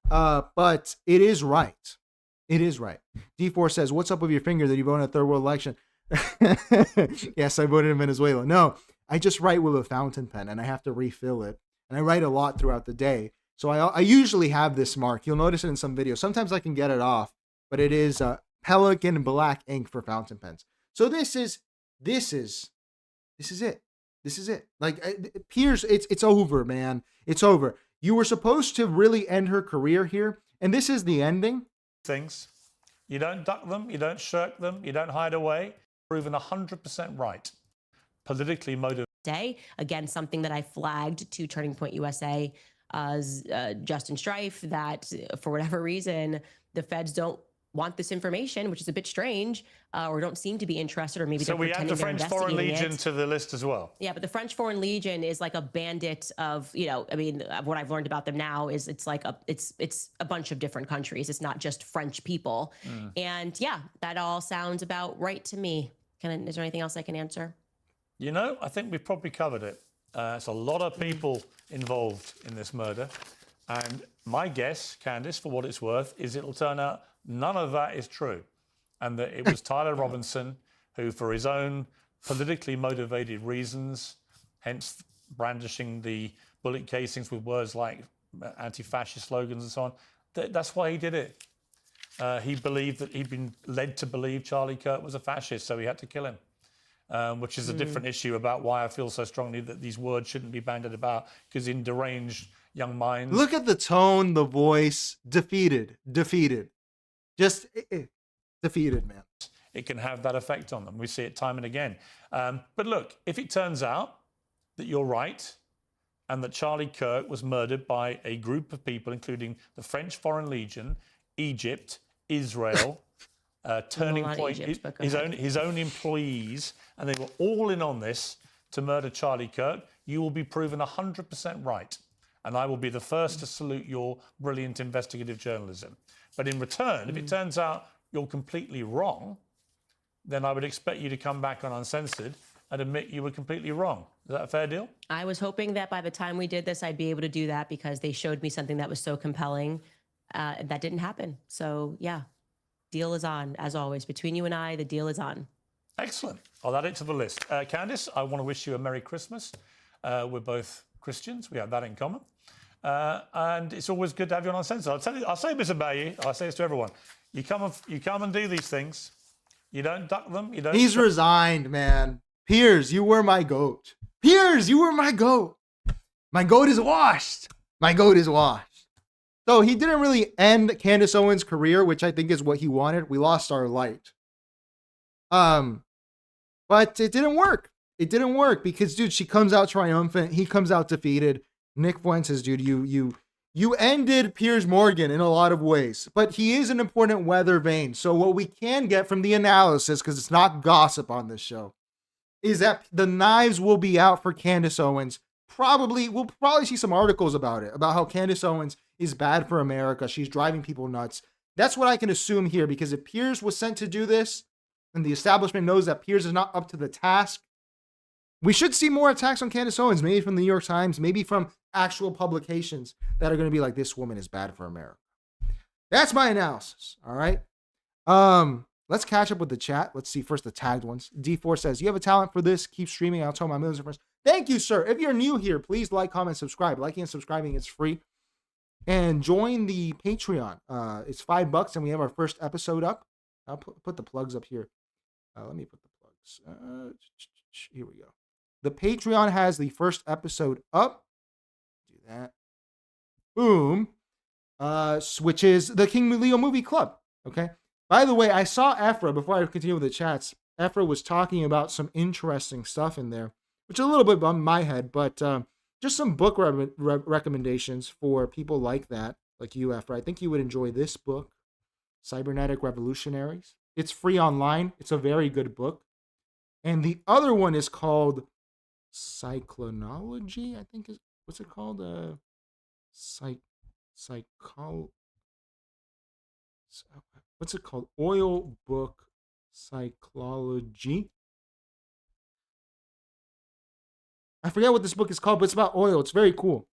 But it is right. It is right. D4 says, what's up with your finger that you voted in a third world election? Yes, I voted in Venezuela. No, I just write with a fountain pen and I have to refill it. And I write a lot throughout the day. So I usually have this mark. You'll notice it in some videos. Sometimes I can get it off, but it is Pelican black ink for fountain pens. So this is it. This is it. Like Piers, it's over, man. It's over. You were supposed to really end her career here, and this is the ending. Things. You don't duck them, you don't shirk them, you don't hide away. Proven 100% right. Politically motivated. Day, again, something that I flagged to Turning Point USA, Justin Strife, that for whatever reason, the feds don't want this information, which is a bit strange, or don't seem to be interested, or maybe so they're we add the French Foreign Legion to the list as well. Yeah, but the French Foreign Legion is like a bandit of, I mean, what I've learned about them now is it's like it's a bunch of different countries. It's not just French people. And yeah, that all sounds about right to me. Is there anything else I can answer? I think we've probably covered it. It's a lot of people involved in this murder. And my guess, Candace, for what it's worth, is it'll turn out none of that is true. And that it was Tyler Robinson who, for his own politically motivated reasons, hence brandishing the bullet casings with words like anti-fascist slogans and so on, that's why he did it. He believed that he'd been led to believe Charlie Kirk was a fascist, so he had to kill him. Which is a different issue about why I feel so strongly that these words shouldn't be bandied about, because in deranged young minds... Look at the tone, the voice. Defeated. Just defeated, man. It can have that effect on them. We see it time and again. But look, if it turns out that you're right and that Charlie Kirk was murdered by a group of people, including the French Foreign Legion, Egypt, Israel... Turning Point, Egypt, his own employees, and they were all in on this to murder Charlie Kirk, you will be proven 100% right. And I will be the first to salute your brilliant investigative journalism. But in return, if it turns out you're completely wrong, then I would expect you to come back on Uncensored and admit you were completely wrong. Is that a fair deal? I was hoping that by the time we did this, I'd be able to do that, because they showed me something that was so compelling. That didn't happen. So yeah. Deal is on, as always. Between you and I, the deal is on. Excellent. I'll add it to the list. Candace, I want to wish you a Merry Christmas. We're both Christians. We have that in common. And it's always good to have you on Uncensored. I'll say this about you. I'll say this to everyone. You come and do these things. You don't duck them. You don't. He's resigned, man. Piers, you were my goat. Piers, you were my goat. My goat is washed. My goat is washed. So he didn't really end Candace Owens' career, which I think is what he wanted. We lost our light. But it didn't work. It didn't work because, dude, she comes out triumphant. He comes out defeated. Nick Fuentes, dude, you ended Piers Morgan in a lot of ways, but he is an important weather vane. So what we can get from the analysis, because it's not gossip on this show, is that the knives will be out for Candace Owens. We'll probably see some articles about it, about how Candace Owens is bad for America. She's driving people nuts. That's what I can assume here, because if Piers was sent to do this and the establishment knows that Piers is not up to the task, we should see more attacks on Candace Owens, maybe from the New York Times, maybe from actual publications that are going to be like, this woman is bad for America. That's my analysis. All right. Let's catch up with the chat. Let's see first the tagged ones. D4 says, you have a talent for this. Keep streaming. I'll tell my millions of friends. Thank you, sir. If you're new here, please like, comment, subscribe. Liking and subscribing is free. And join the Patreon. It's $5 and we have our first episode up. I'll put the plugs up here. Let me put the plugs. Here we go. The Patreon has the first episode up. Do that. Boom. Which is the King Leo Movie Club. Okay. By the way, I saw Ephra, before I continue with the chats, Ephra was talking about some interesting stuff in there, which is a little bit above my head, but just some book recommendations for people like that, like you, Ephra. I think you would enjoy this book, Cybernetic Revolutionaries. It's free online. It's a very good book. And the other one is called Cyclonology, I think is, what's it called? What's it called? Oil Book Cyclology. I forget what this book is called, but it's about oil. It's very cool.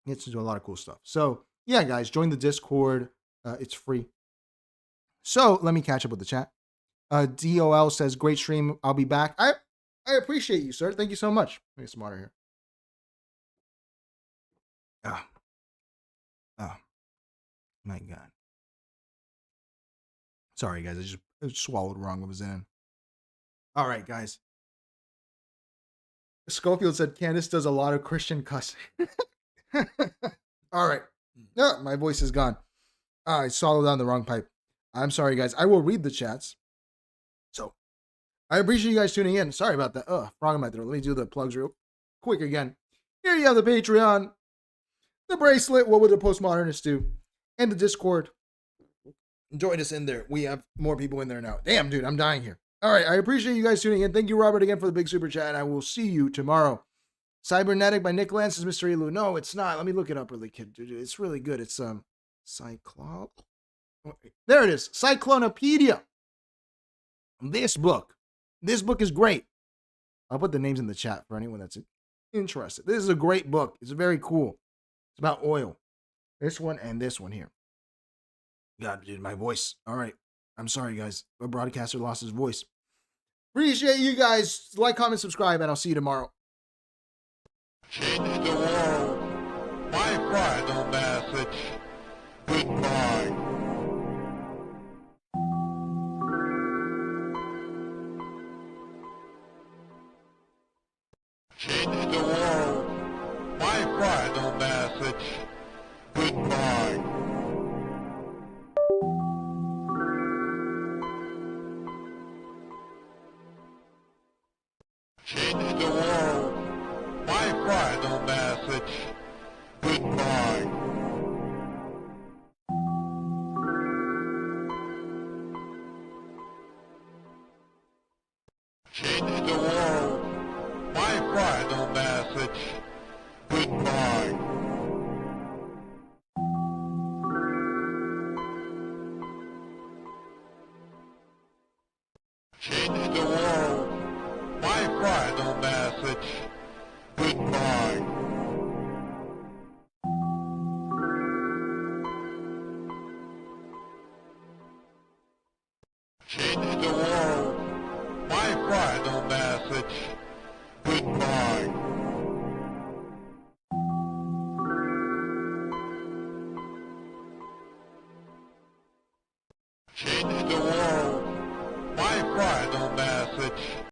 It's do a lot of cool stuff. So yeah, guys, join the Discord. It's free. So let me catch up with the chat. DOL says, great stream. I'll be back. I appreciate you, sir. Thank you so much. Let me get some water here. Oh, my God. Sorry, guys. I just swallowed wrong. What was in. All right, guys. Schofield said, Candace does a lot of Christian cussing. All right. No, my voice is gone. I swallowed down the wrong pipe. I'm sorry, guys. I will read the chats. So, I appreciate you guys tuning in. Sorry about that. Frog in my throat. Let me do the plugs real quick again. Here you have the Patreon, the bracelet, What Would a Postmodernist Do, and the Discord. Join us in there. We have more people in there now. Damn, dude, I'm dying here. All right, I appreciate you guys tuning in. Thank you, Robert, again for the big super chat, and I will see you tomorrow. Cybernetic by Nick Lance is Mystery Lou. No, it's not. Let me look it up really quick. It's really good. It's there it is. Cyclonopedia. This book is great. I'll put the names in the chat for anyone that's interested. This is a great book. It's very cool. It's about oil. This one and this one here. God, dude, my voice. All right. I'm sorry, guys. A broadcaster lost his voice. Appreciate you guys. Like, comment, subscribe, and I'll see you tomorrow. Change the world. My final message. Goodbye. Change the world. My final message. Goodbye. Change the world. My final message. Goodbye. Change the world. My final message. Goodbye.